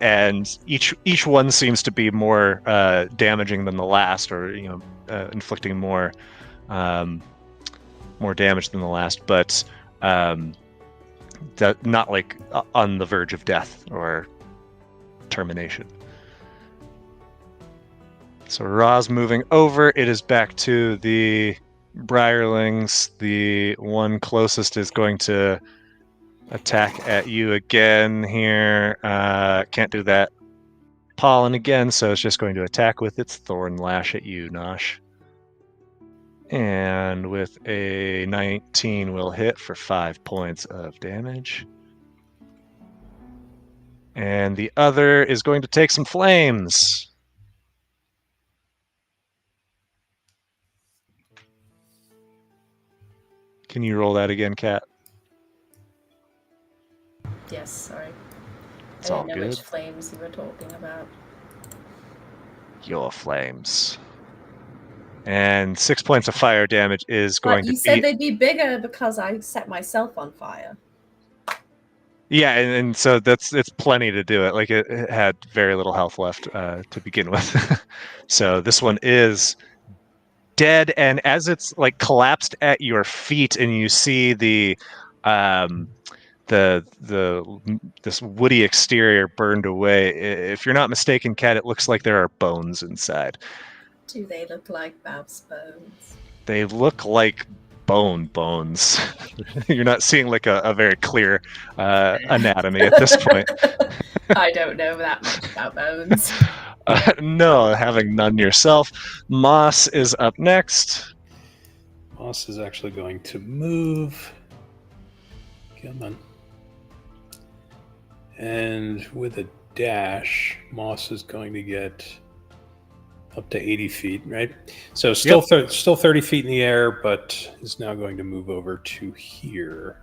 and each one seems to be more damaging than the last, or inflicting more damage than the last, but not like on the verge of death or termination. So Ra's moving over. It is back to the Briarlings. The one closest is going to attack at you again here. Can't do that pollen again, so it's just going to attack with its thorn lash at you, Nosh. And with a 19 will hit for 5 points of damage. And the other is going to take some flames. Can you roll that again, Kat? Yes, sorry. It's I all didn't know good. which flames you were talking about. Your flames. And 6 points of fire damage is going But to you said they'd be bigger because I set myself on fire. Yeah, and so it's plenty to do it. Like it had very little health left to begin with. So this one is dead, and as it's like collapsed at your feet, and you see this woody exterior burned away. If you're not mistaken, Kat, it looks like there are bones inside. Do they look like mouse bones? They look like bones. You're not seeing like a very clear anatomy at this point. I don't know that much about bones. No, having none yourself. Moss is up next. Moss is actually going to move. Come on. And with a dash, Moss is going to get up to 80 feet, right? So still, still 30 feet in the air, but is now going to move over to here.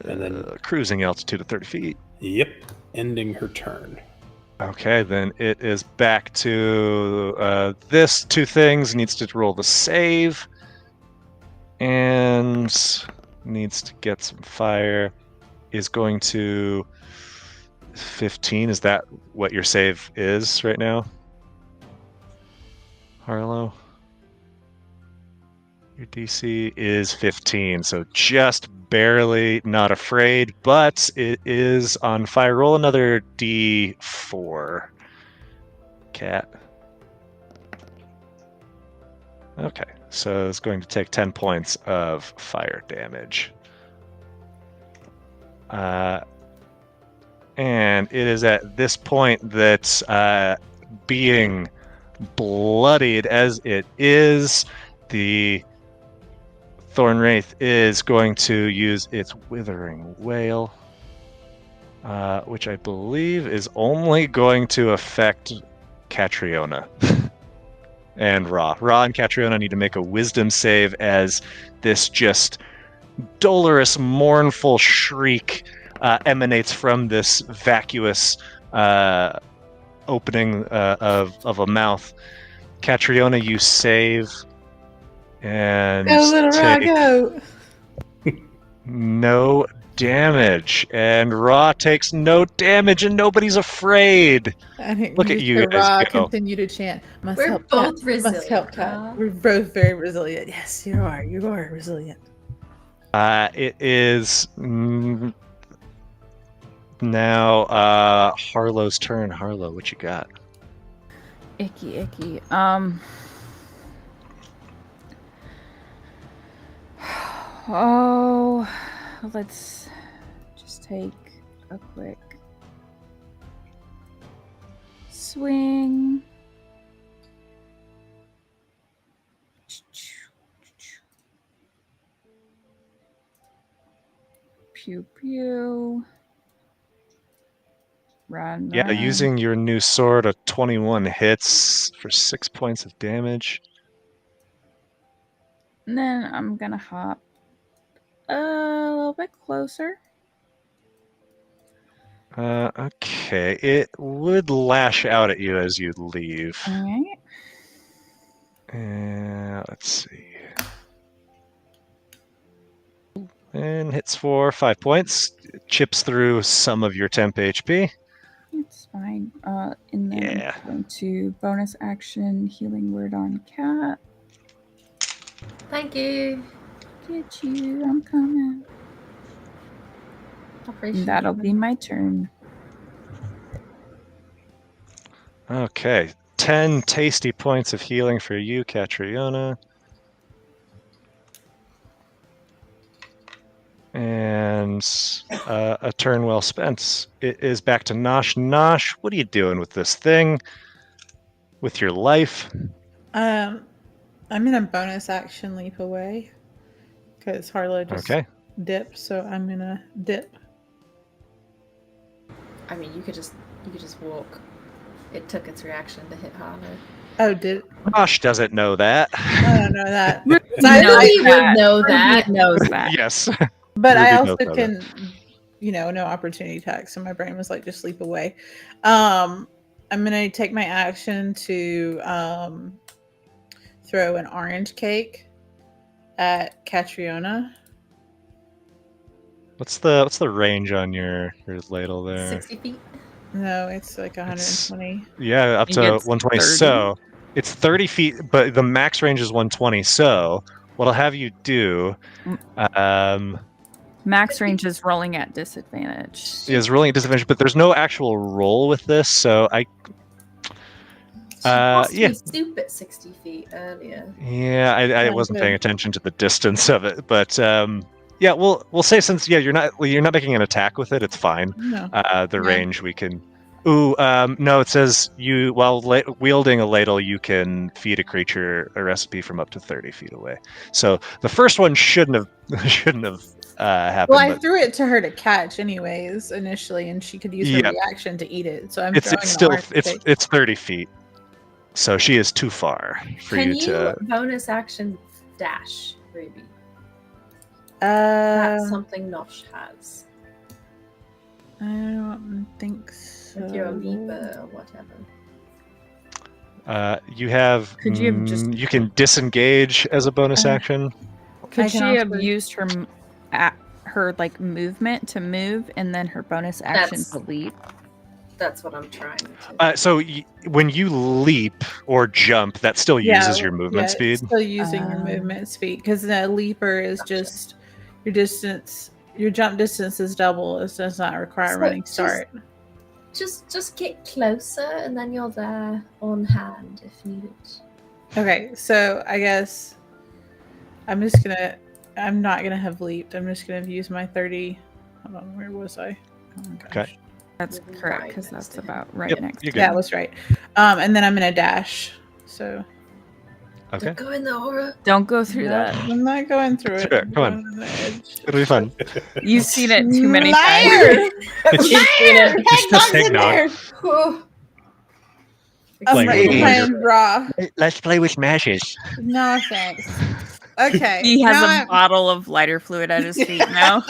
And then, Cruising altitude of 30 feet. yep, ending her turn. Okay, then it is back to this. 2 things. Needs to roll the save. And needs to get some fire. Is going to 15. Is that what your save is right now, Harlow? Your DC is 15, so just barely not afraid, but it is on fire. Roll another D4, Cat. Okay, so it's going to take 10 points of fire damage. And it is at this point that being bloodied as it is, the Thornwraith is going to use its Withering Wail, which I believe is only going to affect Catriona and Ra. Ra and Catriona need to make a wisdom save as this just dolorous, mournful shriek emanates from this vacuous opening of a mouth. Catriona, you save and Go, little Ra, take go. no damage, and Ra takes no damage, and nobody's afraid. I think Look at you Mr. guys Ra go. continue to chant. Must We're help both Cat. resilient, Must help Cat. Ra. We're both very resilient. Yes, you are. You are resilient. It is now Harlow's turn. Harlow, what you got? Icky. Oh, let's just take a quick swing. Pew pew. Run. Yeah, using your new sword, a 21 hits for 6 points of damage. And then I'm gonna hop a little bit closer. Okay, it would lash out at you as you leave. Alright. Let's see. And hits for 5 points. Chips through some of your temp HP. It's fine. And then Yeah. I'm going to bonus action healing word on Cat. Thank you. Get you, I'm coming. Appreciate That'll it. be my turn. Okay, 10 tasty points of healing for you, Catriona. And a turn well spent. It is back to Nosh. Nosh, what are you doing with this thing? With your life? I'm gonna bonus action leap away because Harlow just Okay. dipped, so I'm gonna dip. I mean, you could just walk. It took its reaction to hit Harlow. Oh, did Nosh doesn't know that. I don't know that. Ruby I- knows Ruby would that. know Ruby that. knows that. Yes. But I Ruby also knows can, no opportunity attack. So my brain was like, just leap away. I'm gonna take my action to throw an orange cake at Catriona. What's the range on your ladle there? 60 feet. No, it's like 120. Yeah, up He to gets 120. 30. So it's 30 feet, but the max range is 120. So what I'll have you do, Max range is rolling at disadvantage. is rolling at disadvantage, but there's no actual roll with this. So She passed yeah. me soup at 60 feet earlier. Yeah, I Oh, wasn't good. paying attention to the distance of it, but yeah, we'll say since you're not making an attack with it, it's fine. No. The range we can. Ooh, no, it says you while wielding a ladle, you can feed a creature a recipe from up to 30 feet away. So the first one shouldn't have happened. Well, I but threw it to her to catch anyways initially, and she could use her Yeah. reaction to eat it. So I'm it's throwing still an orange cake. it's 30 feet, so she is too far for Can you to. bonus action dash, Ruby? That's Uh, something Nosh has. I don't think so. With your amoeba or whatever. You have. Could you have just- You can disengage as a bonus action. Could I she can have also- used her like movement to move, and then her bonus action That's- to leap? That's what I'm trying to. So when you leap or jump, that still uses your movement it's speed. Still using your movement speed because the leaper is just your distance. Your jump distance is double. It does not require So running start. Just get closer, and then you're there on hand if needed. Okay, so I guess I'm not gonna have leaped. I'm just gonna use my 30. Hold on, where was I? Oh my gosh. Okay. That's Moving correct right because next that's to him. about right Yep, next. you're to good. That was right. And then I'm gonna dash. So Okay. Don't go in the aura. Don't go through no, that. I'm not going through it. Through it, I'm come on. going on the edge. It'll be fun. You've seen it too many Liar! times. We've seen it. It's just Eggnog in eggnog. there. Whew. I'm Playing ready to with play laser. and draw. Let's play with mashes. No thanks. Okay. He has now a I'm- bottle of lighter fluid at his feet now.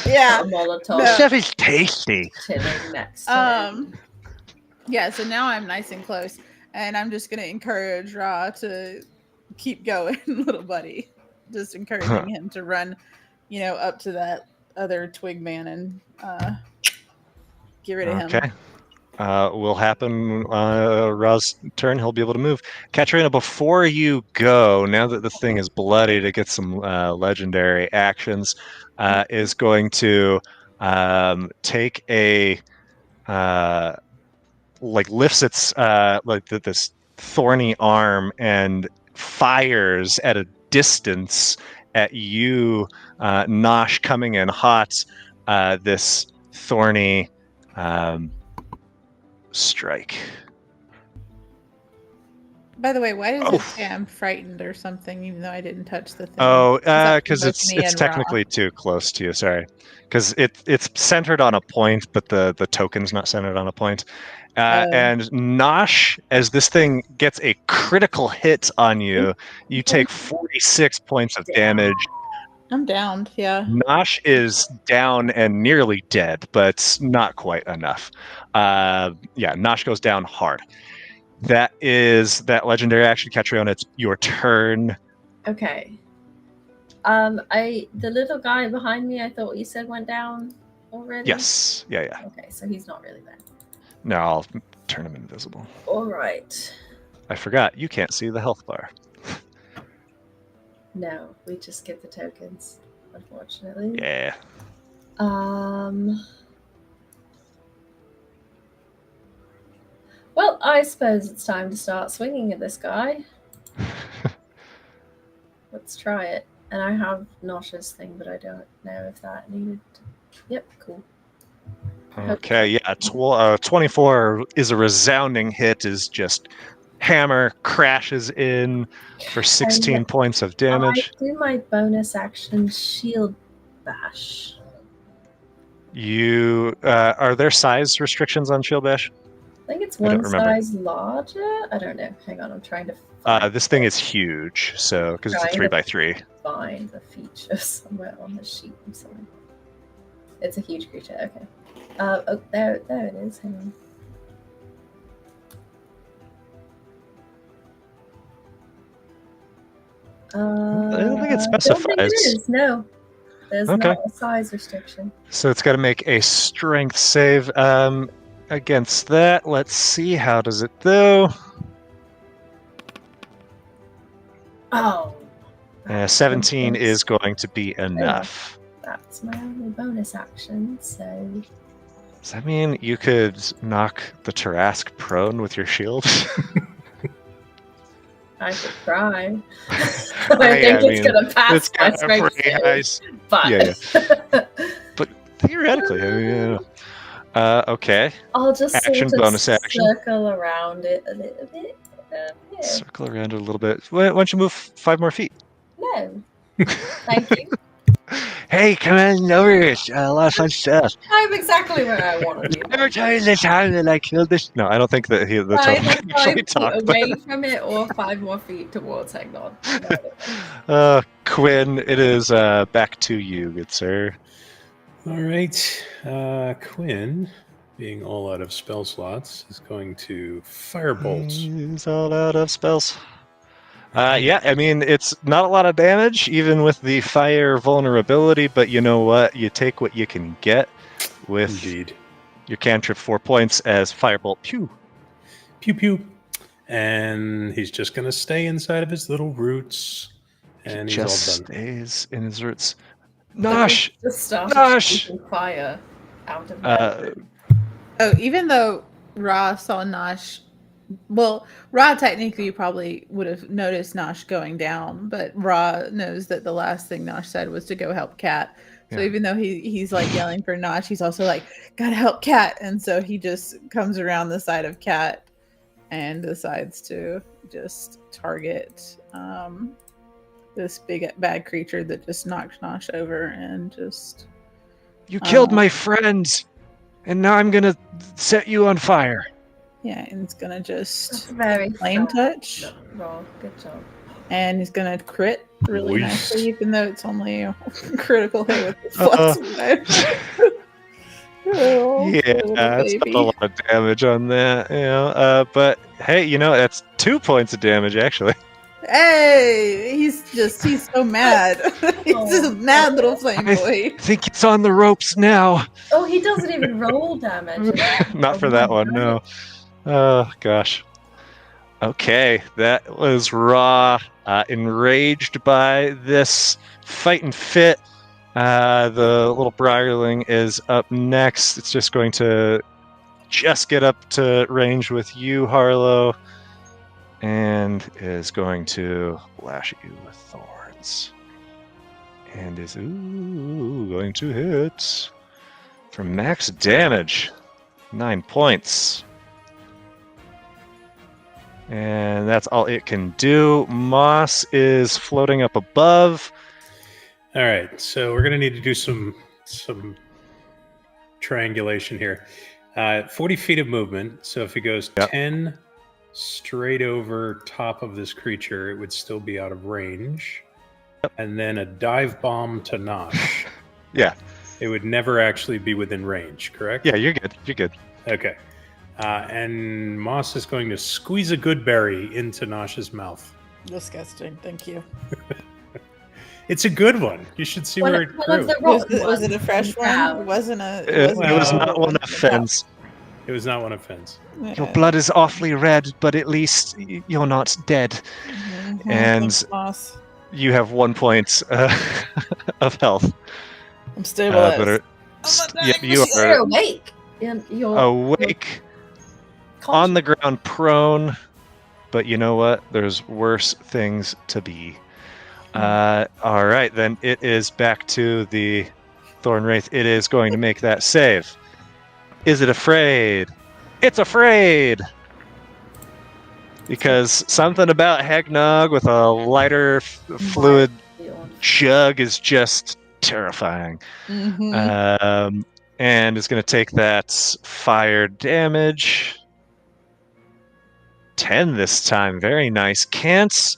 yeah. A Molotov No. Stuff is tasty. chilling next to him. Yeah, so now I'm nice and close, and I'm just gonna encourage Ra to keep going, little buddy. Just encouraging him to run, up to that other twig man and get rid of him. Okay. Will happen Ra's turn. He'll be able to move. Katrina, before you go, now that the thing is bloody to get some legendary actions, is going to take a lifts its this thorny arm and fires at a distance at you, Nosh, coming in hot. This thorny strike. By the way, why does Oh. it say I'm frightened or something, even though I didn't touch the thing? Oh, up to because both it's me and Ra. technically too close to you. Sorry, because it's centered on a point, but the token's not centered on a point. Oh. And Nosh, as this thing gets a critical hit on you, you take 46 points of damage. I'm downed. Yeah. Nosh is down and nearly dead, but not quite enough. Nosh goes down hard. That is that legendary action, Catriona. It's your turn. Okay. The little guy behind me, I thought you said went down already. Yes. Yeah. Okay, so he's not really there. No, I'll turn him invisible. All right. I forgot. You can't see the health bar. No, we just get the tokens, unfortunately. Yeah. Well, I suppose it's time to start swinging at this guy. Let's try it. And I have Nosh's thing, but I don't know if that needed. Yep, cool. Okay. Yeah. 24 is a resounding hit. Is just hammer crashes in for 16 points of damage. I do my bonus action shield bash. You are there size restrictions on Shield Bash? I think it's I don't one remember. size larger. I don't know. Hang on, I'm trying to This thing is huge, so because it's a 3x3. find the feature somewhere on the sheet. I'm sorry. It's a huge creature. Okay. Oh, there it is. Hang on. I don't think it I don't think specifies. it is. No, there's Okay. not a size restriction. So it's got to make a strength save against that. Let's see, how does it do? Oh. 17 is going to be enough. That's my only bonus action, so Does that mean you could knock the Tarask prone with your shield? I could try. I Yeah, think I it's mean, gonna pass it's my got a strength pretty save, nice. but Yeah, But theoretically, I mean, okay. I'll just Action, sort of bonus action. circle around it a little bit. Here. Circle around it a little bit. Why don't you move 5 more feet? No, thank you. Hey, come on over here. A lot of fun stuff. I'm exactly where I want to be. Never tell you the time that I killed this. No, I don't think that the totem Either can 5 actually feet talk. away from it or 5 more feet towards. Hang on. Quinn, it is back to you, good sir. All right. Quinn, being all out of spell slots, is going to firebolt. He's all out of spells. Yeah, I mean, it's not a lot of damage, even with the fire vulnerability, but you know what? You take what you can get with Indeed. your cantrip 4 points as firebolt. Pew. Pew pew. And he's just going to stay inside of his little roots. And He he's just all done. stays in his roots. But Nosh! we just started Nosh! shooting fire out of nowhere. Oh, even though Ra saw Nosh, well, Ra technically probably would have noticed Nosh going down, but Ra knows that the last thing Nosh said was to go help Cat. So Yeah. even though he's like yelling for Nosh, he's also like, gotta help Cat. And so he just comes around the side of Cat and decides to just target this big bad creature that just knocked Nosh over and just... You killed my friends, and now I'm gonna set you on fire. Yeah, and it's gonna That's just very flame fair. touch. Roll. Good job. And he's gonna crit really Nice. nicely, even though it's only a critical hit with his Uh-oh. plus 5. Oh, Yeah, little that's not baby. a lot of damage on that. But hey, that's 2 points of damage actually. Hey, he's so mad. He's just a mad little flame I boy. think it's on the ropes now. Oh, he doesn't even roll damage. Not for that one, no. Oh gosh. Okay, that was Raw. Enraged by this fighting fit. The little Briarling is up next. It's just going to get up to range with you, Harlow, and is going to lash at you with thorns. And is going to hit for max damage. 9 points. And that's all it can do. Moss is floating up above. All right, so we're going to need to do some triangulation here. 40 feet of movement. So if he goes Yep. 10 straight over top of this creature, it would still be out of range. And then a dive bomb to Nosh. Yeah. It would never actually be within range, correct? Yeah, you're good. You're good. Okay. And Moss is going to squeeze a good berry into Nosh's mouth. Disgusting. Thank you. It's a good one. You should see where it One grew. of the Was rock it a ones. fresh Yeah. one? It wasn't a. It was a- not one offense. It was not one offense. Your blood is awfully red, but at least you're not dead. Mhm. And Thanks, Moss. you have 1 point of health. I'm stabilized. But you You're are awake. And you're awake on the ground, prone. But you know what? There's worse things to be. All right, then it is back to the Thorn Wraith. It is going to make that save. Is it afraid? It's afraid! Because something about Hegnog with a lighter fluid jug is just terrifying. Mhm. And it's going to take that fire damage. 10 this time. Very nice. Can't...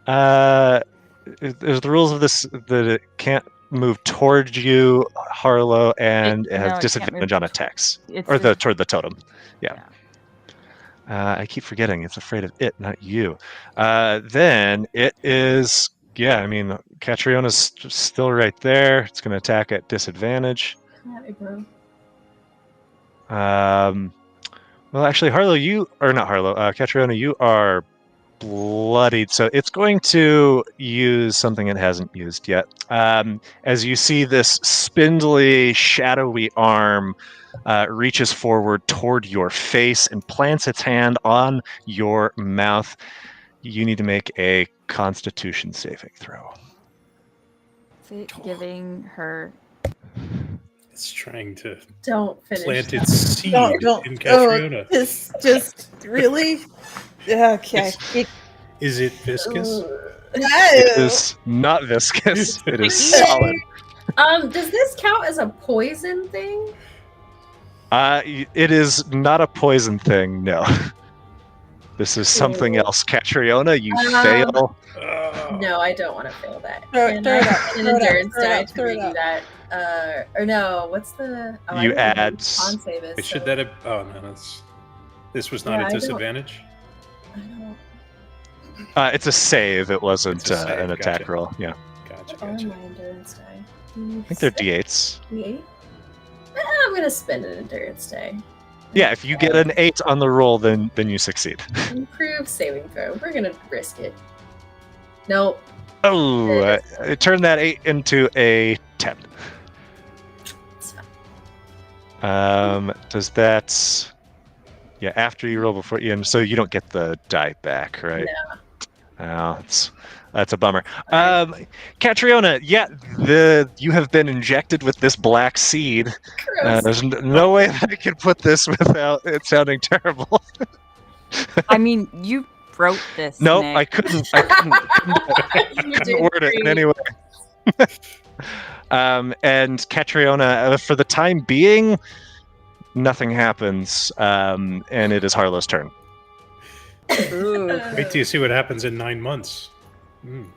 there's the rules of this that it can't move towards you, Harlow, and it No, it has can't disadvantage move on attacks. It's Or just- toward the totem. Yeah. I keep forgetting it's afraid of it, not you. Then it is... Yeah, I mean, Catriona's still right there. It's going to attack at disadvantage. Yeah, bro. Well, actually, Harlow, Catriona, you are bloodied, so it's going to use something it hasn't used yet. As you see this spindly, shadowy arm reaches forward toward your face and plants its hand on your mouth. You need to make a Constitution saving throw. Is it giving her? It's trying to Don't finish. plant that. its seed Don't. in Oh, Catriona. just really. Okay. Is it viscous? It is not viscous. It is solid. Does this count as a poison thing? It is not a poison thing, no. This is something else. Catriona, you fail. No, I don't want to fail that. Throw And it I up, have an throw it up, endurance throw it die up, to throw it redo up. that. Or no, what's the? Oh, I You don't know what add the con save is. Should so that have... Oh, no, this was not Yeah, a I don't- disadvantage? I don't. It's a save. It wasn't It's a save, an attack gotcha. roll. Yeah, Gotcha, What are gotcha. my endurance die? I think they're D8s. D8. I'm gonna spend an endurance day. Yeah, if you get an 8 on the roll, then you succeed. Improve saving throw. We're gonna risk it. Nope. Oh, turn that 8 into a 10. It's fine. Does that? Yeah, after you roll before you, so you don't get the die back, right? No. Oh, that's a bummer. Catriona, yeah, you have been injected with this black seed. Gross. There's no way that I can put this without it sounding terrible. I mean, you wrote this. Nope, Nick. I couldn't You did word it in great. any way. And Catriona, for the time being, nothing happens, and it is Harlow's turn. Ooh. Wait till you see what happens in 9 months. Mm.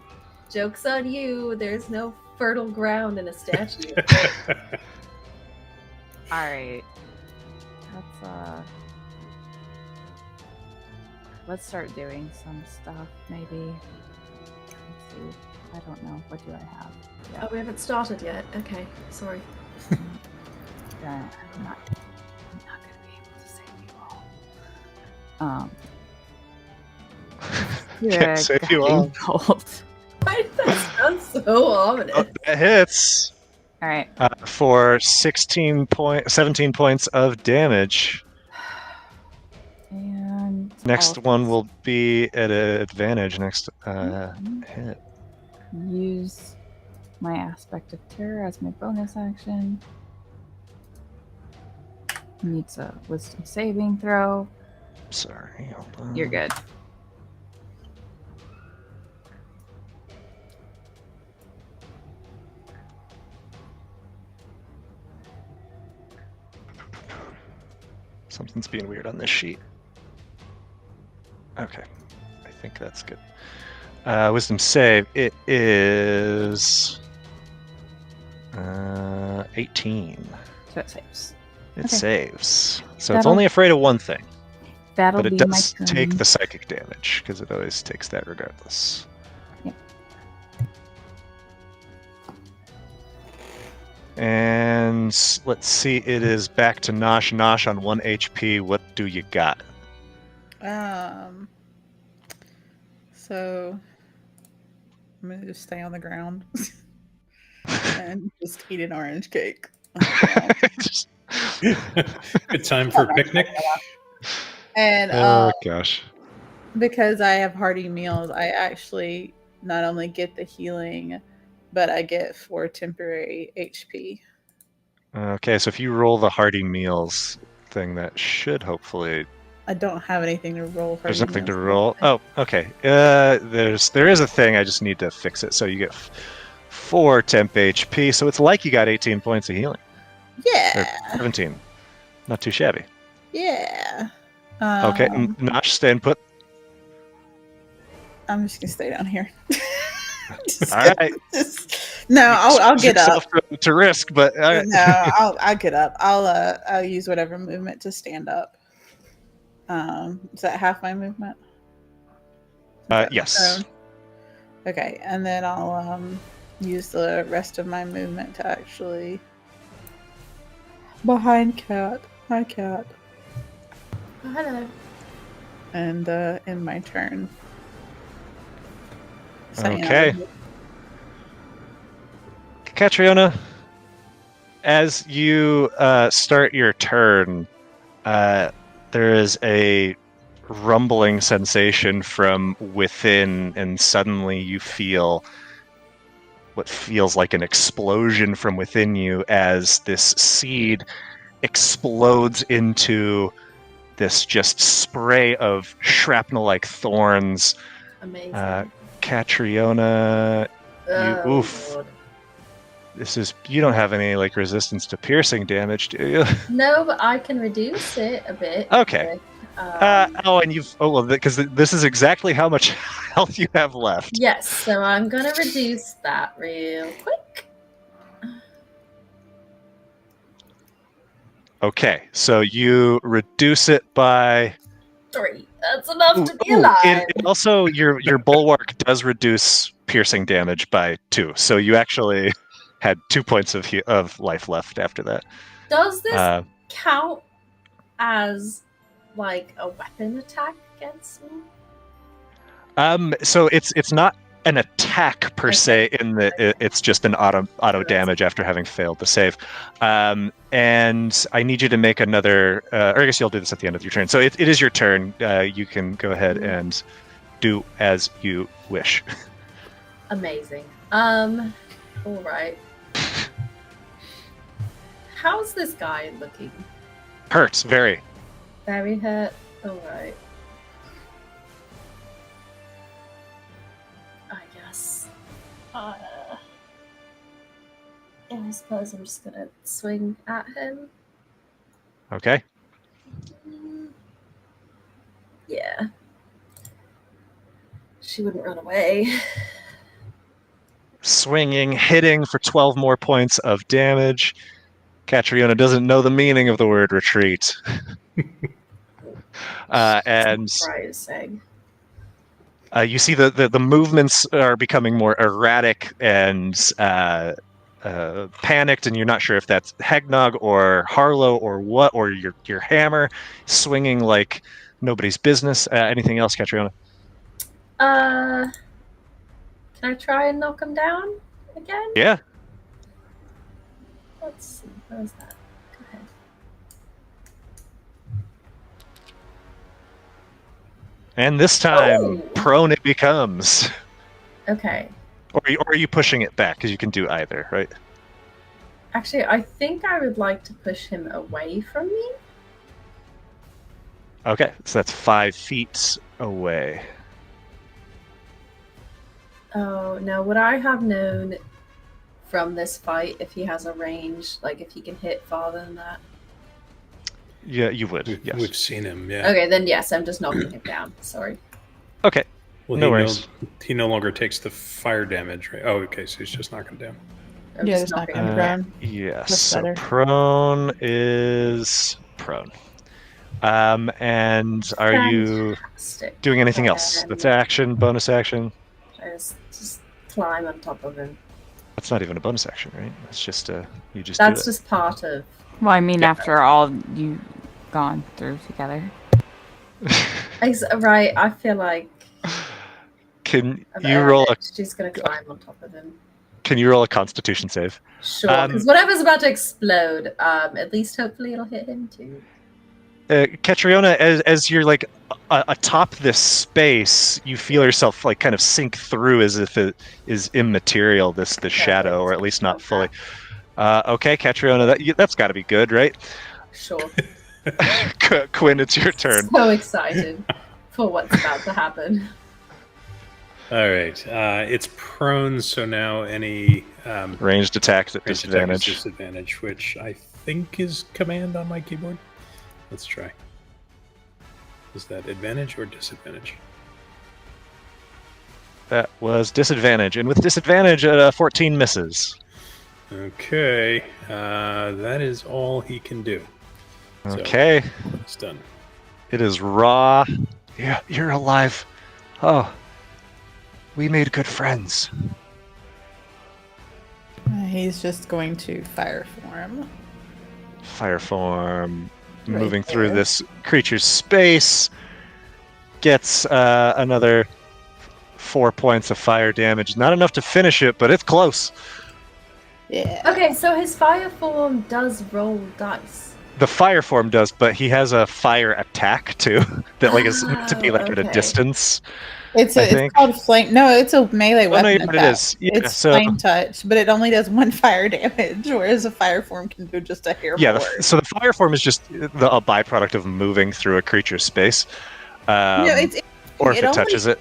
Joke's on you. There's no fertile ground in a statue. All right. Let's start doing some stuff. Maybe. Let's see. I don't know. What do I have? Oh, we haven't started yet. Okay, sorry. I'm not gonna be able to save you all. Can't save you all. Bolt. Why did that sound so ominous? Oh, that hits All right. for 17 points of damage. And Next I'll one will be at an advantage. Next hit. use my aspect of terror as my bonus action. Needs a wisdom saving throw. Sorry, hold on. You're good. Something's being weird on this sheet. Okay, I think that's good. Wisdom save. It is 18. So it saves. It Okay. saves. So it's That'll- only afraid of one thing, That'll but it be does my turn. take the psychic damage because it always takes that regardless. Yep. And let's see, it is back to Nosh. Nosh on 1 HP. What do you got? So I'm gonna just stay on the ground and just eat an orange cake. Just- Good time for a picnic. And oh gosh. because I have hearty meals, I actually not only get the healing, but I get 4 temporary HP. Okay, so if you roll the hearty meals thing, that should hopefully. I don't have anything to roll for. There's hearty nothing to meals. roll. Oh, okay. There is a thing. I just need to fix it. So you get 4 temp HP. So it's like you got 18 points of healing. Yeah. Or 17. Not too shabby. Yeah. Okay, Nosh, stand put. I'm just gonna stay down here. All right. No, I'll get up. Yourself to risk, but all right. No, I'll get up. I'll use whatever movement to stand up. Is that half my movement? Yes. Okay, and then I'll use the rest of my movement to actually behind cat. Hi, cat. Oh, hello. And end my turn. Okay. Catriona, as you start your turn, there is a rumbling sensation from within, and suddenly you feel what feels like an explosion from within you as this seed explodes into this just spray of shrapnel-like thorns. Amazing. Catriona, Oh, oof. Lord. You don't have any like resistance to piercing damage, do you? No, but I can reduce it a bit. Okay. with, Because this is exactly how much health you have left. Yes, so I'm gonna reduce that real quick. Okay, so you reduce it by 3. That's enough to be Ooh, alive. it also your bulwark does reduce piercing damage by 2, so you actually had 2 points of life left after that. Does this Uh, count as like a weapon attack against me? So it's not an attack per se. It's just an auto damage after having failed the save. And I need you to make another. Or I guess you'll do this at the end of your turn. So it is your turn. You can go ahead and do as you wish. Amazing. All right. How's this guy looking? Hurts very. Very hurt. All right. I guess. Yeah, I suppose I'm just gonna swing at him. Okay. Yeah. She wouldn't run away. Swinging, hitting for 12 more points of damage. Catriona doesn't know the meaning of the word retreat. And Surprising. you see the movements are becoming more erratic and panicked, and you're not sure if that's Hegnog or Harlow or what, or your hammer swinging like nobody's business. Anything else, Catriona? Can I try and knock him down again? Yeah. Let's see. Where is that? Go ahead. And this time, Oh! prone it becomes. Okay. Or are you pushing it back? Because you can do either, right? Actually, I think I would like to push him away from me. Okay, so that's 5 feet away. Oh, no. Would I have known from this fight if he has a range, like if he can hit farther than that? Yeah, you would. Yes. We've seen him, yeah. Okay, then yes, I'm just knocking him down. Sorry. Okay. Well, No worries. He no longer takes the fire damage, right? Oh, okay, so he's just knocking down. I'm Yeah, just just knocking knocking him him down. down. Yes. That's So better. prone is prone. And are you Fantastic. doing anything else? That's action, bonus action. I just climb on top of him. That's not even a bonus action, right? That's just you just That's do just part of. Well, I mean, Yeah. after all you gone through together. Right, I feel like it. Can I've you earned roll a it. She's gonna climb on top of him. Constitution save? Sure, because whatever's about to explode, at least hopefully it'll hit him too. Catriona, as you're like atop this space, you feel yourself like kind of sink through as if it is immaterial. This shadow, or at least not fully. Okay, Catriona, that's got to be good, right? Sure. Quinn, it's your turn. So excited for what's about to happen. All right. It's prone, so now any Ranged attacks at range attack is disadvantage. disadvantage, which I think is command on my keyboard. Let's try. Is that advantage or disadvantage? That was disadvantage, and with disadvantage, 14 misses. Okay. That is all he can do. So, Okay, it's done. it is raw. Yeah, you're alive. Oh, we made good friends. He's just going to fire form. Fire form, Right moving through there. this creature's space, gets another 4 points of fire damage. Not enough to finish it, but it's close. Yeah. Okay, so his fire form does roll dice. The fire form does, but he has a fire attack too that like is meant to be like at a Okay. distance. It's I think. called flame. No, it's a melee Oh, weapon. no, yeah, but it attack. is. Yeah, It's so flame touch, but it only does 1 fire damage, whereas a fire form can do just a hair yeah, more. so the fire form is just a byproduct of moving through a creature's space. No, Or if it only- touches it.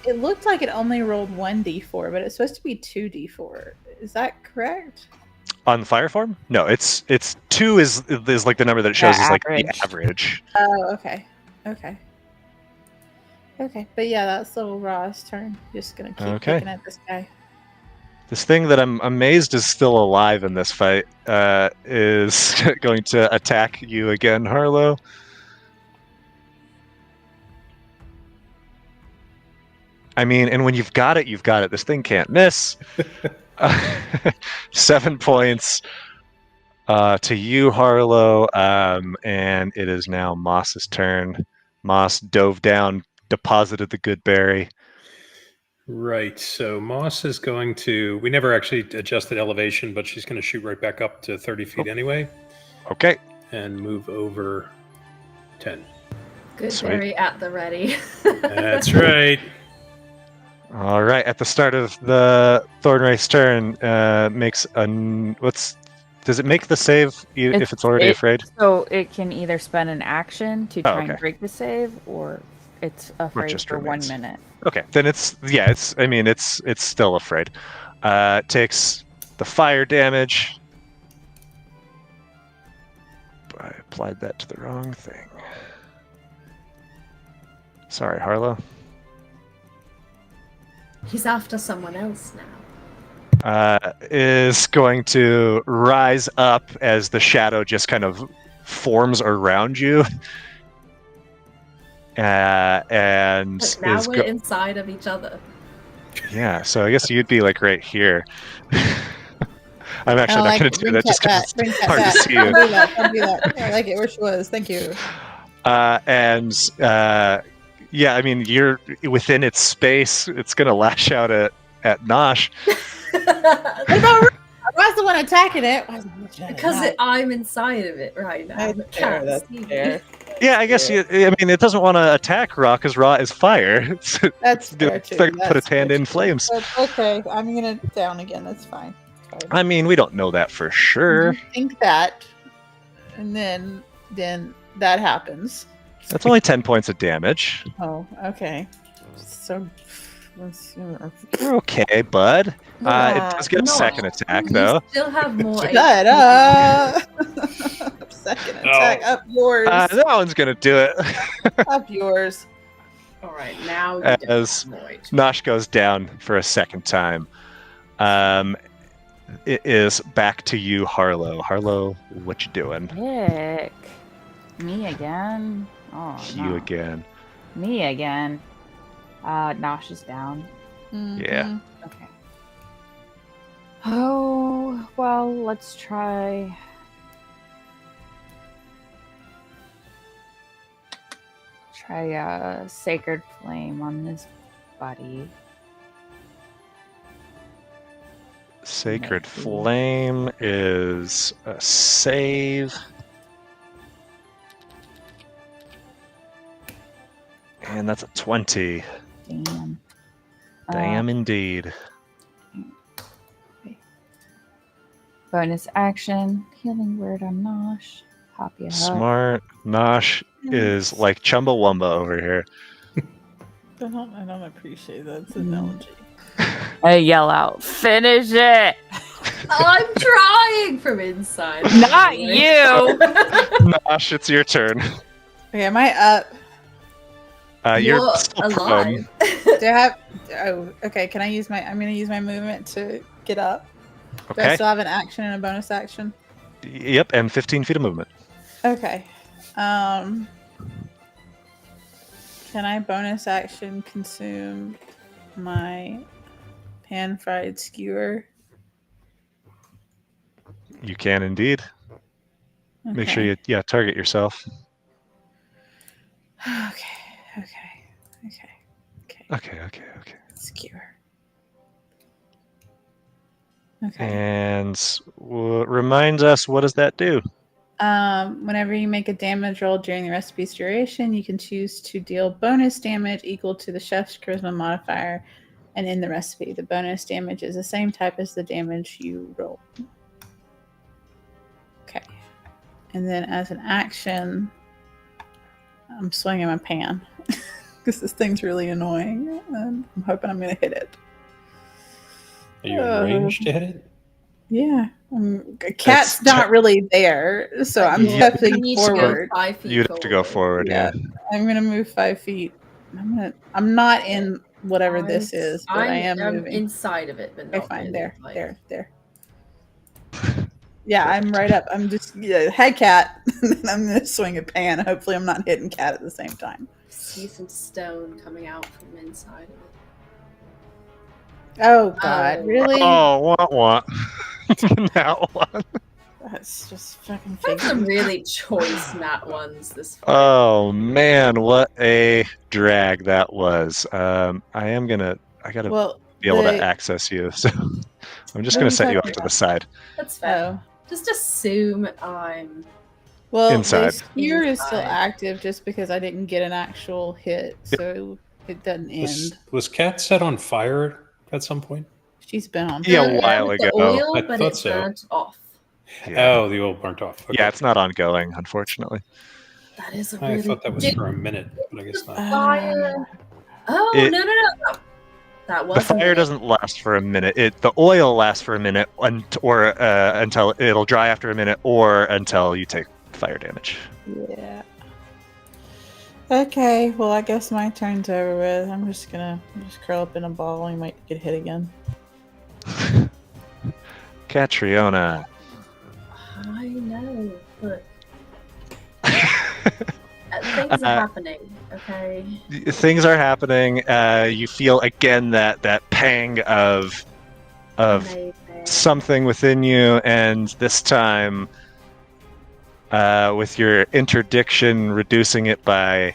It looked like it only rolled 1d4, but it's supposed to be 2d4. Is that correct? On the fire form? No, it's 2 is like the number that it shows The is like average. the average. Oh, okay. Okay, but yeah, that's little Raw's turn. Just gonna keep Okay. picking at this guy. This thing that I'm amazed is still alive in this fight is going to attack you again, Harlow. I mean, and when you've got it, you've got it. This thing can't miss. 7 points to you, Harlow, and it is now Moss's turn. Moss dove down, deposited the good berry. Right. So Moss is going to. We never actually adjusted elevation, but she's going to shoot right back up to 30 feet anyway Okay. and move over 10. Good Sweet. berry at the ready. That's right. All right. At the start of the Thornray's turn, makes a does it make the save if it's already afraid? So it can either spend an action to try okay. and break the save, or it's afraid just for remains. 1 minute. Okay, then it's still afraid. Takes the fire damage. I applied that to the wrong thing. Sorry, Harlow. He's after someone else now. Is going to rise up as the shadow just kind of forms around you. And Look, now we're inside of each other. Yeah, so I guess you'd be like right here. I'm actually not going to do that just because it's hard to see you. Don't do that. Don't do that. I like it where she was. Thank you. Yeah, I mean, you're within its space. It's going to lash out at Nosh. Why's the one attacking it? Because I'm inside of it right now. That's fair. Yeah, I guess I mean, it doesn't want to attack Ra because Ra is fire. That's fair It's too. not gonna put That's its hand fair in too. flames. But okay, I'm gonna down again. That's fine. I mean, we don't know that for sure. You think that, and then that happens. That's only 10 points of damage. Oh, okay. So You're okay, bud. It does get a second attack, though. You still have more. shut up. Second attack up yours. That one's gonna do it. Up yours. All right, now you As don't have more HP. Nosh goes down for a second time. It is back to you, Harlow. Harlow, what you doing? Pick. Me again? Oh, You no. again. Me again. Nosh is down. Yeah. Okay. Oh, well, let's try. Try a Sacred Flame on this buddy. Sacred Maybe. Flame is a save. And that's a 20. Damn. Damn indeed. Bonus action. Healing Word on Nosh. Pop you up. Smart. Nosh is like Chumbawamba over here. I don't appreciate that analogy. I yell out, finish it! I'm trying from inside. Not you! Nosh, it's your turn. Okay, am I up? You're still prone. alive. Do I have? Oh, okay. Can I use my? I'm gonna use my movement to get up. Do I Okay. still have an action and a bonus action? Yep, and 15 feet of movement. Okay. Can I bonus action consume my pan-fried skewer? You can indeed. Make sure Okay. you target yourself. Okay. Okay. Skewer. Okay. And remind us, what does that do? Whenever you make a damage roll during the recipe's duration, you can choose to deal bonus damage equal to the chef's charisma modifier, and in the recipe, the bonus damage is the same type as the damage you roll. Okay. And then as an action, I'm swinging my pan because this thing's really annoying, and I'm hoping I'm going to hit it. Are you in range to hit it? Yeah. Cat's not really there, so I'm You stepping need to go forward. 5 feet You'd have to go forward, yeah. I'm gonna move 5 feet. I'm not in whatever this is, but I am I'm moving. inside of it, but Okay, not fine. in, There. like- Yeah, I'm right up. I'm just head cat. And then I'm gonna swing a pan. Hopefully, I'm not hitting cat at the same time. See some stone coming out from inside of it. Oh God, really? Oh, want. That one. That's just fucking That's some fake. really choice nat ones this fight. Oh man, what a drag that was. I gotta Well, be able to access you, so I'm just gonna set you off to the side. That's fair. Oh. Just assume I'm. Well, Inside. the spear is still Inside. active just because I didn't get an actual hit, so it doesn't end. Was Cat set on fire at some point? She's been on. Yeah, fire. a while with ago. The oil, I but thought it's so. burnt off. Yeah. Oh, the oil burnt off. Okay. Yeah, it's not ongoing, unfortunately. That is a I really. thought that was Dude, for a minute, but I guess not. fire. Oh It- no! That was The a fire minute. doesn't last for a minute. The oil lasts for a minute, or until it'll dry after a minute, or until you take fire damage. Yeah. Okay, well, I guess my turn's over with. I'm just gonna curl up in a ball and might get hit again. Catriona. I know, but things are happening. Okay. Things are happening. You feel again that pang of Amazing. something within you, and this time, with your interdiction reducing it by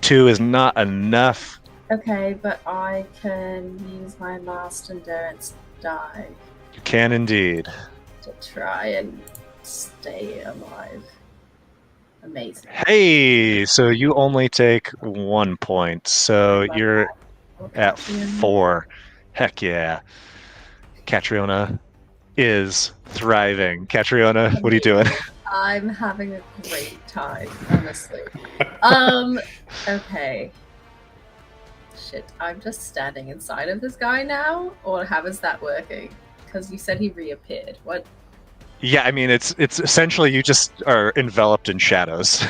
2 is not enough. Okay, but I can use my last endurance die You can indeed. to try and stay alive. Amazing. Hey, so you only take 1 point, so Love you're Okay. at 4. Heck yeah. Catriona is thriving. Catriona, what are you doing? I'm having a great time, honestly. Okay. Shit, I'm just standing inside of this guy now? Or how is that working? Because you said he reappeared. What? Yeah, I mean, it's essentially you just are enveloped in shadows.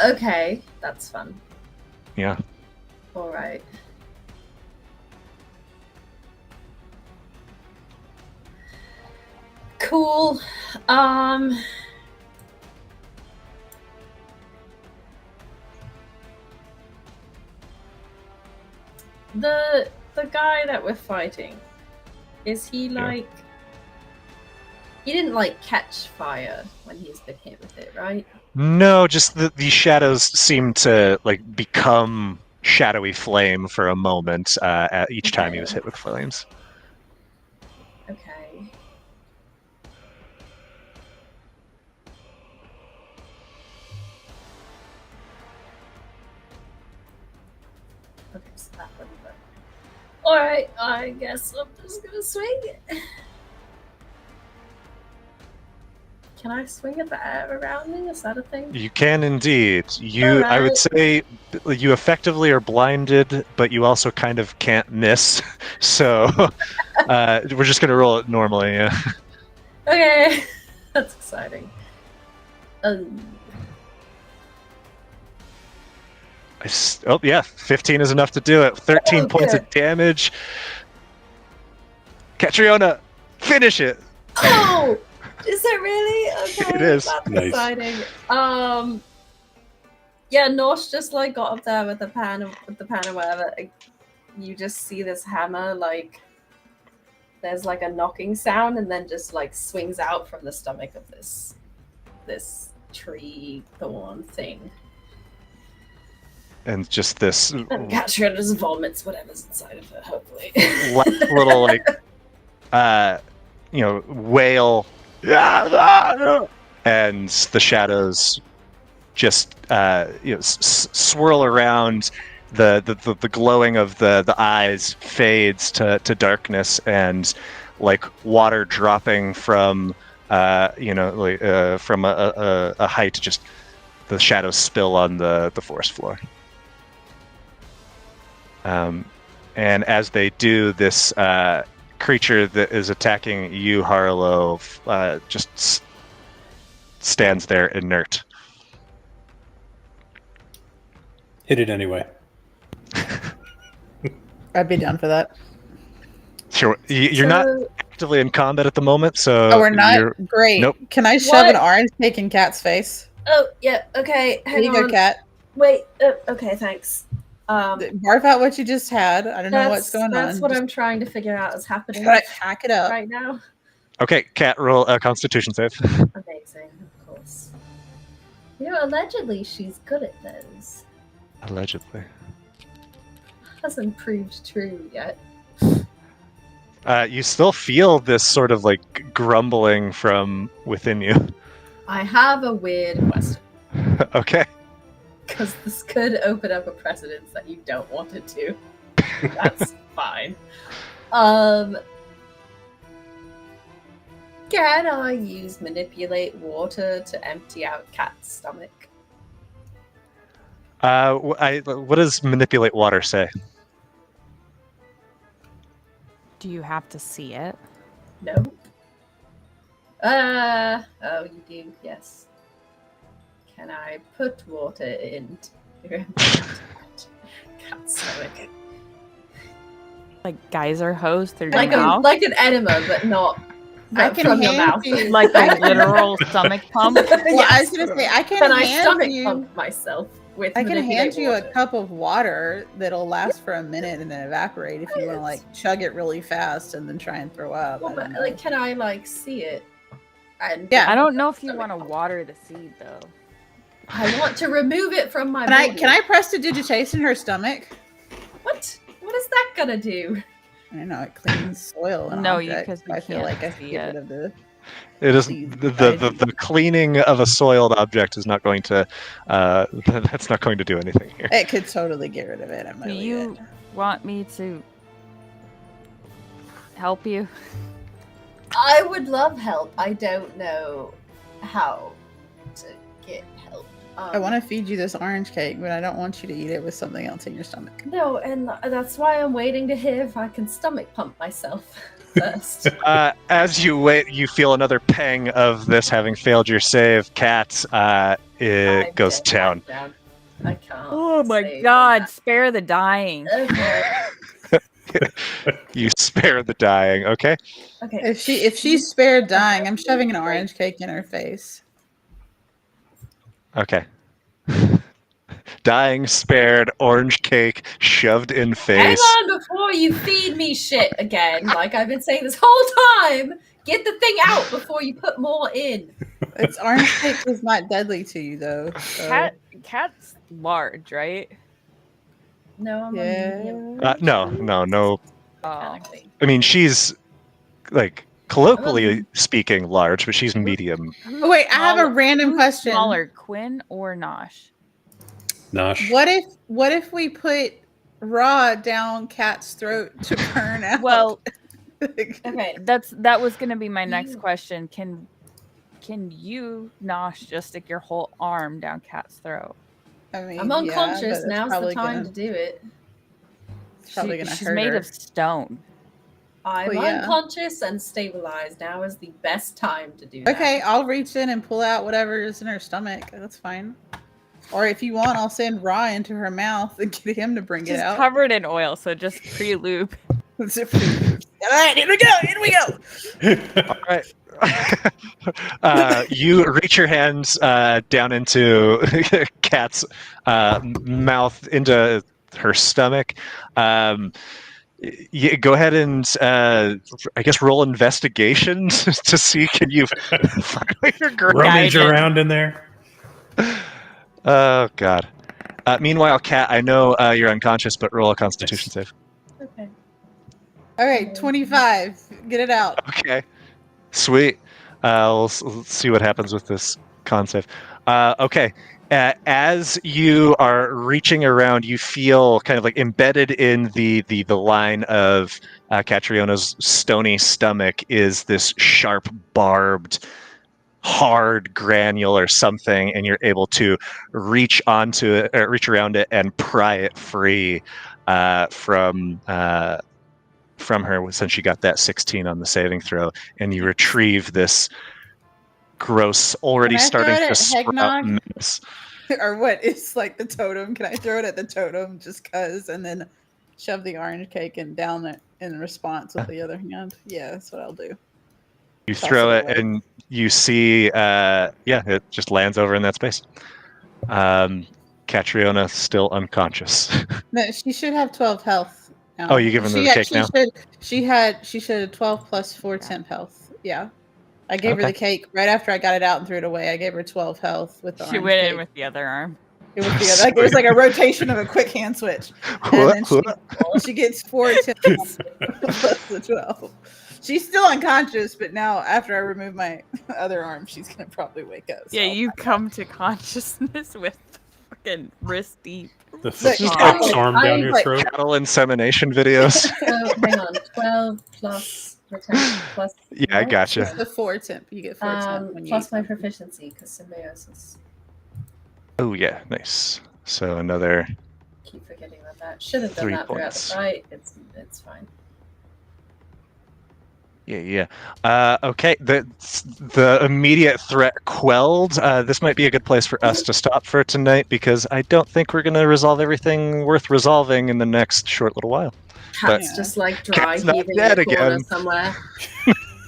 Okay, that's fun. Yeah. Alright. Cool. The guy that we're fighting, is he like he didn't like catch fire when he's been hit with it, right? No, just these shadows seem to like become shadowy flame for a moment at each time he was hit with flames. Okay. Okay, so that one. Alright, I guess I'm just gonna swing. Can I swing at the air around me? Is that a thing? You can indeed. I would say you effectively are blinded, but you also kind of can't miss. So we're just gonna roll it normally. Yeah. Okay, that's exciting. Oh yeah, 15 is enough to do it. 13 Oh, points good. of damage. Catriona, finish it. Oh, is it really? Okay, It is. That's Nice. exciting. Yeah, Norse just like got up there with the pan or whatever. You just see this hammer like there's like a knocking sound, and then just like swings out from the stomach of this tree thorn thing. And just this And Katrina just vomits whatever's inside of her, hopefully. little like wail, and the shadows just swirl around. The glowing of the eyes fades to darkness, and like water dropping from from a height, just the shadows spill on the forest floor. And as they do, this creature that is attacking you, Harlow, just stands there inert. Hit it anyway. I'd be down for that. Sure, you're not actively in combat at the moment, so Oh, we're not? you're- Great. Nope. Can I shove What? an orange cake in Cat's face? Oh, yeah, okay, Here hang you go, on. Cat. Wait, okay, thanks. Barf out what you just had. I don't know what's going on. That's what Just I'm trying to figure out is happening try to hack it up. right now. Okay, Cat, roll a Constitution save. Amazing, of course. You know, allegedly she's good at those. Allegedly. Hasn't proved true yet. You still feel this sort of like grumbling from within you. I have a weird question. Okay. Because this could open up a precedence that you don't want it to. That's fine. Can I use manipulate water to empty out Cat's stomach? What does manipulate water say? Do you have to see it? No. Oh, you do, yes. Can I put water into Cat's stomach? Like geyser hose through Like your mouth? like an enema, but not I can from your hand mouth. you- Like a literal stomach pump? Well, I was Yes. gonna say I can Can I hand stomach you. pump myself with I can hand manipulate you a water? cup of water that'll last for a minute and then evaporate if you want to like chug it really fast and then try and throw up. Well, I but, don't know. like, can I like see it? And Yeah. I don't know if you Stomach want to pump. water the seed though. I want to remove it from my Can I body. can I prestidigitate in her stomach? What? What is that gonna do? I don't know. It cleans soil. And No, you- objects. 'cause you I feel can't like I see should get rid it. of the. It is Please, the cleaning of a soiled object is not going to that's not going to do anything here. It could totally get rid of it. I'm Do gonna leave you it. want me to help you? I would love help. I don't know how to get help. I want to feed you this orange cake, but I don't want you to eat it with something else in your stomach. No, and that's why I'm waiting to hear if I can stomach pump myself first. As you wait, you feel another pang of this having failed your save. Cat, it I'm goes dead. down. I'm down. I can't. Oh my save god, on spare the dying. that. You spare the dying. Okay. Okay. If she's spared dying, I'm shoving an orange cake in her face. Okay. Dying, spared, orange cake shoved in Hang face. on before you feed me shit again, like I've been saying this whole time. Get the thing out before you put more in. It's orange cake is not deadly to you though. So. Cat's large, right? No, I'm Yeah. a medium. No. Oh. Technically. I mean, she's like colloquially speaking large, but she's medium. Oh, wait, I have a random Who's question. Smaller, Quinn or Nosh? Nosh. What if we put raw down Cat's throat to burn out? Well, Okay. that was gonna be my next You- question. Can you, Nosh, just stick your whole arm down Cat's throat? I mean, I'm yeah, unconscious. but it's Now's the probably time gonna- to do it. It's probably gonna She's hurt made her. of stone. I'm Well, yeah. unconscious and stabilized. Now is the best time to do that. Okay, I'll reach in and pull out whatever is in her stomach. That's fine. Or if you want, I'll send Ra into her mouth and get him to bring it Just out. covered in oil, so just pre-lube. All right, here we go. Here we go. All right. You reach your hands down into Cat's mouth, into her stomach. You go ahead and I guess roll investigation to see can you find your Rummage Guidance. around in there. Oh God. Meanwhile, Cat, I know you're unconscious, but roll a Constitution save. Okay. All right, 25. Get it out. Okay. Sweet. We'll see what happens with this con save. Okay. As you are reaching around, you feel kind of like embedded in the line of Catriona's stony stomach is this sharp, barbed, hard granule or something, and you're able to reach onto it, or reach around it, and pry it free from her, since she got that 16 on the saving throw, and you retrieve this gross, already Can I throw starting it to at sprout Hegnog? mess. Or what? It's like the totem. Can I throw it at the totem just cuz and then shove the orange cake and down it in response with the other hand? Yeah, that's what I'll do. You Toss throw it it, away. and you see, it just lands over in that space. Catriona still unconscious. No, she should have 12 health. Now. Oh, you giving her the cake now? She should have 12 plus 4 temp health. Yeah. I gave her Okay. the cake right after I got it out and threw it away. I gave her 12 health with the She orange went cake. in with the other arm. It was the other. It was like a rotation of a quick hand switch, and then she gets 4 attempts plus the 12. She's still unconscious, but now after I remove my other arm, she's gonna probably wake up. Yeah, so. you come to consciousness with fucking wrist deep. The Look, Phelps arm I down your like- throat. Cattle insemination videos. So hang on, 12 plus return plus. Yeah, I what? gotcha. It's the 4 temp. You get 4 temp when you Plus eat my something. proficiency because symbiosis. Oh yeah, nice. So another Keep forgetting about that. Should have done 3 that throughout points. the fight. It's fine. Yeah. Okay, the immediate threat quelled. This might be a good place for us to stop for tonight because I don't think we're going to resolve everything worth resolving in the next short little while. But Cat's just like dry Cat's not heaving in dead a corner again. somewhere.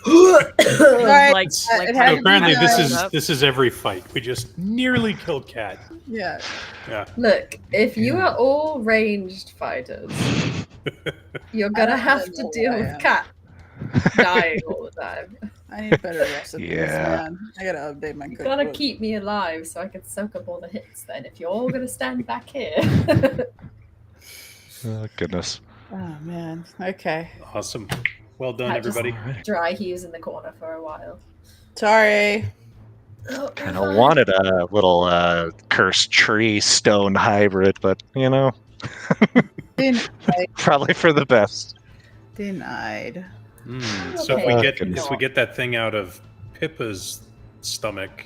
Right. Like, it like had So to be apparently, this done. is every fight. We just nearly killed Cat. Yeah. Yeah. Look, if you are all ranged fighters, you're gonna don't have know to what deal I with am. Cat dying all the time. I need better recipes, Yeah. man. I gotta update my You cookbook. gotta keep me alive so I can soak up all the hits then if you're all gonna stand back here. oh goodness. Oh man. Okay. Awesome. Well done, Cat just everybody. Alright. dry heaves in the corner for a while. Sorry. Oh, Kind you're of fine. wanted a little cursed tree stone hybrid, but Denied. probably for the best. Denied. So Okay. if we get that thing out of Pippa's stomach,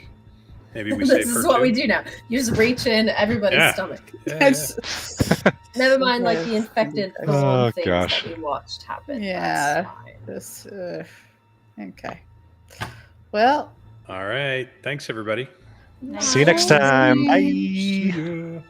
maybe we save This her is what too. we do now. You just reach in everybody's Yeah. stomach. Yeah, That's Never mind, like the Yes. infected Oh, prawn things gosh. that we watched happen. Yeah. That's fine. this. Okay. Well, All right. Thanks, everybody. See you next time. Bye. See ya.